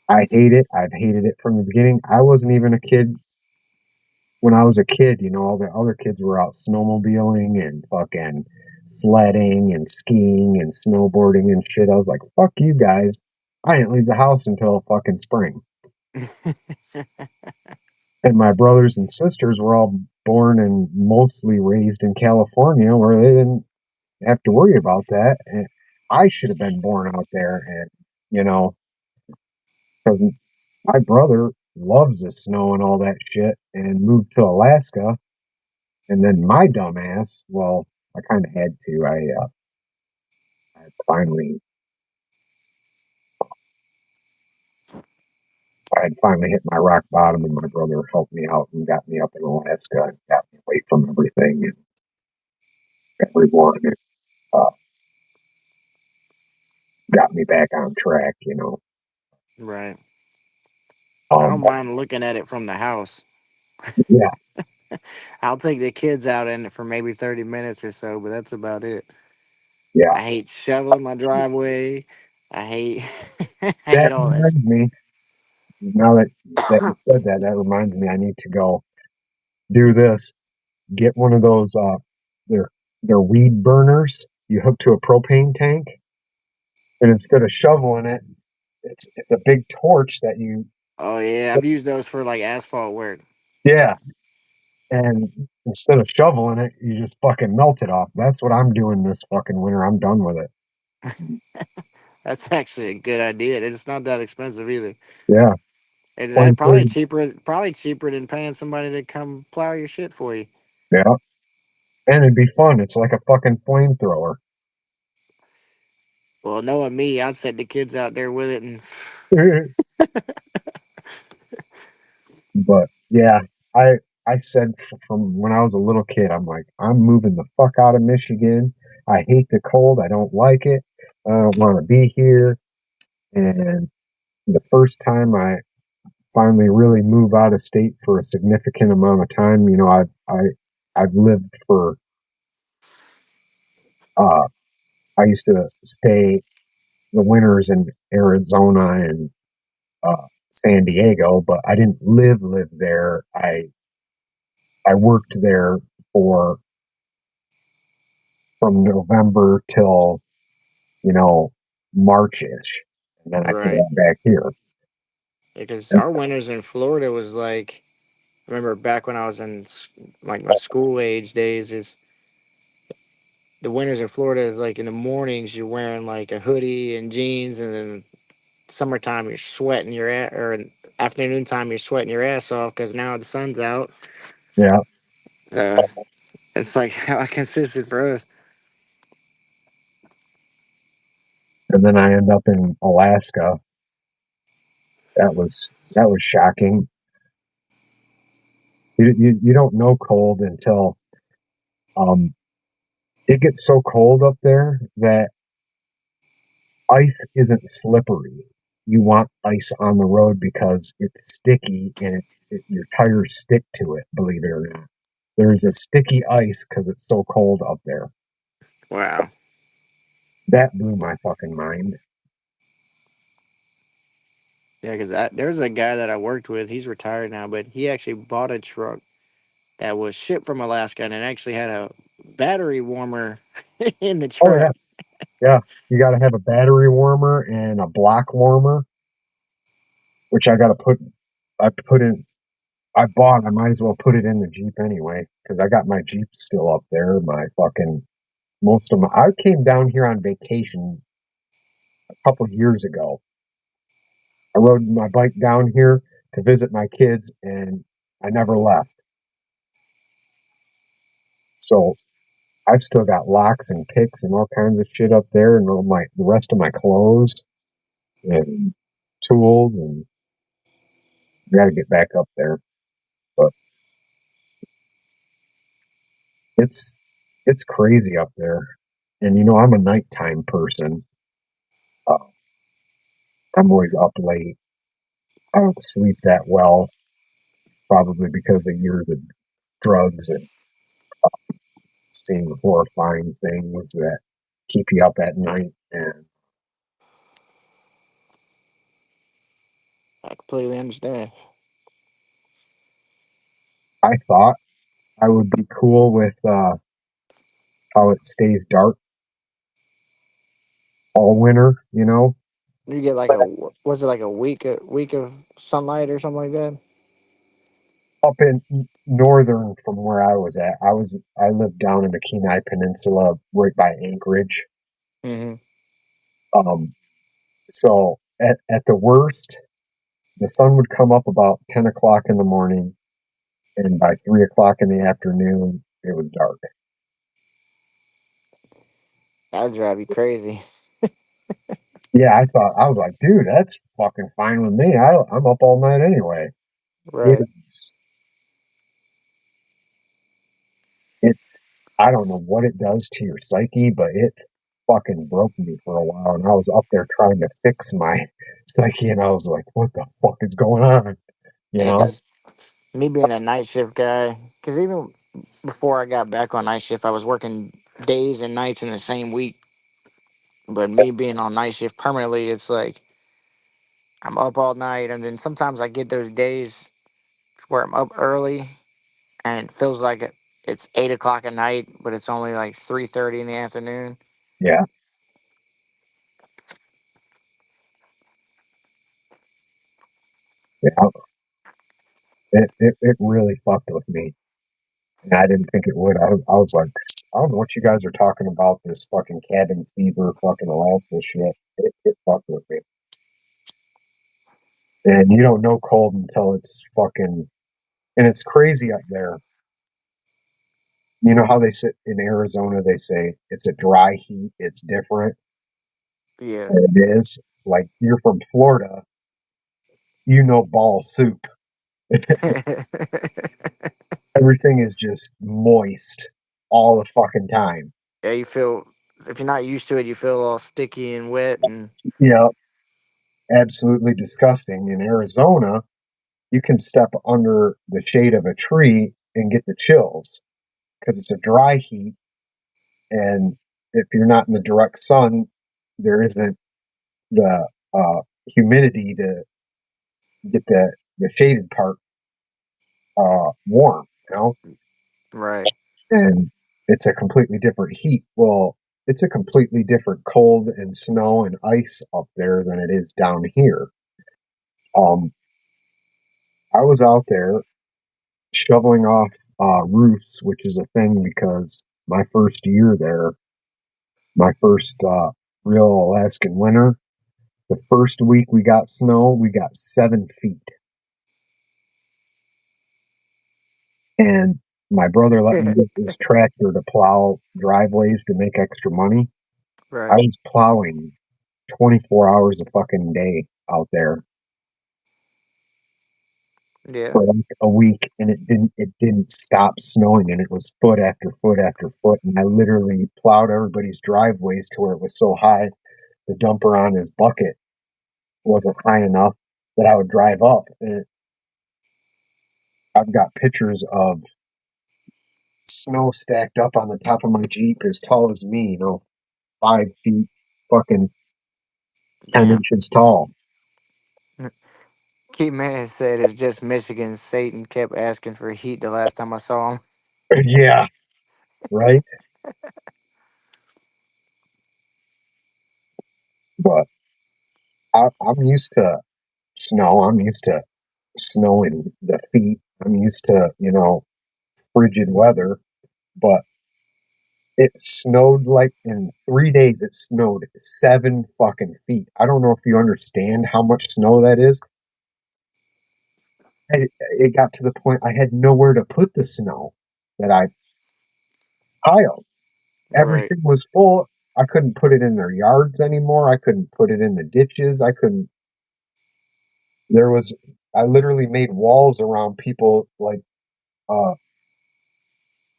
I hate it. I've hated it from the beginning. I wasn't even a kid when I was a kid. All the other kids were out snowmobiling and fucking sledding and skiing and snowboarding and shit. I was like, fuck you guys. I didn't leave the house until fucking spring. And my brothers and sisters were all born and mostly raised in California where they didn't have to worry about that. And I should have been born out there. And, you know, because my brother loves the snow and all that shit and moved to Alaska. And then my dumbass, well, I kind of had to. I finally, I had finally hit my rock bottom, and my brother helped me out and got me up in Alaska and got me away from everything and everyone, and uh, got me back on track. Right. I don't Um, mind looking at it from the house. yeah, I'll take the kids out in it for maybe 30 minutes or so, but that's about it. yeah. I hate shoveling my driveway. I hate I That hate all this. reminds me. Now that you said that, that reminds me. I need to go do this. Get one of those. They're they're weed burners. You hook to a propane tank, and instead of shoveling it, it's a big torch that you. Oh yeah, I've used those for like asphalt work. Yeah, and instead of shoveling it, you just fucking melt it off. That's what I'm doing this fucking winter. I'm done with it. That's actually a good idea. And it's not that expensive either. Yeah, It's twenty thirty. probably cheaper than paying somebody to come plow your shit for you. Yeah, and it'd be fun. It's like a fucking flamethrower. Well, knowing me, I'd set the kids out there with it, and But yeah, I I said from when I was a little kid, I'm like, I'm moving the fuck out of Michigan. I hate the cold. I don't like it. I don't want to be here. And the first time I finally really move out of state for a significant amount of time, I've lived for. Uh, I used to stay the winters in Arizona and San Diego, but I didn't live there. I worked there for from November till, you know, Marchish. And then I came right, back here. because our winters in Florida was like. I remember back when I was in like my school age days, is the winters in Florida is like in the mornings you're wearing like a hoodie and jeans, and then summertime you're sweating your ass, or in afternoon time you're sweating your ass off because now the sun's out. Yeah. So it's like how consistent for us. And then I end up in Alaska. That was shocking. You don't know cold until um it gets so cold up there that ice isn't slippery. you want ice on the road because it's sticky and your tires stick to it, believe it or not. There's a sticky ice because it's so cold up there. Wow. That blew my fucking mind. Yeah, because there's a guy that I worked with. He's retired now, but he actually bought a truck that was shipped from Alaska, and it actually had a battery warmer in the Oh, truck. yeah. Yeah. You got to have a battery warmer and a block warmer, which I put in, I bought, I might as well put it in the Jeep anyway, because I got my Jeep still up there. I came down here on vacation a couple years ago. I rode my bike down here to visit my kids and I never left. So I've still got locks and kicks and all kinds of shit up there and the rest of my clothes and tools and I got to get back up there. But it's it's crazy up there. And I'm a nighttime person. Uh, I'm always up late. I don't sleep that well, probably because of years of drugs and seeing horrifying things that keep you up at night. And I completely understand. I thought I would be cool with how it stays dark all winter. You get like a was it like a week of sunlight or something like that? Up in northern from where I was at, I lived down in the Kenai Peninsula, right by Anchorage. Hmm. Um, so at the worst, the sun would come up about 10 o'clock in the morning, and by 3 o'clock in the afternoon, it was dark. That would drive you crazy. Yeah, I was like, dude, that's fucking fine with me. I'm up all night anyway. Right. It's it's I don't know what it does to your psyche, but it fucking broke me for a while, and I was up there trying to fix my psyche, and I was like, what the fuck is going on? You Yeah, know? because me being a night shift guy, because even before I got back on night shift, I was working days and nights in the same week. But me being on night shift permanently, it's like I'm up all night, and then sometimes I get those days where I'm up early, and it feels like it's 8 o'clock at night, but it's only like 3:30 in the afternoon. Yeah, yeah. It really fucked with me, and I didn't think it would. I was like, I don't know what you guys are talking about. This fucking cabin fever, fucking Alaska shit. It fucked with me. And you don't know cold until it's fucking, and it's crazy up there. You know how they sit in Arizona, they say it's a dry heat, it's different. Yeah. And it is. Like, you're from Florida, ball soup. Everything is just moist all the fucking time. Yeah, you feel if you're not used to it, you feel all sticky and wet, and Yeah, absolutely disgusting. In Arizona, you can step under the shade of a tree and get the chills because it's a dry heat. And if you're not in the direct sun, there isn't the humidity to get the shaded part warm. right. And it's a completely different heat. Well, it's a completely different cold and snow and ice up there than it is down here. Um, I was out there shoveling off roofs, which is a thing because my first year there, my first real Alaskan winter, the first week we got snow, we got 7 feet. And my brother let me use his tractor to plow driveways to make extra money. I Right. was plowing 24 hours a fucking day out there Yeah. for like a week, and it didn't stop snowing, and it was foot after foot after foot, and I literally plowed everybody's driveways to where it was so high the dumper on his bucket wasn't high enough that I would drive up. And I've got pictures of snow stacked up on the top of my Jeep as tall as me, 5 feet, fucking 10 Damn. inches tall. Keith Man said it's just Michigan. Satan kept asking for heat the last time I saw him. Yeah, right. But I'm used to snow. I'm used to snow in the feet. I'm used to, frigid weather. But it snowed like in 3 days, it snowed 7 fucking feet. I don't know if you understand how much snow that is. It got to the point I had nowhere to put the snow that I piled. Right. Everything was full. I couldn't put it in their yards anymore. I couldn't put it in the ditches. There was, I literally made walls around people, like, uh,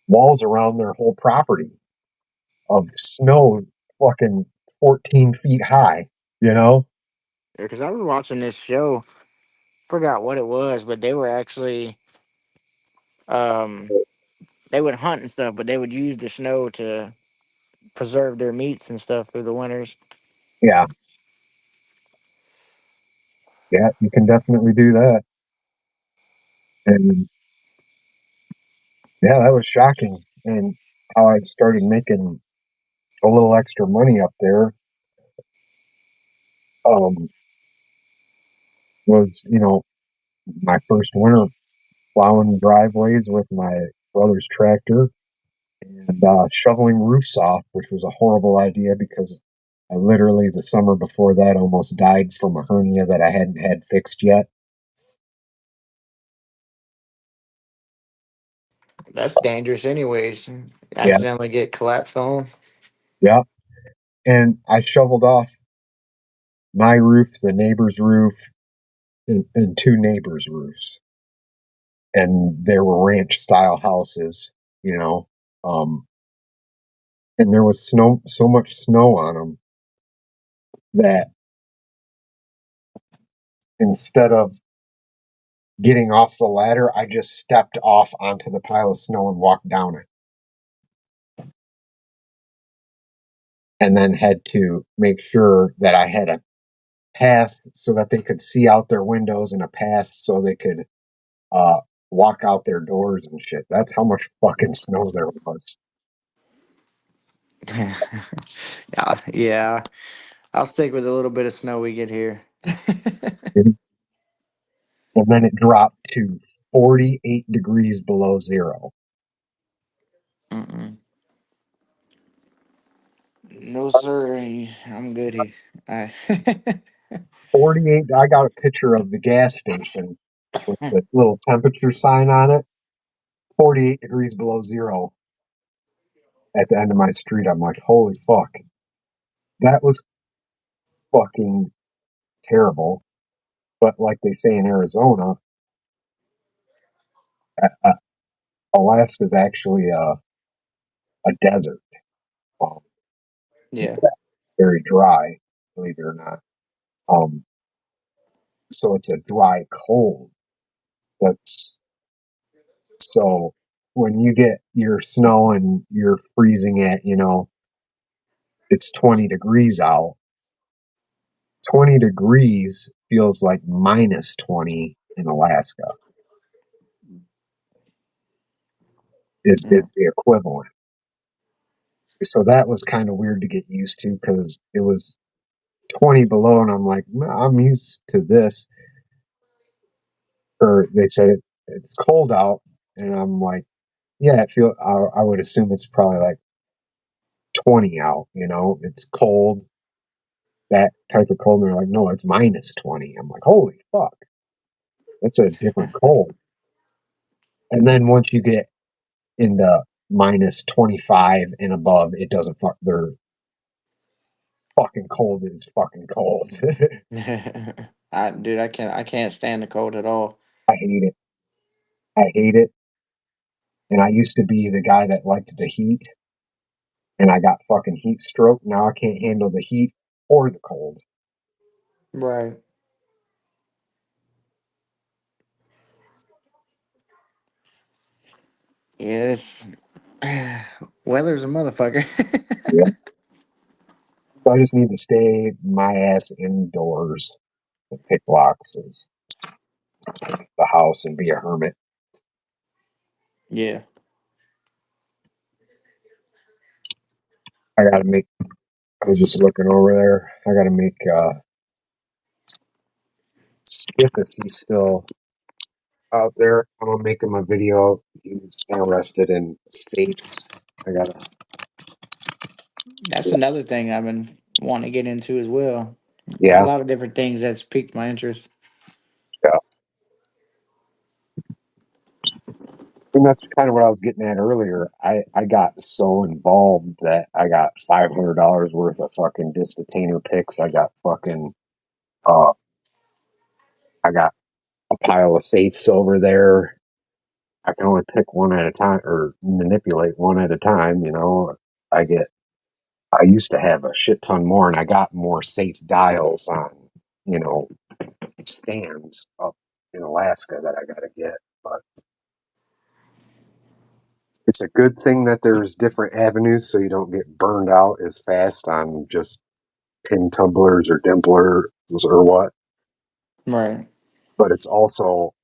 walls around their whole property of snow fucking 14 feet high, you know? Because I was watching this show, forgot what it was, but they were actually um they would hunt and stuff, but they would use the snow to preserve their meats and stuff through the winters. Yeah, yeah, you can definitely do that. And yeah, that was shocking. And how I started making a little extra money up there um, was, my first winter plowing driveways with my brother's tractor and shoveling roofs off, which was a horrible idea because I literally the summer before that almost died from a hernia that I hadn't had fixed yet. That's dangerous, anyways. Yeah, Accidentally get collapsed on. yeah. And I shoveled off my roof, the neighbor's roof, and two neighbors' roofs. And there were ranch style houses, you know. Um, and there was snow, so much snow on them that instead of getting off the ladder, I just stepped off onto the pile of snow and walked down it. And then had to make sure that I had a path so that they could see out their windows and a path so they could uh, walk out their doors and shit. That's how much fucking snow there was. Yeah, yeah. I'll stick with a little bit of snow we get here. And then it dropped to 48 degrees below zero. Mm-mm. No, sir. I'm good here. I 48. I got a picture of the gas station with the little temperature sign on it. 48 degrees below zero at the end of my street. I'm like, holy fuck. That was fucking terrible. But like they say in Arizona, Alaska is actually a desert. Um, yeah. very dry, believe it or not. Um, so it's a dry cold. That's so when you get your snow and you're freezing at, it's 20 degrees out. 20 degrees feels like minus 20 in Alaska Yeah. is the equivalent. So that was kind of weird to get used to because it was 20 below and I'm like, I'm used to this. Or they said it's cold out and I'm like, yeah, I would assume it's probably like 20 out, it's cold, that type of cold. And they're like, no, it's minus 20. I'm like, holy fuck, that's a different cold. And then once you get into minus 25 and above, it doesn't fuck, they're fucking cold is fucking cold. Dude, I can't stand the cold at all. I hate it. I hate it. And I used to be the guy that liked the heat and I got fucking heat stroke. Now I can't handle the heat or the cold. Right. Yes. Weather's a motherfucker. Yeah. So I just need to stay my ass indoors and pick locks as the house and be a hermit. Yeah. I gotta make. I was just looking over there. I gotta make Skip if he's still out there. I'm gonna make him a video. He's interested in safes. I gotta. That's another thing I've been wanting to get into as well. There's a Yeah, lot of different things that's piqued my interest. yeah. And that's kind of what I was getting at earlier. I got so involved that I got $500 worth of fucking disdetainer picks. Uh I got a pile of safes over there. I can only pick one at a time or manipulate one at a time, you know. I get I used to have a shit ton more and I got more safe dials on, you know, stands up in Alaska that I gotta get. But it's a good thing that there's different avenues so you don't get burned out as fast on just pin tumblers or dimplers or what. Right. But it's also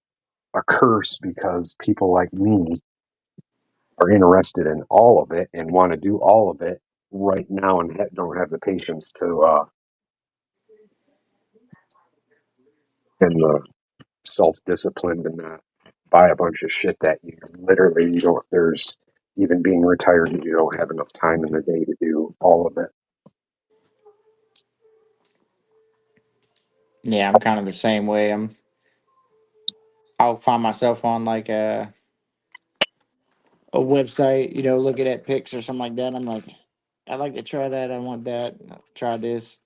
a curse because people like me are interested in all of it and want to do all of it right now and don't have the patience to and the self discipline to not buy a bunch of shit that you don't. There's even being retired, you don't have enough time in the day to do all of it. Yeah, I'm kind of the same way. I'll find myself on like a website, looking at pics or something like that. I'm like, I'd like to try that. I want that. Try this.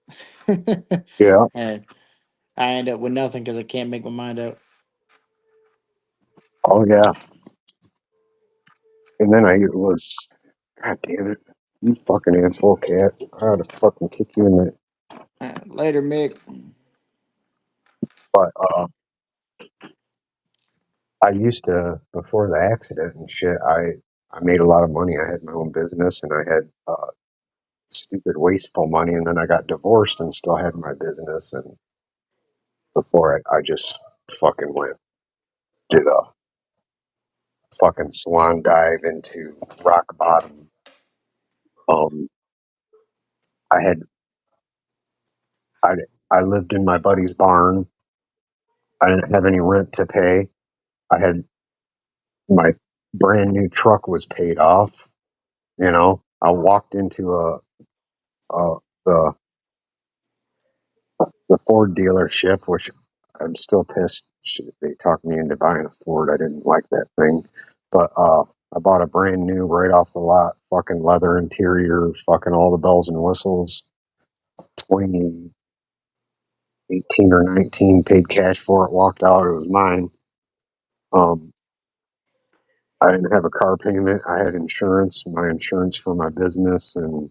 Yeah. And I end up with nothing because I can't make my mind up. Oh yeah. And then I was, God damn it, you fucking asshole cat! I ought to fucking kick you in the. Later, Mick. But I used to before the accident and shit. I made a lot of money. I had my own business and I had stupid wasteful money, and then I got divorced and still had my business. And before it, I just fucking went did a fucking swan dive into rock bottom. Um, I had I I lived in my buddy's barn. I didn't have any rent to pay. I had my brand new truck was paid off. You know, I walked into a the the Ford dealership, which I'm still pissed. They talked me into buying a Ford. I didn't like that thing, but I bought a brand new right off the lot, fucking leather interior, fucking all the bells and whistles. 2018 or 19, paid cash for it, walked out. It was mine. Um, I didn't have a car payment. I had insurance, my insurance for my business, and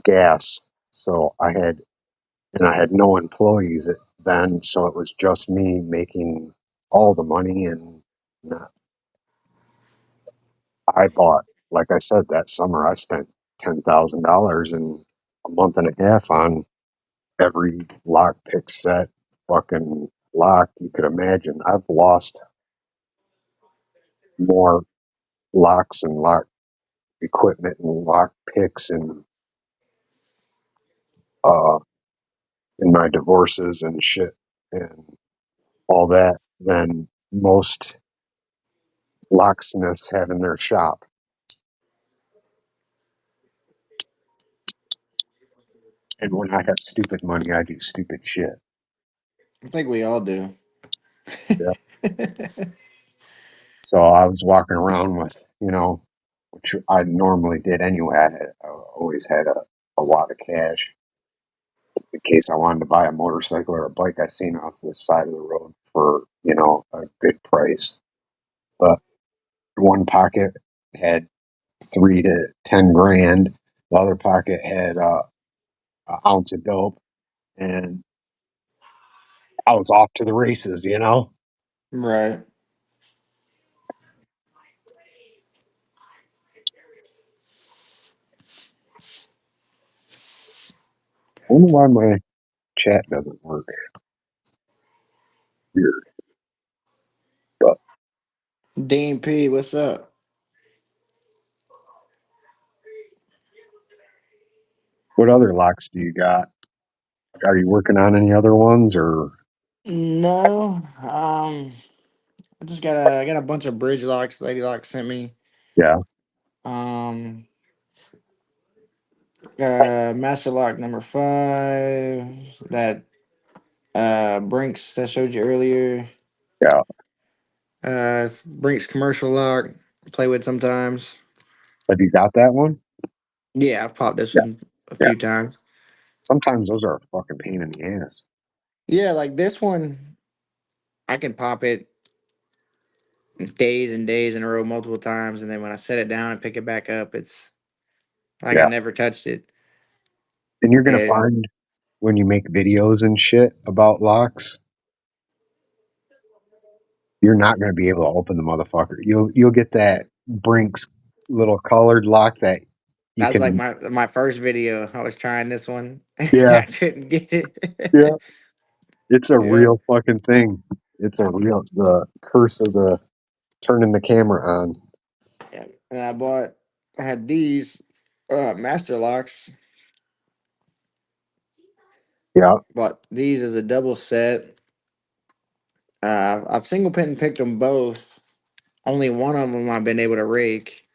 gas. So I had no employees then, so it was just me making all the money. And I bought, like I said, that summer I spent $10,000 in a month and a half on every lock pick set, fucking lock you could imagine. I've lost more locks and lock equipment and lock picks and uh, in my divorces and shit and all that than most locksmiths have in their shop. And when I have stupid money, I do stupid shit. I think we all do. Yeah. So I was walking around with, which I normally did anyway. I always had a lot of cash in case I wanted to buy a motorcycle or a bike I seen off the side of the road for, a good price. But one pocket had 3 to 10 grand. The other pocket had an ounce of dope, and I was off to the races. Right. I wonder why my chat doesn't work. Weird. But Dean P, what's up? what other locks do you got? Are you working on any other ones or No, I got a bunch of bridge locks. Lady Lock sent me. yeah, Um, got a Master Lock number 5. That Brinks that I showed you earlier. yeah. It's Brinks commercial lock. Play with sometimes. Have you got that one? Yeah, I've popped this Yeah, one a yeah. few times. Sometimes those are a fucking pain in the ass. Yeah, like this one, I can pop it days and days in a row multiple times, and then when I set it down and pick it back up, it's like I Yeah. never touched it. And you're gonna And find when you make videos and shit about locks, you're not gonna be able to open the motherfucker. You'll get that Brinks little colored lock that you that was like can. my first video. I was trying this one. Yeah, I couldn't get it. yeah. It's a Yeah, real fucking thing. It's a real the curse of the turning the camera on. yeah. And I had these master locks, Yeah, but these as a double set. I've single pin picked them both. Only one of them I've been able to rake,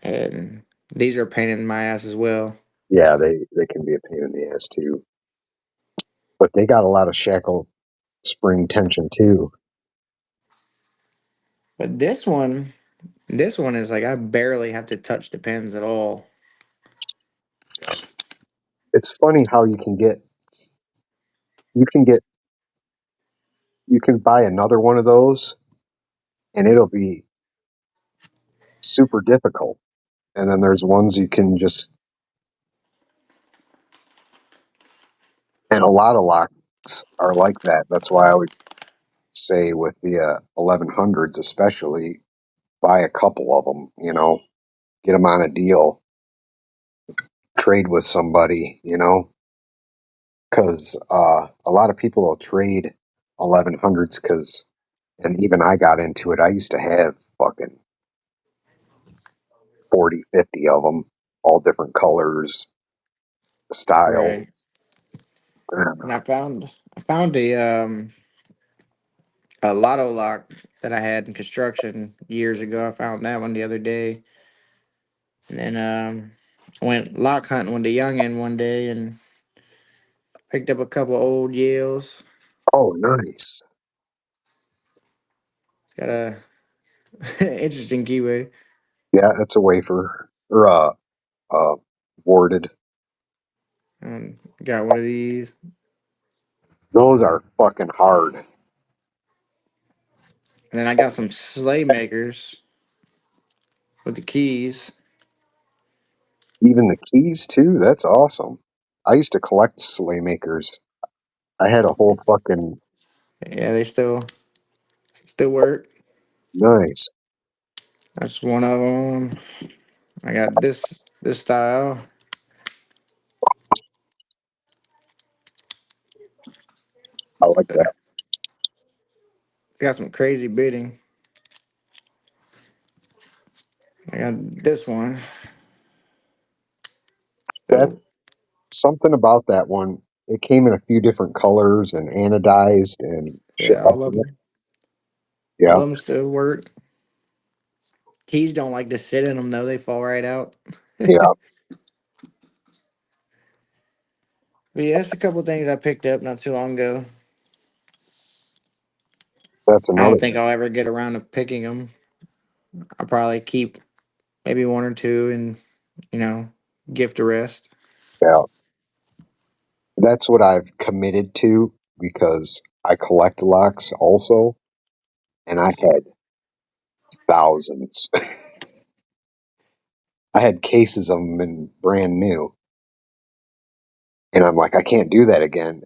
and these are a pain in my ass as well. yeah. They can be a pain in the ass too, but they got a lot of shackle spring tension too. But this one is like I barely have to touch the pins at all. It's funny how you can get you can buy another one of those and it'll be super difficult. And then there's ones you can just, and a lot of locks are like that. That's why I always say with the 1100s, especially, buy a couple of them, get them on a deal, trade with somebody, because a lot of people will trade 1100s because, and even I got into it. I used to have fucking 40, 50 of them, all different colors, Right. styles. And I found a lotto lock that I had in construction years ago. I found that one the other day. And then I went lock hunting with the youngin one day and picked up a couple old Yales. Oh, nice. It's got a interesting keyway. Yeah, it's a wafer or a warded. Got one of these. Those are fucking hard. And then I got some sleigh makers with the keys. Even the keys too. That's awesome. I used to collect sleigh makers. I had a whole fucking Yeah, they still work. nice. That's one of them. I got this style. I like that. It's got some crazy bidding. I got this one. Still, That's something about that one. It came in a few different colors and anodized and shit yeah, like that. all Yeah, of them still work. Keys don't like to sit in them though; they fall right out. yeah. But yeah, it's a couple things I picked up not too long ago. That's I don't another think one. I'll ever get around to picking them. I'll probably keep maybe one or two and you know gift the rest. Yeah, that's what I've committed to because I collect locks also, and I had thousands. I had cases of them in brand new. And I'm like, I can't do that again.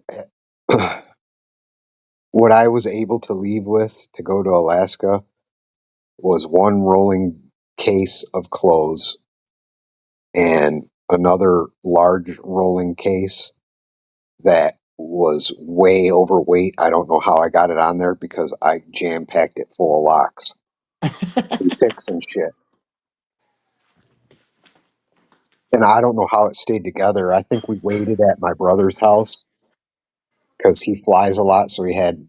What I was able to leave with to go to Alaska was one rolling case of clothes and another large rolling case that was way overweight. I don't know how I got it on there because I jam packed it full of locks and picks and shit. And I don't know how it stayed together. I think we waited at my brother's house because he flies a lot. So he had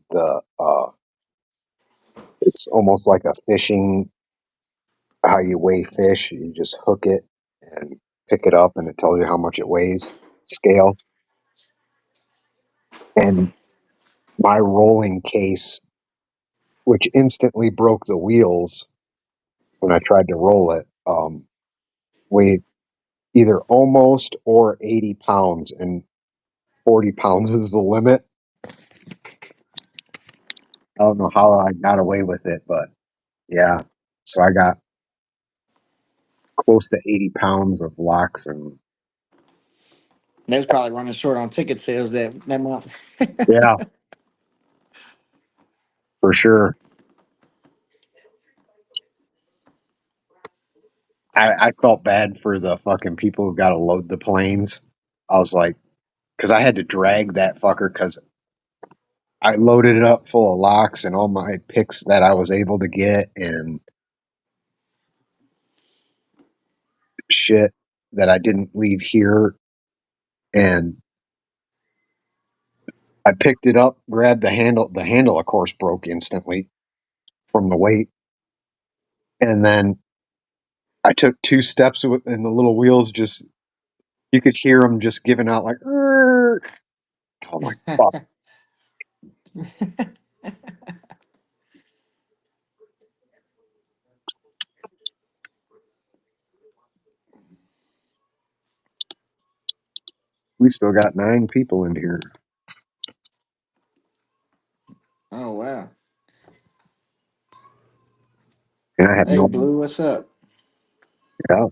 it's almost like a fishing, how you weigh fish. You just hook it and pick it up and it tells you how much it weighs, scale. And my rolling case, which instantly broke the wheels when I tried to roll it, weighed either almost or 80 pounds, and 40 pounds is the limit. I don't know how I got away with it, but yeah. So I got close to 80 pounds of locks, and They was probably running short on ticket sales that month. yeah, for sure. I felt bad for the fucking people who got to load the planes. I was like, because I had to drag that fucker because I loaded it up full of locks and all my picks that I was able to get and shit that I didn't leave here. And I picked it up, grabbed the handle. The handle, of course, broke instantly from the weight. And then I took two steps and the little wheels just, you could hear them just giving out like, "Arr." I'm like, fuck. We still got 9 people in here. Oh wow. And I have Hey no, Blue, what's up? yeah,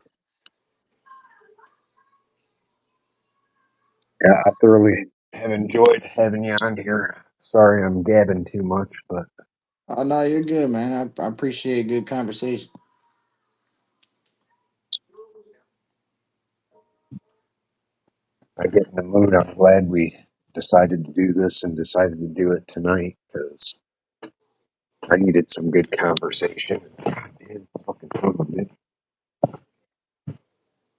yeah, I thoroughly have enjoyed having you on here. Sorry I'm gabbing too much, but Oh no, you're good, man. I appreciate good conversation. I get in the mood. I'm glad we decided to do this and decided to do it tonight because I needed some good conversation. God damn, fucking son of a bitch.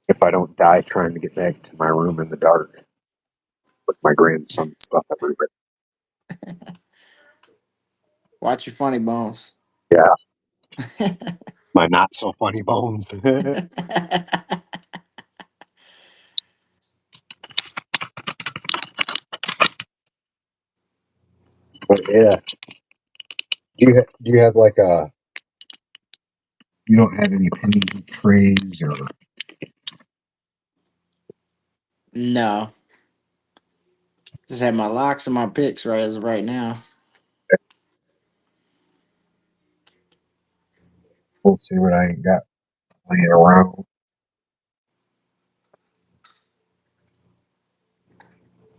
If I don't die trying to get back to my room in the dark with my grandson stuff everywhere. Watch your funny bones. Yeah, my not so funny bones. But yeah, do you have like a, you don't have any pennies and trays or, No, just have my locks and my picks right as of right now. we'll see what I ain't got laying around.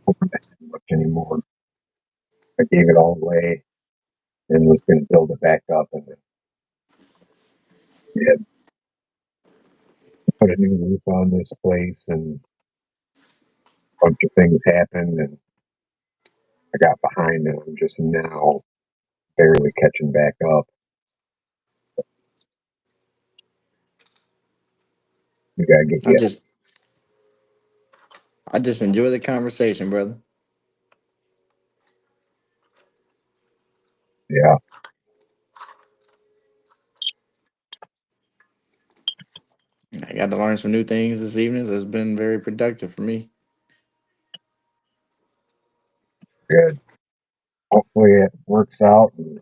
Hoping I didn't much anymore. I gave it all away and was going to build it back up, and then we had to put a new roof on this place, and a bunch of things happened, and I got behind, and I'm just now barely catching back up. We gotta get I you. just I just enjoy the conversation, brother. Yeah, I got to learn some new things this evening, so it's been very productive for me. good. Hopefully it works out, and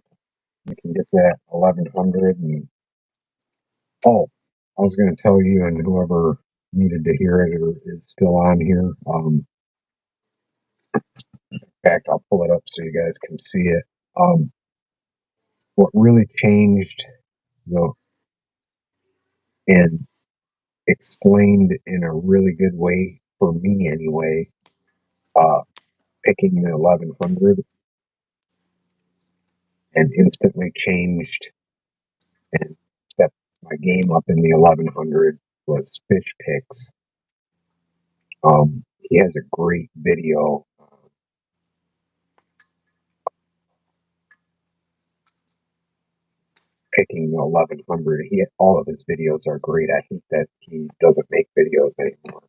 we can get that 1100. And oh, I was gonna tell you, and whoever needed to hear it or is still on here. In fact, I'll pull it up so you guys can see it. Um, what really changed the and explained in a really good way for me anyway. Uh, Picking the 1100 and instantly changed and stepped my game up in the 1100 was fish picks. He has a great video picking 1100. All of his videos are great. I hate that he doesn't make videos anymore.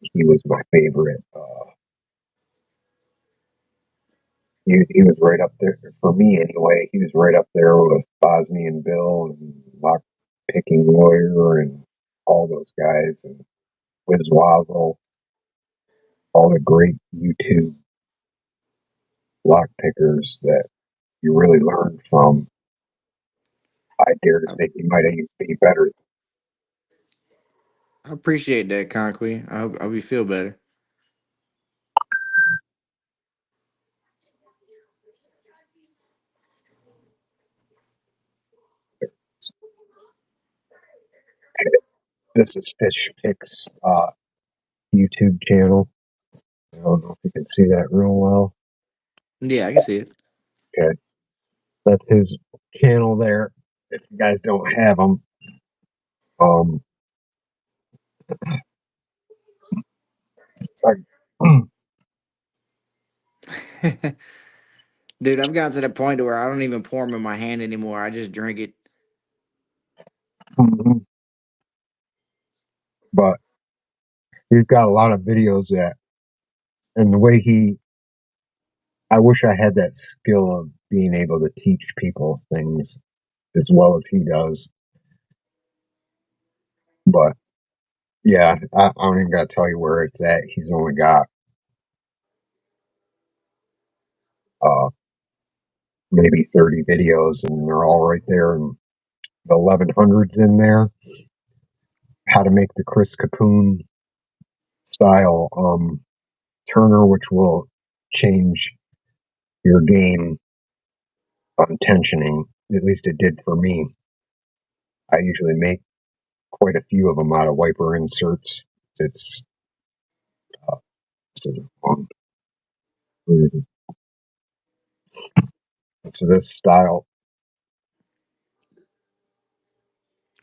He was my favorite. He was right up there for me anyway. He was right up there with Bosnian Bill and Lock Picking Lawyer and all those guys and Wiz Wazzle, all the great YouTube lock pickers that you really learn from. I dare to I, say he might even be better. I appreciate that, Conquy. I hope you feel better. This is Fish Picks YouTube channel. I don't know if you can see that real well. Yeah, I can see it. Okay, that's his channel there. If you guys don't have him, um, it's like, Dude, I've gotten to the point where I don't even pour them in my hand anymore. I just drink it. mhm. But he's got a lot of videos that, and the way I wish I had that skill of being able to teach people things as well as he does. But yeah, I don't even got to tell you where it's at. He's only got uh, maybe 30 videos, and they're all right there. And the 1100s in there. How to make the Chris Capoon style turner, which will change your game on tensioning. At least it did for me. I usually make quite a few of them out of wiper inserts. It's, uh, it's so this style.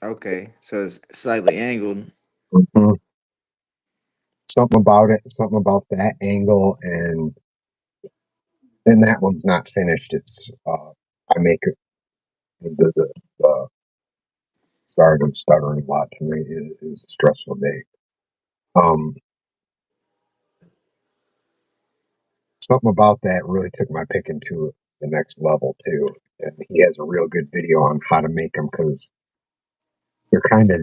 Okay, so it's slightly angled. Mhm. Something about it, something about that angle, and that one's not finished. It's I make it. The sorry, I'm stuttering a lot tonight. It was a stressful day. Um, Something about that really took my picking to the next level too. And he has a real good video on how to make them because they're kind of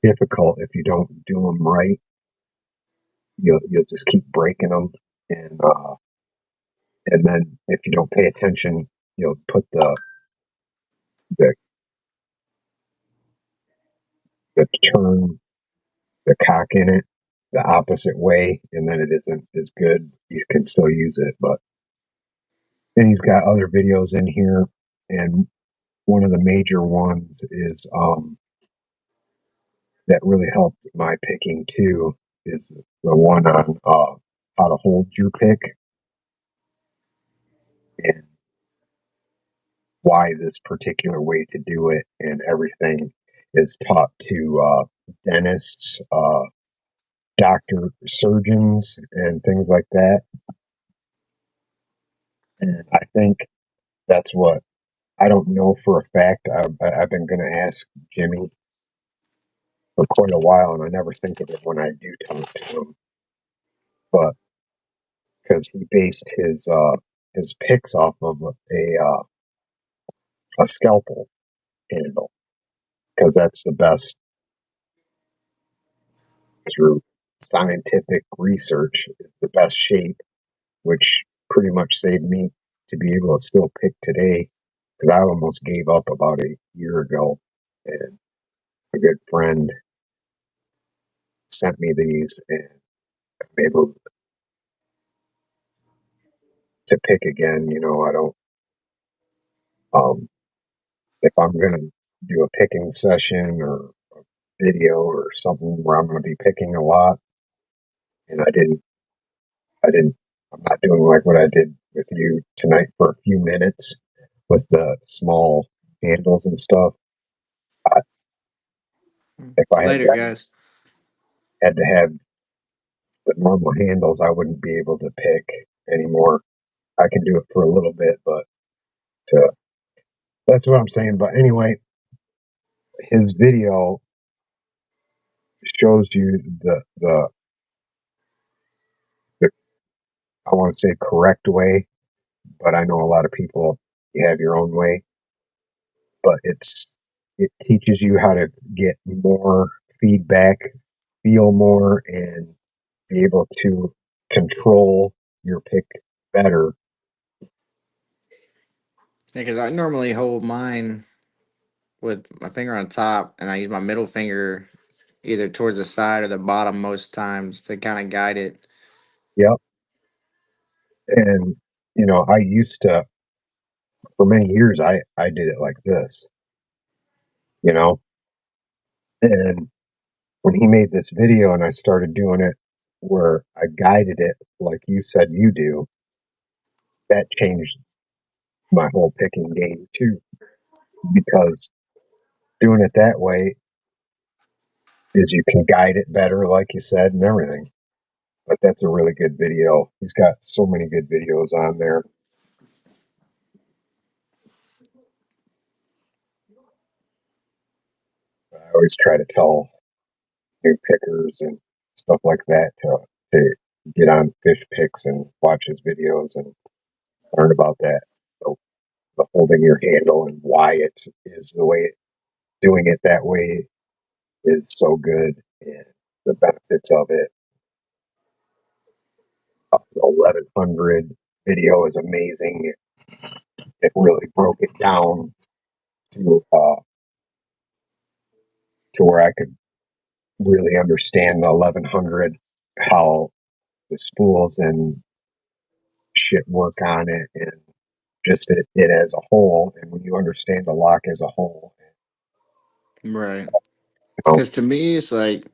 difficult if you don't do them right. You'll just keep breaking them, and then if you don't pay attention, you'll put the the turn the cock in it the opposite way, and then it isn't as good. You can still use it, but then he's got other videos in here, and one of the major ones is that really helped my picking too is the one on how to hold your pick and why this particular way to do it, and everything is taught to dentists, doctor surgeons, and things like that. And I think that's what I don't know for a fact. I've been going to ask Jimmy for quite a while, and I never think of it when I do talk to him. But because he based his picks off of a scalpel handle, because that's the best through scientific research, is the best shape, which pretty much saved me to be able to still pick today. Because I almost gave up about a year ago, and a good friend sent me these, and I'm able to pick again. I don't. If I'm gonna do a picking session or a video or something where I'm gonna be picking a lot, and I didn't, I'm not doing like what I did with you tonight for a few minutes with the small handles and stuff. I, If I Later, guys. had to have the normal handles, I wouldn't be able to pick anymore. I can do it for a little bit, but to, that's what I'm saying. But anyway, his video shows you the I want to say correct way, but I know a lot of people, you have your own way, but it teaches you how to get more feedback, feel more, and be able to control your pick better. Yeah, because I normally hold mine with my finger on top, and I use my middle finger either towards the side or the bottom most times to kind of guide it. Yep. And I used to, for many years, I did it like this, you know, and when he made this video and I started doing it where I guided it like you said you do, that changed my whole picking game too. Because doing it that way is you can guide it better, like you said, and everything. But that's a really good video. He's got so many good videos on there. I always try to tell new pickers and stuff like that to get on fish picks and watch his videos and learn about that. So the holding your handle and why it is the way doing it that way is so good and the benefits of it. The 1100 video is amazing. It really broke it down to where I could really understand the 1100, how the spools and shit work on it, and just it as a whole. And when you understand the lock as a whole, Right. you know, Because to me, it's like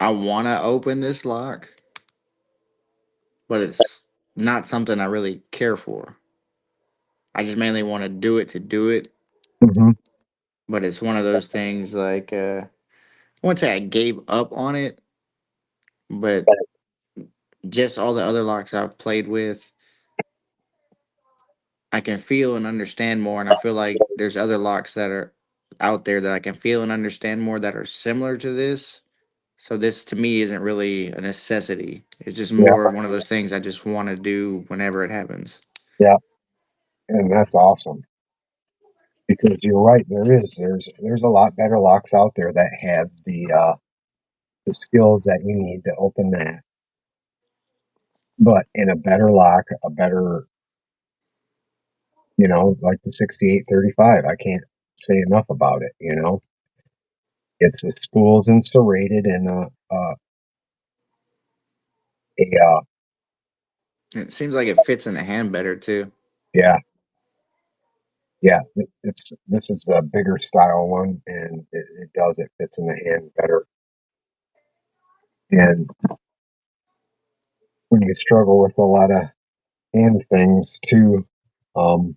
I want to open this lock, but it's not something I really care for. I just mainly want to do it to do it. hmm But it's one of those things like I wouldn't say I gave up on it, but just all the other locks I've played with, I can feel and understand more. And I feel like there's other locks that are out there that I can feel and understand more that are similar to this. So this to me isn't really a necessity. It's just yeah, more one of those things I just want to do whenever it happens. yeah, and that's awesome because you're right. There's a lot better locks out there that have the skills that you need to open that, but in a better lock, a better, like the 6835. I can't say enough about it. It's the spools and serrated and a It seems like it fits in the hand better too. yeah, yeah. It's this is the bigger style one, and it fits in the hand better. And when you struggle with a lot of hand things too, um,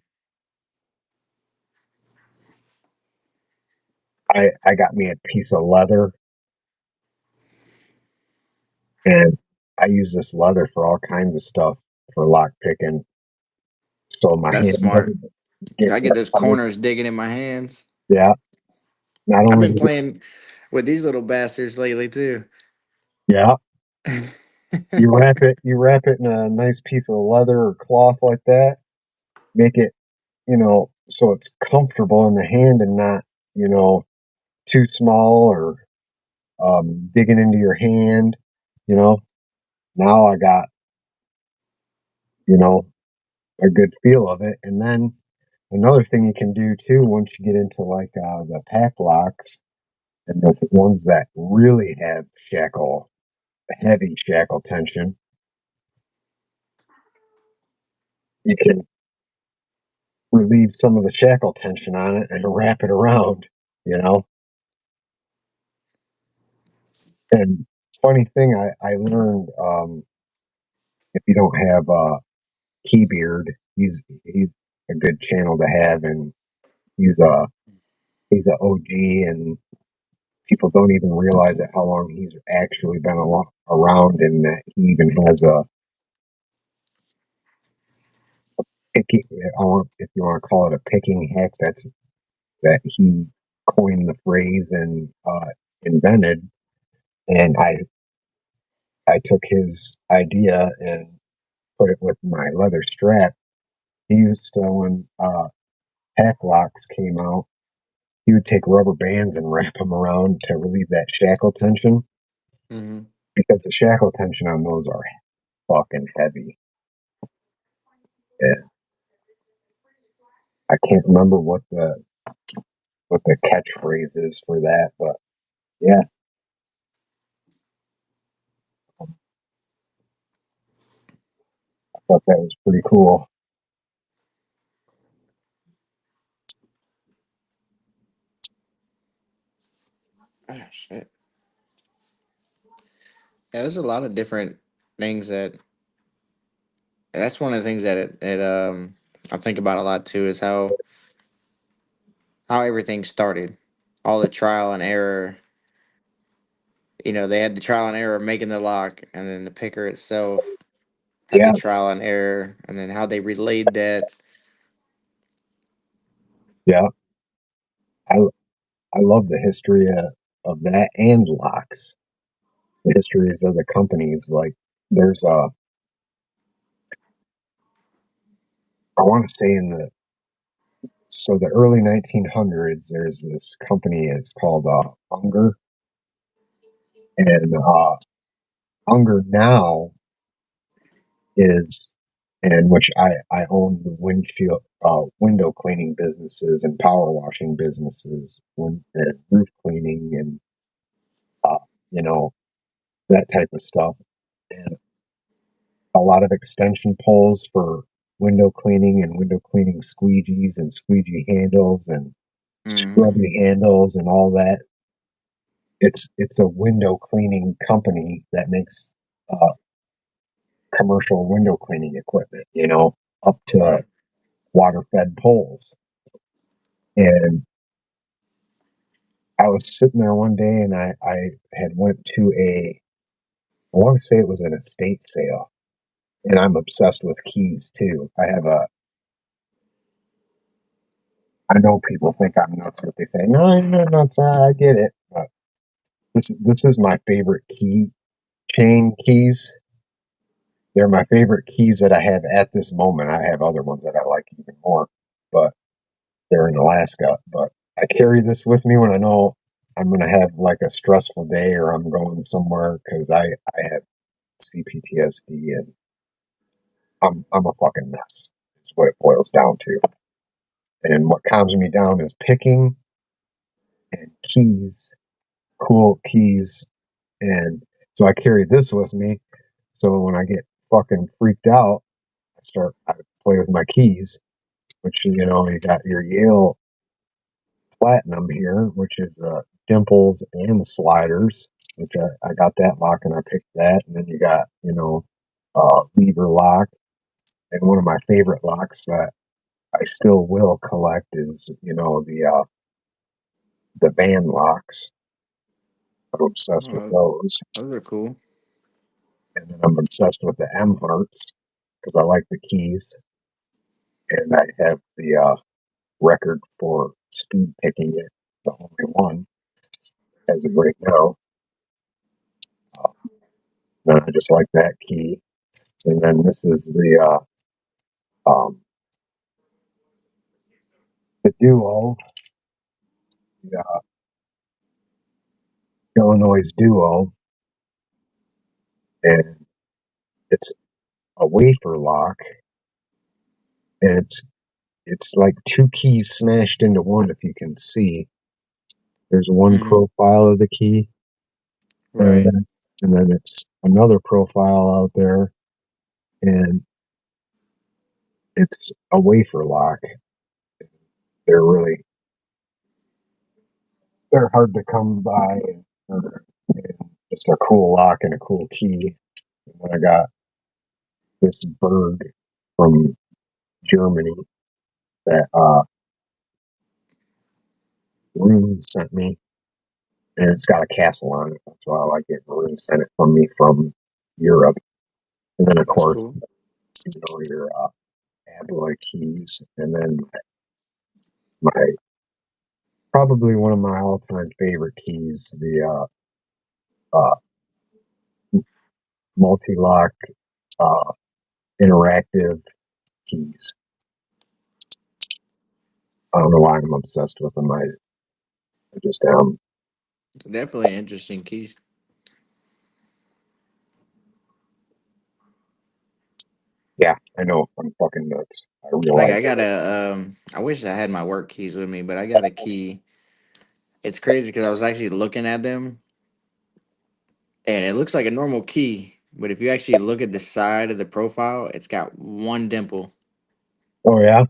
I got me a piece of leather, and I use this leather for all kinds of stuff for lock picking, so my That's hand smart. doesn't get I get those corners digging in my hands. yeah. Not I've only been does it, playing with these little bastards lately too. yeah, you wrap it in a nice piece of leather or cloth like that, make it so it's comfortable in the hand and not you know too small or digging into your hand. You know, now I got you know a good feel of it, and then another thing you can do too once you get into like the pack locks and the ones that really have heavy shackle tension, you can relieve some of the shackle tension on it and wrap it around, you know. And funny thing, I learned if you don't have Keybeard, he's a good channel to have, and he's a OG and people don't even realize that how long he's actually been around, and that he even has a picking. If you want to call it a picking hack, that he coined the phrase and invented. And I took his idea and put it with my leather strap. He used to, when pack locks came out, he would take rubber bands and wrap them around to relieve that shackle tension, Mm-hmm. because the shackle tension on those are fucking heavy. Yeah. I can't remember what the catchphrase is for that, but yeah, I thought that was pretty cool. Ah, shit. Yeah, there's a lot of different things that. That's one of the things that I think about a lot too is how everything started, all the trial and error. They had the trial and error of making the lock, and then the picker itself had the Yeah, trial and error, and then how they relayed that. yeah. I I love the history of that and locks. The histories of the companies. Like there's I want to say in the early 1900s, there's this company. It's called Unger, and Unger now is, and which I own the window cleaning businesses and power washing businesses, and roof cleaning, and uh, you know that type of stuff, and a lot of extension poles for window cleaning and window cleaning squeegees and squeegee handles and Mm-hmm. scrubby handles and all that. It's a window cleaning company that makes uh, commercial window cleaning equipment, up to Right. water fed poles. And I was sitting there one day, and I had went to I want to say it was an estate sale, and I'm obsessed with keys too. I know people think I'm nuts, but they say, no, I'm not nuts. I get it. But this is my favorite key chain keys. They're my favorite keys that I have at this moment. I have other ones that I like even more, but they're in Alaska. But I carry this with me when I know I'm going to have like a stressful day or I'm going somewhere, because I have CPTSD, and I'm a fucking mess. Is what it boils down to. And what calms me down is picking and keys, cool keys. And so I carry this with me. So when I get fucking freaked out, I play with my keys, which, you got your Yale Platinum here, which is dimples and sliders, which I got that lock and I picked that. And then you got, lever lock. And one of my favorite locks that I still will collect is, the band locks. I'm obsessed with Oh, those. those are cool. And then I'm obsessed with the M hearts because I like the keys. And I have the record for speed picking it, the only one as of right now. And I just like that key. And then this is the Duo, the Illinois Duo, and it's a wafer lock, and it's like two keys smashed into one. If you can see, there's one Mm-hmm. profile of the key, and Right. then, and then it's another profile out there, and it's a wafer lock. They're really they're hard to come by, and just a cool lock and a cool key. And then I got this Berg from Germany that Rune sent me, and it's got a castle on it. That's why I like it. Marie sent it from me from Europe, and then of That's course, cool. your Abloy keys, and then my probably one of my all-time favorite keys, the uh, multi-lock uh, interactive keys. I don't know why I'm obsessed with them. I just am. Definitely interesting keys. Yeah, I know. I'm fucking nuts. I Like realize I got it. a I wish I had my work keys with me, but I got a key. It's crazy because I was actually looking at them and it looks like a normal key, but if you actually look at the side of the profile, it's got one dimple. Oh yeah,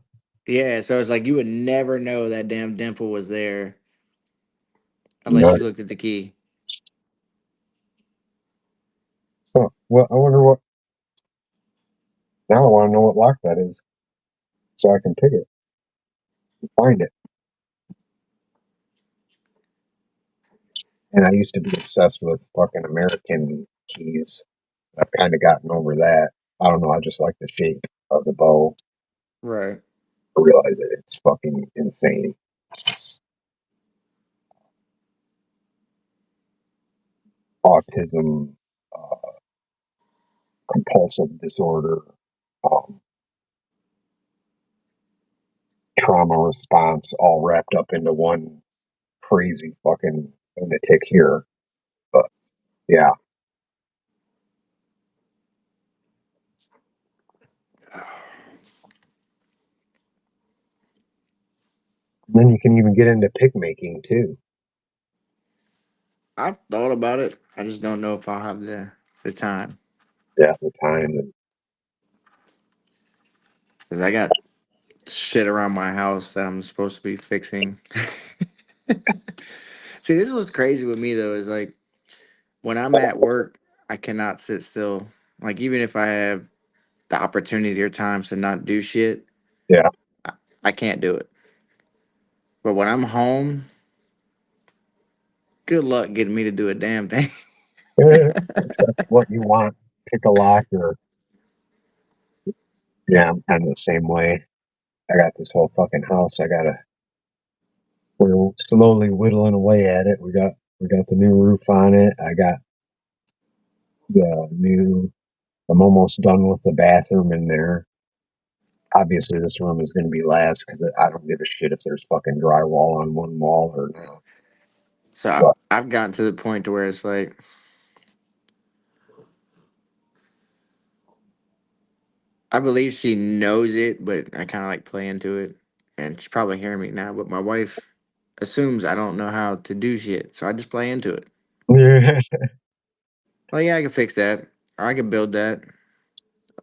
Yeah, so it's like you would never know that damn dimple was there unless no. you looked at the key. Huh. Well, I wonder what. Now I want to know what lock that is, so I can pick it and find it. And I used to be obsessed with fucking American keys. I've kind of gotten over that. I don't know. I just like the shape of the bow. Right. I realize that it's fucking insane. It's autism, uh, compulsive disorder, um, trauma response, all wrapped up into one crazy fucking lunatic here. But yeah, and then you can even get into pick making too. I've thought about it. I just don't know if I'll have the time Yeah, the time and because I got shit around my house that I'm supposed to be fixing. See, this was crazy with me though. Is like when I'm at work, I cannot sit still. Like even if I have the opportunity or times to not do shit, yeah. I, I can't do it. But when I'm home, good luck getting me to do a damn thing. Except what you want. Pick a lock or yeah, I'm kind of the same way. I got this whole fucking house. We're slowly whittling away at it. We got the new roof on it. I got the new. I'm almost done with the bathroom in there. Obviously, this room is going to be last because I don't give a shit if there's fucking drywall on one wall or not. So But I've gotten to the point to where it's like I believe she knows it, but I kind of like play into it, and she's probably hearing me now. But my wife assumes I don't know how to do shit, so I just play into it. Like, yeah, I can fix that, or I can build that.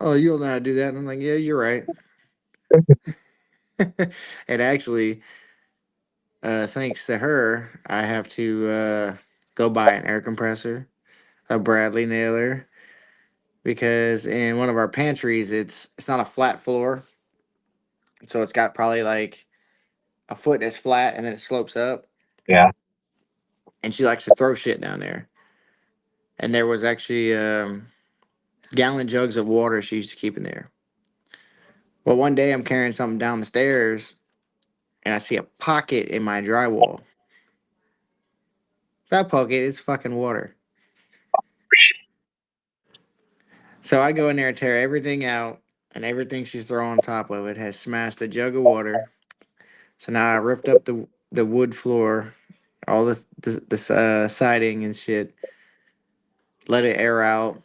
Oh, you don't know how to do that, and I'm like, yeah, you're right. And actually, thanks to her, I have to go buy an air compressor, a Bradley nailer, because in one of our pantries, it's not a flat floor, so it's got probably like a foot that's flat and then it slopes up, yeah. and she likes to throw shit down there. And there was actually gallon jugs of water she used to keep in there. Well, one day I'm carrying something down the stairs and I see a pocket in my drywall. That pocket is fucking water. So I go in there and tear everything out, and everything she's throwing on top of it has smashed a jug of water. So now I ripped up the wood floor, all this siding and shit, let it air out,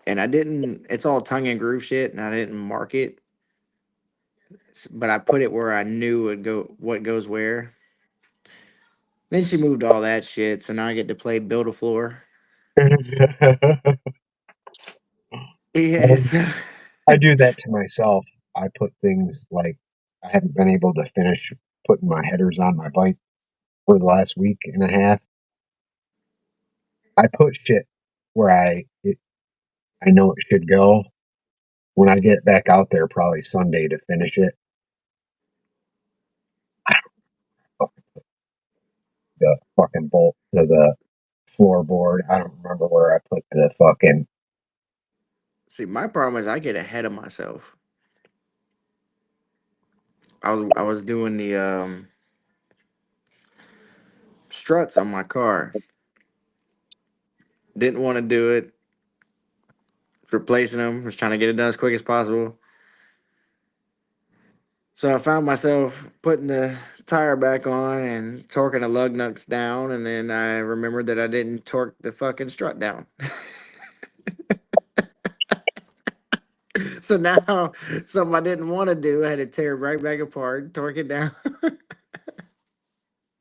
and I didn't. It's all tongue and groove shit, and I didn't mark it, but I put it where I knew would go what goes where. Then she moved all that shit, so now I get to play build a floor. Yes. I do that to myself. I put things like I haven't been able to finish putting my headers on my bike for the last week and a half. I put shit where I know it should go. When I get back out there, probably Sunday to finish it, the fucking bolt to the floorboard. I don't remember where I put the fucking. See, my problem is I get ahead of myself. I was doing the struts on my car. Didn't want to do it. Replacing them. Was trying to get it done as quick as possible. So I found myself putting the tire back on and torquing the lug nuts down, and then I remembered that I didn't torque the fucking strut down. So now something I didn't want to do, I had to tear it right back apart, torque it down.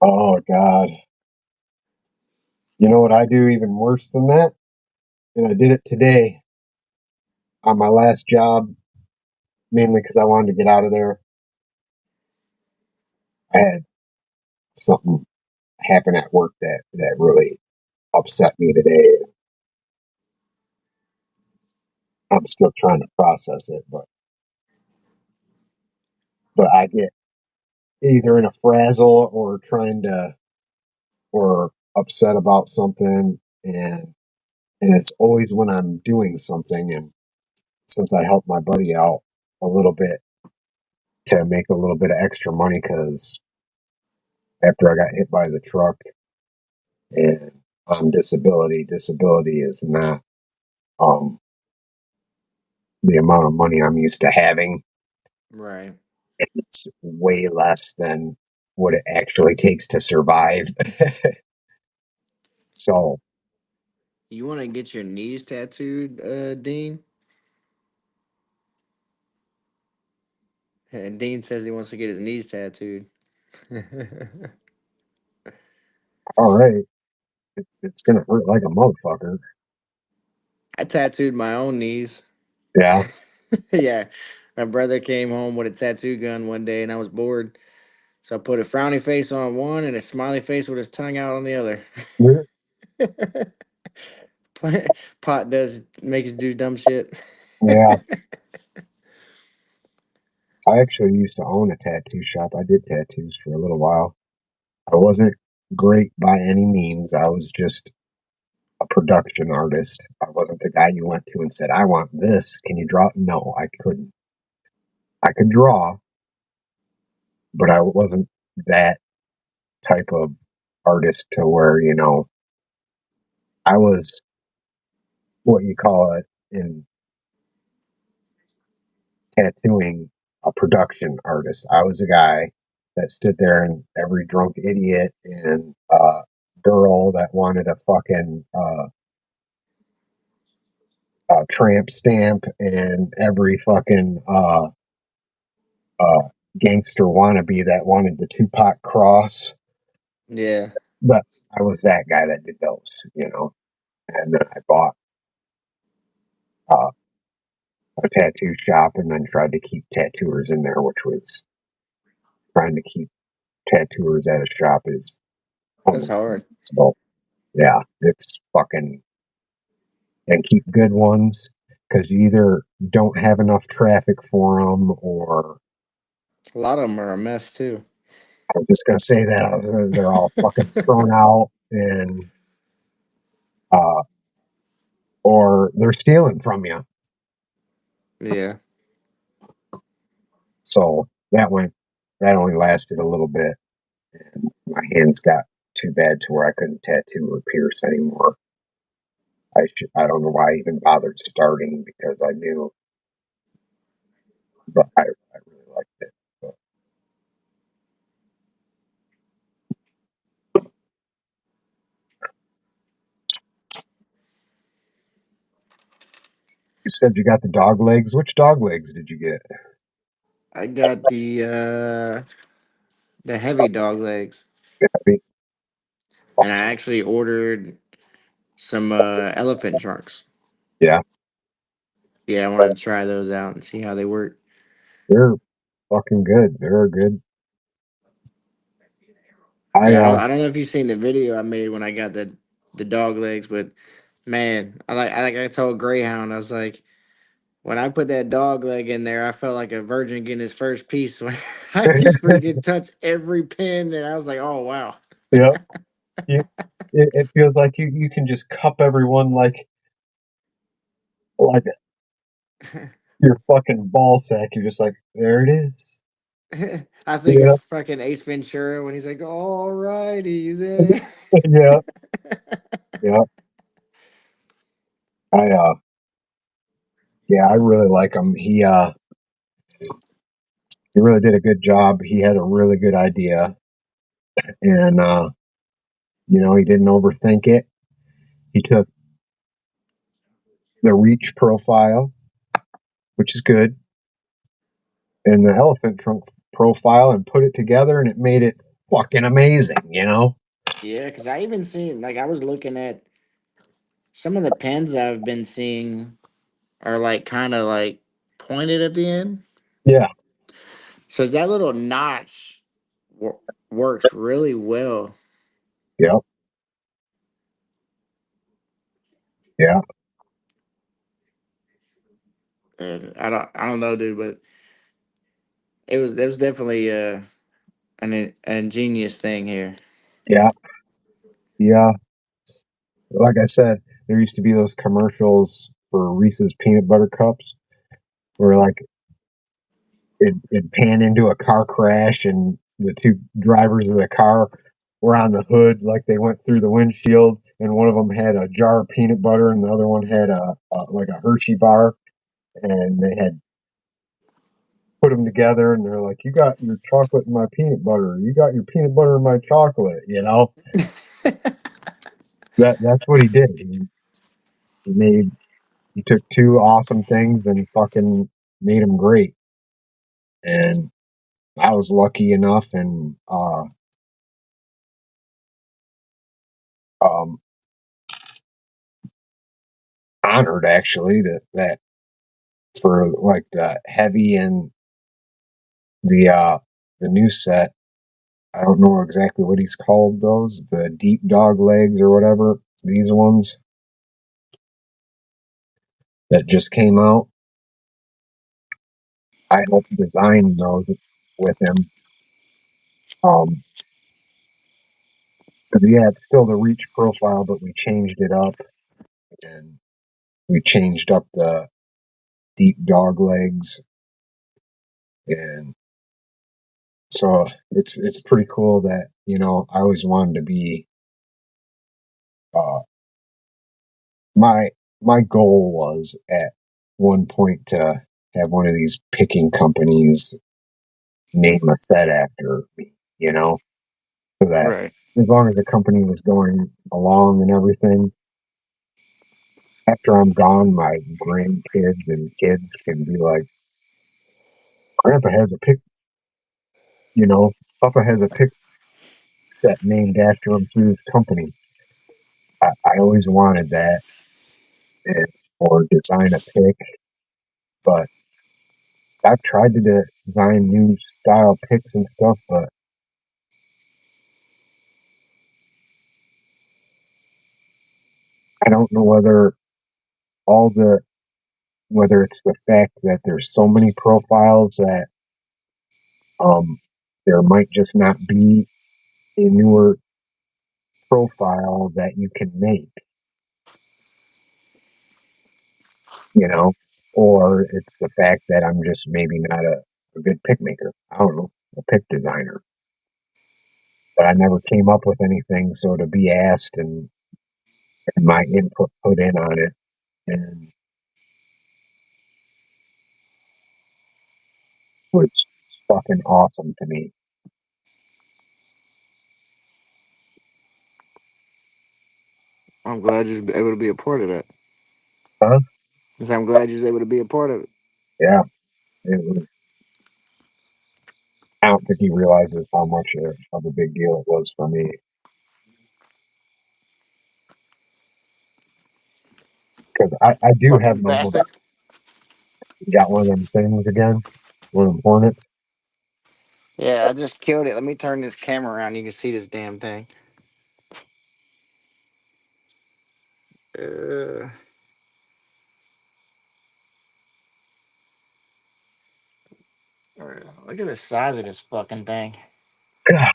Oh God! You know what I do even worse than that? And I did it today on my last job, mainly because I wanted to get out of there. I had something happen at work that really upset me today. I'm still trying to process it, but I get either in a frazzle or trying to or upset about something, and it's always when I'm doing something. And since I helped my buddy out a little bit to make a little bit of extra money, because after I got hit by the truck and on disability is not um the amount of money I'm used to having. Right. It's way less than what it actually takes to survive. So, You want to get your knees tattooed, Dean? And Dean says he wants to get his knees tattooed. all right, it's gonna hurt like a motherfucker. I tattooed my own knees. Yeah. Yeah. My brother came home with a tattoo gun one day and I was bored. So I put a frowny face on one and a smiley face with his tongue out on the other. Pot does makes you do dumb shit. Yeah, I actually used to own a tattoo shop. I did tattoos for a little while. I wasn't great by any means. I was just a production artist. I wasn't the guy you went to and said, "I want this. Can you draw?" No, I couldn't. I could draw, but I wasn't that type of artist to where, I was what you call it in tattooing, a production artist. I was a guy that stood there and every drunk idiot and girl that wanted a fucking tramp stamp and every fucking uh, gangster wannabe that wanted the Tupac cross. Yeah. But I was that guy that did those. And then I bought uh, a tattoo shop and then tried to keep tattooers in there, which was trying to keep tattooers at a shop is That's almost hard. impossible. Yeah, it's fucking, and keep good ones because you either don't have enough traffic for them, or A lot of them are a mess too. I'm just gonna say that they're all fucking strung out, and uh, or they're stealing from you. Yeah. So that only lasted a little bit, and my hands got too bad to where I couldn't tattoo or pierce anymore. I don't know why I even bothered starting because I knew, but I really liked it. But you said you got the dog legs. Which dog legs did you get? I got the heavy dog legs. Happy? And I Awesome. actually ordered some elephant trunks. Yeah, Yeah, I wanted to try those out and see how they work. they're fucking good. They're good. I Yeah, I don't know if you've seen the video I made when I got the dog legs, but man, I told Greyhound, I was like, when I put that dog leg in there, I felt like a virgin getting his first piece when I could freaking touch every pin, and I was like, oh wow. Yep. You, it feels like you can just cup everyone like your fucking ball sack. You're just like, there it is. I think of Yeah. fucking Ace Ventura when he's like, "Alrighty then." Yeah. Yeah. Yeah, I really like him. He really did a good job. He had a really good idea, and he didn't overthink it. He took the reach profile, which is good, and the elephant trunk profile, and put it together, and it made it fucking amazing. Yeah, because I even seen like I was looking at some of the pens I've been seeing are like kind of like pointed at the end, Yeah. so that little notch wor- works really well. Yeah. Yeah. And I don't know, dude, but it was definitely an ingenious thing here. Yeah. Yeah. Like I said, there used to be those commercials for Reese's peanut butter cups where like it pan into a car crash and the two drivers of the car were on the hood like they went through the windshield, and one of them had a jar of peanut butter and the other one had like a Hershey bar, and they had put them together, and they're like, you got your chocolate and my peanut butter, you got your peanut butter and my chocolate. That's what he did. He took two awesome things and fucking made them great. And I was lucky enough and um, honored actually that for like the heavy and the new set. I don't know exactly what he's called those, the deep dog legs or whatever. These ones that just came out. I helped design those with him. Um, 'Cause, yeah, it's still the reach profile, but we changed it up and we changed up the deep dog legs, and so it's pretty cool that I always wanted to be. Uh, my my goal was at one point to have one of these picking companies name a set after me, so that Right. as long as the company was going along and everything, after I'm gone, my grandkids and kids can be like, Grandpa has a pick, Papa has a pick set named after him through his company. I always wanted that, and or design a pick, but I've tried to design new style picks and stuff, but I don't know all the whether it's the fact that there's so many profiles that um there might just not be a newer profile that you can make, you know, or it's the fact that I'm just maybe not a good pick maker. I don't know, a pick designer. But I never came up with anything, so to be asked and my input put in on it, and was fucking awesome to me. I'm glad you're able to be a part of that. Huh? I'm glad you're able to be a part of it. Yeah, it was, I don't think he realizes how much of a big deal it was for me, because I do have Fucking my bastard. you got one of them things again, one of them hornets. Yeah, I just killed it. Let me turn this camera around. You can see this damn thing. Uh, Look at the size of this fucking thing. God,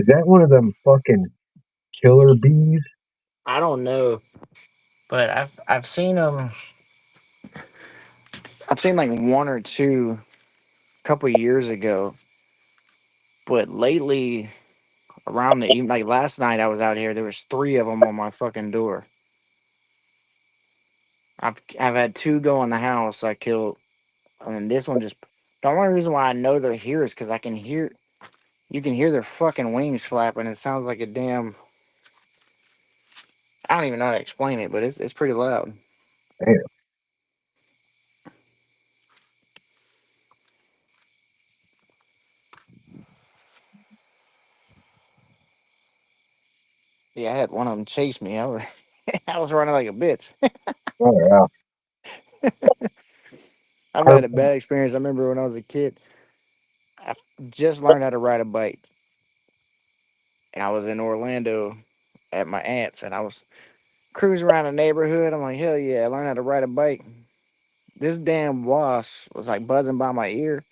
Is that one of them fucking killer bees? I don't know, but I've seen them. I've seen like one or two a couple years ago, but lately around the even like last night I was out here. There was three of them on my fucking door. I've had two go in the house. I killed, and this one just. The only reason why I know they're here is because I can hear. You can hear their fucking wings flapping. It sounds like a damn. I don't even know how to explain it, but it's pretty loud. Damn. Yeah, I had one of them chase me. I was I was running like a bitch. Oh yeah. I've I had a bad experience. I remember when I was a kid, I just learned how to ride a bike, and I was in Orlando at my aunt's, and I was cruising around the neighborhood. I'm like, hell yeah, I learned how to ride a bike. This damn wasp was like buzzing by my ear,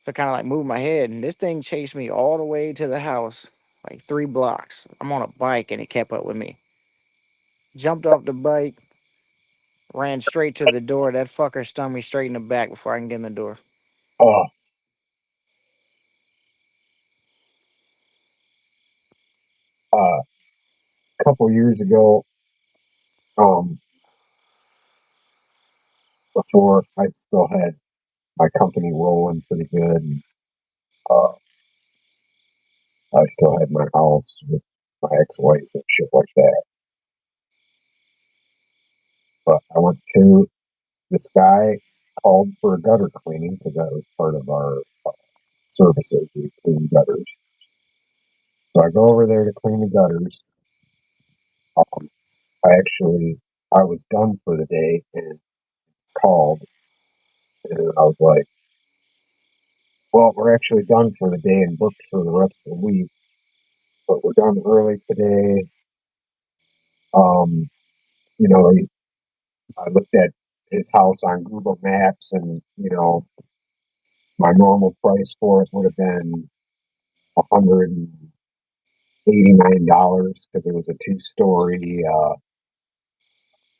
so I kind of like moved my head, and this thing chased me all the way to the house, like 3 blocks. I'm on a bike, and it kept up with me. Jumped off the bike, ran straight to the door. That fucker stung me straight in the back before I can get in the door. uh, a couple years ago, um, before I still had my company rolling pretty good, and uh, I still had my house with my ex-wife and shit like that. But I went to this guy called for a gutter cleaning because that was part of our services. We clean gutters. So I go over there to clean the gutters. Um, I was done for the day and called, and I was like, "Well, we're actually done for the day and booked for the rest of the week, but we're done early today." Um, you know, I looked at his house on Google Maps, and my normal price for it would have been $189 because it was a two-story.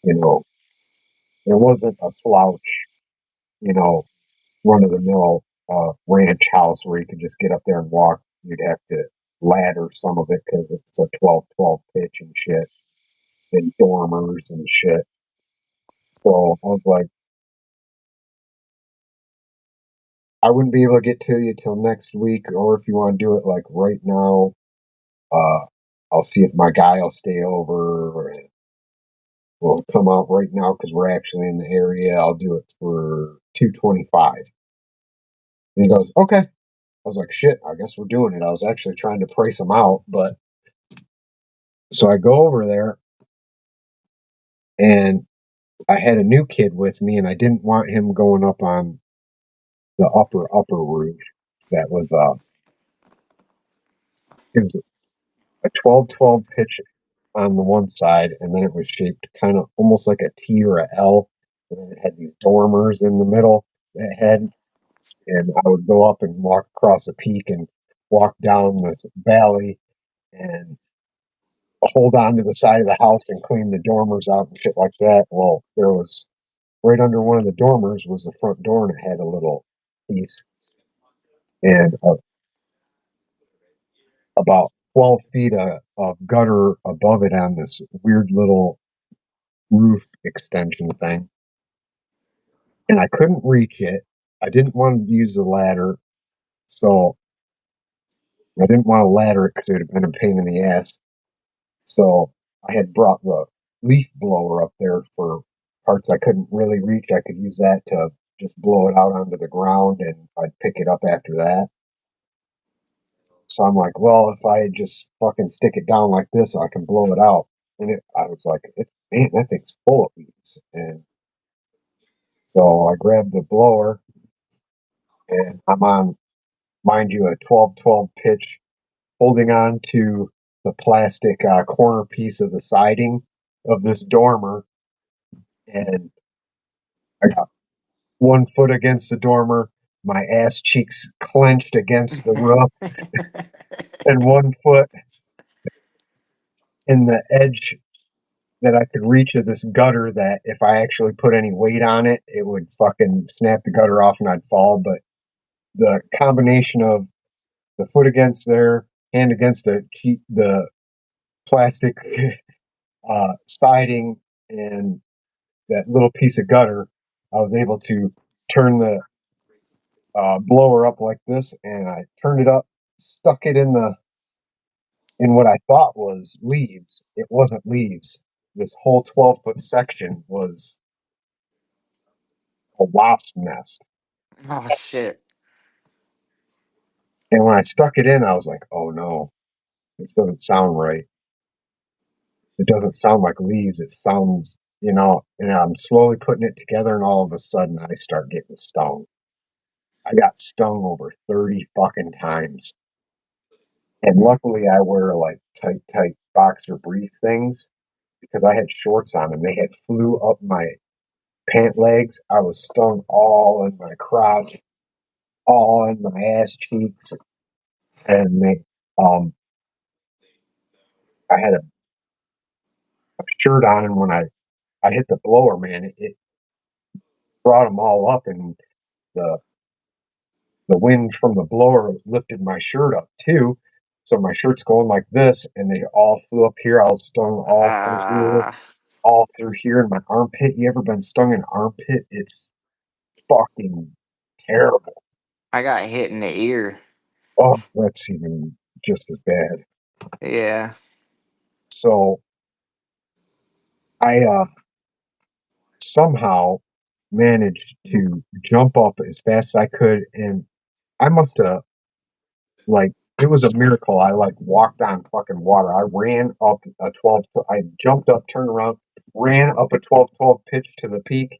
You know, it wasn't a slouch. You know, run-of-the-mill ranch house where you could just get up there and walk. You'd have to ladder some of it because it's a 12-12 pitch and shit, and dormers and shit. So I was like, I wouldn't be able to get to you till next week, or if you want to do it like right now, uh, I'll see if my guy will stay over. And we'll come out right now because we're actually in the area. I'll do it for 225. And he goes, okay. I was like, shit, I guess we're doing it. I was actually trying to price him out, but so I go over there, and I had a new kid with me, and I didn't want him going up on the upper roof. That was it was a 12-12 pitch on the one side, and then it was shaped kind of almost like a T or a L, and then it had these dormers in the middle that had, and I would go up and walk across a peak and walk down this valley and hold on to the side of the house and clean the dormers out and shit like that. Well, there was right under one of the dormers was the front door, and it had a little piece, and about 12 feet of gutter above it on this weird little roof extension thing. And I couldn't reach it. I didn't want to use the ladder, so I didn't want to ladder it because it would have been a pain in the ass. So I had brought the leaf blower up there for parts I couldn't really reach. I could use that to just blow it out onto the ground, and I'd pick it up after that. So I'm like, well, if I just fucking stick it down like this, I can blow it out. And I was like, man, that thing's full of leaves. And so I grabbed the blower, and I'm on, mind you, a 12-12 pitch, holding on to the plastic corner piece of the siding of this dormer. And I got one foot against the dormer, my ass cheeks clenched against the roof, and one foot in the edge that I could reach of this gutter that if I actually put any weight on it, it would fucking snap the gutter off and I'd fall. But the combination of the foot against there, hand against the plastic siding and that little piece of gutter, I was able to turn the blower up like this, and I turned it up, stuck it in what I thought was leaves. It wasn't leaves. This whole 12-foot section was a wasp nest. Oh shit. And when I stuck it in, I was like, oh no, this doesn't sound right. It doesn't sound like leaves. It sounds, and I'm slowly putting it together, and all of a sudden I start getting stung. I got stung over 30 fucking times. And luckily I wear like tight boxer brief things because I had shorts on and they had flew up my pant legs. I was stung all in my crotch, all in my ass cheeks, and I had a shirt on, and when I hit the blower, man, it brought them all up, and the the wind from the blower lifted my shirt up too. So my shirt's going like this, and they all flew up here. I was stung Ah, all through here in my armpit. You ever been stung in armpit? It's fucking terrible. I got hit in the ear. Oh, that's even just as bad. Yeah. So I somehow managed to jump up as fast as I could, and I must have like it was a miracle. I like walked on fucking water. I ran up a 12. I jumped up, turned around, ran up a 12-12 pitch to the peak,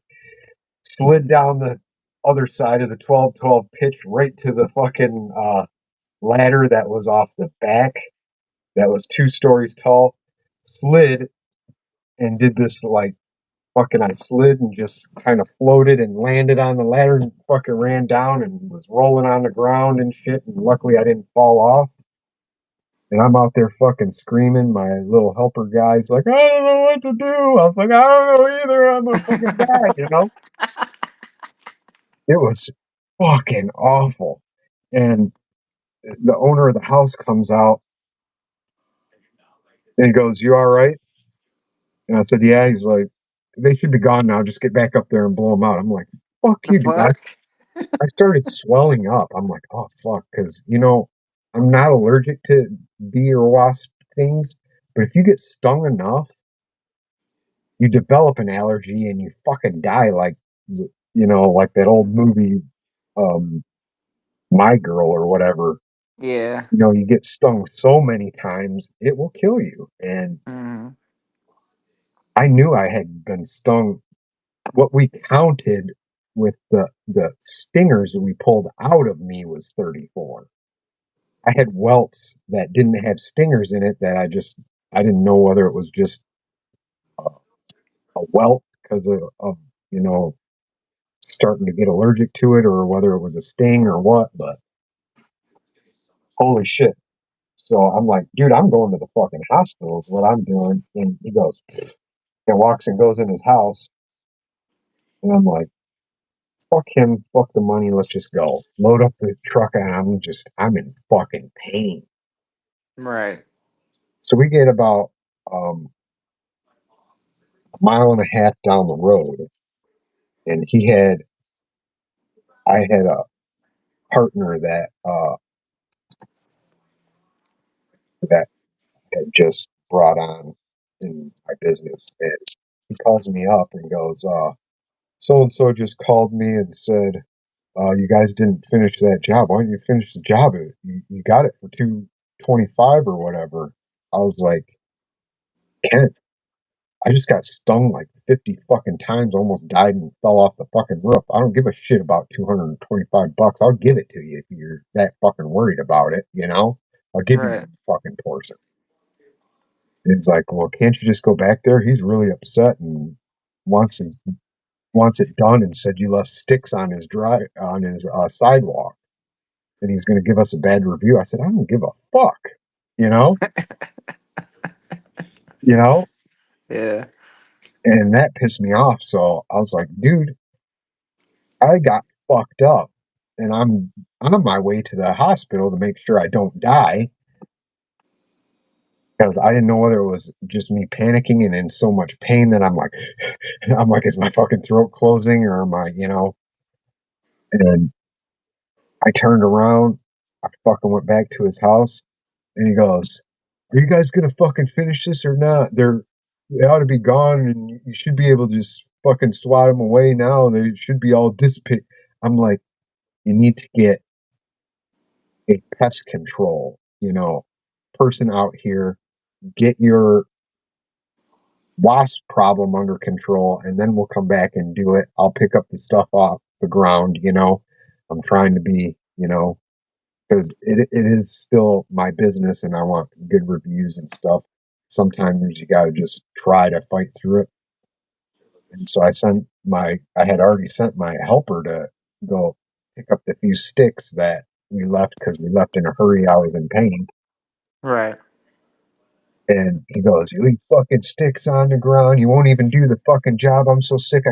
slid down the other side of the 12-12 pitch right to the fucking ladder that was off the back. That was 2 stories tall. Slid and did this like fucking. I slid and just kind of floated and landed on the ladder and fucking ran down and was rolling on the ground and shit. And luckily I didn't fall off. And I'm out there fucking screaming. My little helper guy's like, I don't know what to do. I was like, I don't know either. I'm gonna fucking die. It was fucking awful. And the owner of the house comes out and he goes, "You all right?" And I said, "Yeah." He's like, "They should be gone now. Just get back up there and blow them out." I'm like, "Fuck The you, dude." I, fuck? I started swelling up. I'm like, "Oh fuck," because I'm not allergic to bee or wasp things, but if you get stung enough, you develop an allergy and you fucking die like like that old movie, um, My Girl or whatever. Yeah. You get stung so many times, it will kill you. And Hmm. I knew I had been stung. What we counted with the stingers that we pulled out of me was 34. I had welts that didn't have stingers in it that I didn't know whether it was just a welt because of you know starting to get allergic to it or whether it was a sting or what, but holy shit. So I'm like, dude, I'm going to the fucking hospital is what I'm doing. And he goes, and walks and goes in his house. And I'm like, fuck him, fuck the money, let's just go. Load up the truck and I'm in fucking pain. Right. So we get about um, a mile and a half down the road and I had a partner that had just brought on in my business. And he calls me up and goes, so and so just called me and said, you guys didn't finish that job. Why didn't you finish the job? You got it for 225 or whatever. I was like, Kent, I just got stung like 50 fucking times, almost died and fell off the fucking roof. I don't give a shit about $225. I'll give it to you if you're that fucking worried about it. I'll give you Right. one fucking portion. And he's like, well, can't you just go back there? He's really upset and wants his wants it done and said you left sticks on his sidewalk and he's going to give us a bad review. I said, I don't give a fuck, you know, you know, Yeah. and that pissed me off. So I was like, dude, I got fucked up and I'm on my way to the hospital to make sure I don't die because I didn't know whether it was just me panicking and in so much pain that I'm like, is my fucking throat closing or am I, you know? And I turned around, I fucking went back to his house, and he goes, "Are you guys gonna fucking finish this or not? They ought to be gone, and you should be able to just fucking swat them away now. They should be all dissipate." I'm like, you need to get a pest control, person out here, get your wasp problem under control, and then we'll come back and do it. I'll pick up the stuff off the ground. I'm trying to be, because it is still my business and I want good reviews and stuff. Sometimes you got to just try to fight through it. And so I had already sent my helper to go pick up the few sticks that we left because we left in a hurry. I was in pain. Right. And he goes, "You leave fucking sticks on the ground. You won't even do the fucking job. I'm so sick.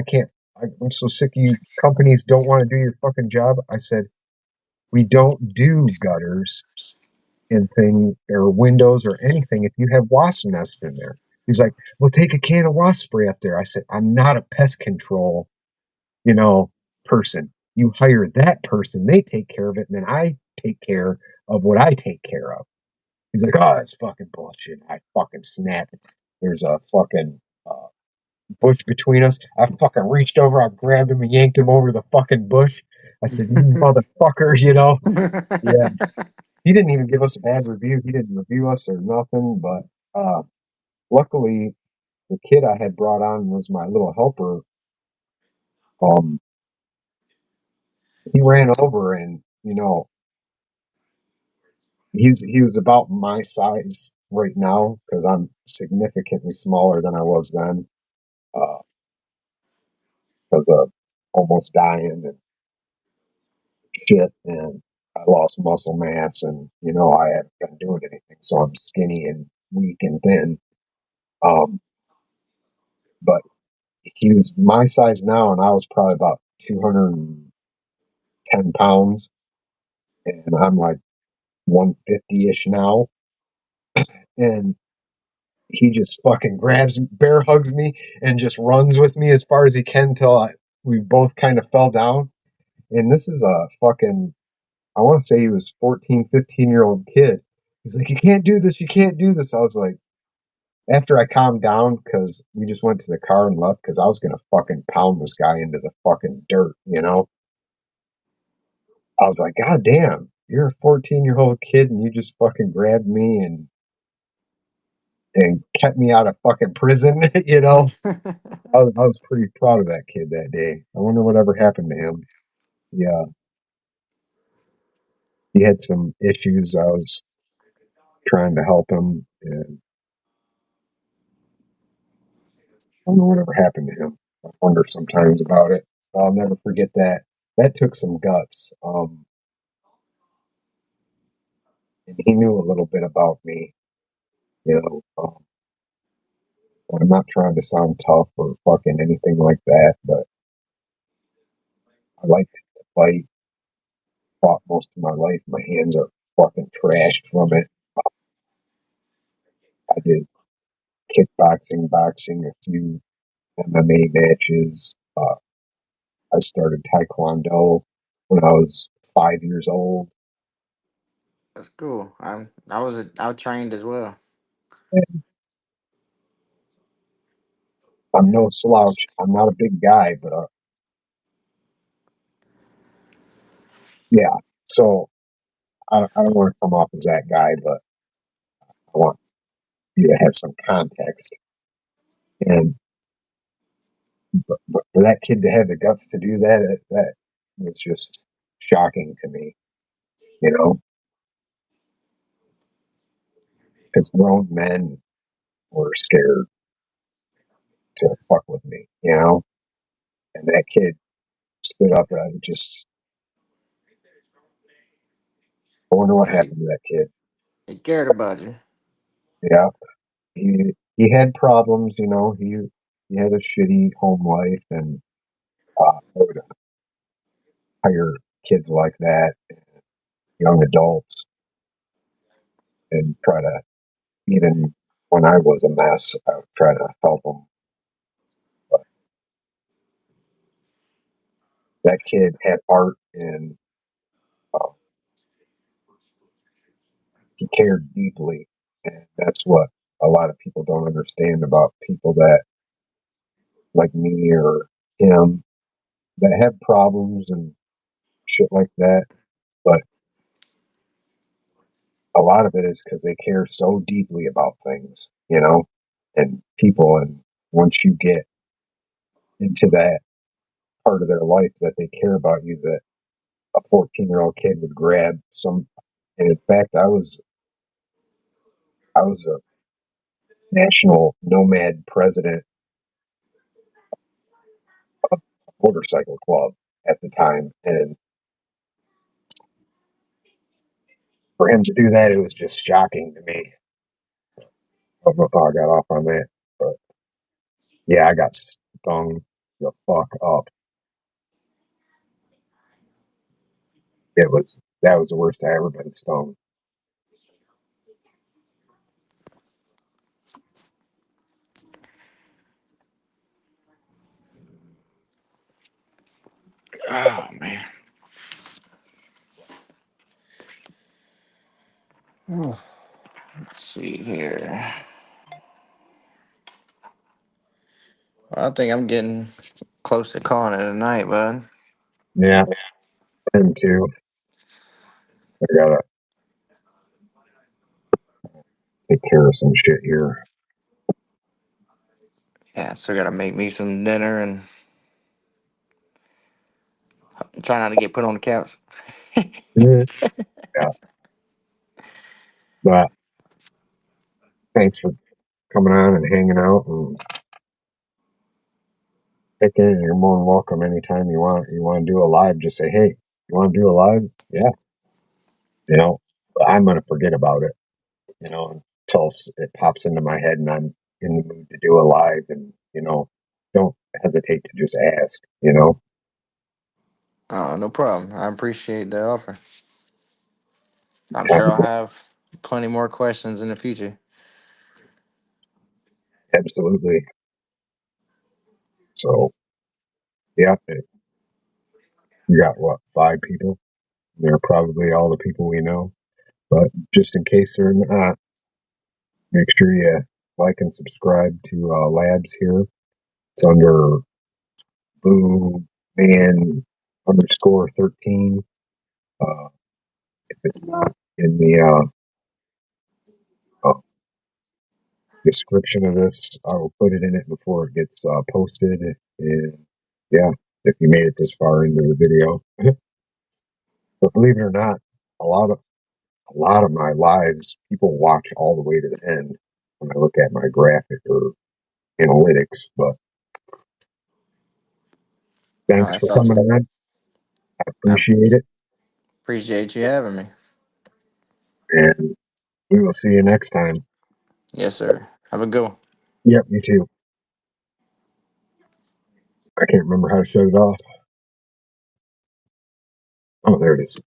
I'm so sick. You companies don't want to do your fucking job." I said, "We don't do gutters and thing or windows or anything if you have wasp nests in there." He's like, "Well, take a can of wasp spray up there." I said, "I'm not a pest control, you know, person. You hire that person, they take care of it, and then I take care of what I take care of." He's like, "Oh, that's fucking bullshit." I fucking snapped. There's a fucking bush between us. I fucking reached over, I grabbed him and yanked him over the fucking bush. I said, "You motherfucker." Yeah. He didn't even give us a bad review. He didn't review us or nothing. But luckily, the kid I had brought on was my little helper. Um, he ran over, and he was about my size right now because I'm significantly smaller than I was then. Uh, because of almost dying and shit, and I lost muscle mass, and I haven't been doing anything, so I'm skinny and weak and thin. Um, but he was my size now, and I was probably about 210 pounds, and I'm like 150 ish now. And he just fucking grabs, bear hugs me, and just runs with me as far as he can till we both kind of fell down. And this is a fucking, I want to say he was 14, 15-year-old kid. He's like, "You can't do this. You can't do this." I was like, after I calmed down, because we just went to the car and left, because I was going to fucking pound this guy into the fucking dirt. I was like, "God damn, you're a 14-year-old kid and you just fucking grabbed me and kept me out of fucking prison." I was pretty proud of that kid that day. I wonder whatever happened to him. Yeah, he had some issues. I was trying to help him, and I don't know whatever happened to him. I wonder sometimes about it. I'll never forget that. That took some guts. And he knew a little bit about me. You know, I'm not trying to sound tough or fucking anything like that, but I liked to fight. Fought most of my life. My hands are fucking trashed from it. I did kickboxing, boxing, a few MMA matches. I started Taekwondo when I was 5 years old. That's cool. I trained as well. And I'm no slouch. I'm not a big guy, but yeah. So I don't want to come off as that guy, but I want you to have some context. And but for that kid to have the guts to do that, that was just shocking to me. You know, because grown men were scared to fuck with me. And that kid stood up and just, I wonder what He, happened to that kid. he cared about you. Yeah, he had problems, you know. He had a shitty home life, and I would hire kids like that, young adults, and try to, even when I was a mess, I would try to help them. But that kid had art, and uh, he cared deeply, and that's what a lot of people don't understand about people that like me or him that have problems and shit like that. But a lot of it is because they care so deeply about things, you know, and people. And once you get into that part of their life that they care about you, that a 14-year-old kid would grab some. And in fact, I was a national nomad president of a motorcycle club at the time, and for him to do that, it was just shocking to me. I don't know how I got off on that, but yeah, I got stung the fuck up. That was the worst I ever been stung. Oh man. Let's see here. Well, I think I'm getting close to calling it a night, bud. Yeah, him too. I gotta take care of some shit here. Yeah, so I gotta make me some dinner and try not to get put on the couch. Yeah, but thanks for coming on and hanging out and picking. And you're more than welcome anytime you want. You want to do a live? Just say, hey, you want to do a live? Yeah, you know. But I'm gonna forget about it, you know, until it pops into my head and I'm in the mood to do a live. And don't hesitate to just ask. You know, Oh, no problem. I appreciate the offer. I'm Tell sure me I'll have plenty more questions in the future. absolutely. So yeah, you got what, 5 people? They're probably all the people we know. But just in case they're not, make sure you like and subscribe to Labs here. It's under Blue Man underscore 13. Uh, if it's not in the description of this, I will put it in it before it gets posted. And yeah, if you made it this far into the video, but believe it or not, a lot of a lot of my lives, people watch all the way to the end when I look at my graphic or analytics. But Oh, thanks for that's coming awesome. on. I I appreciate it. appreciate you having me. And we will see you next time. Yes, sir. Have a good one. Yep, you too. I can't remember how to shut it off. Oh, there it is.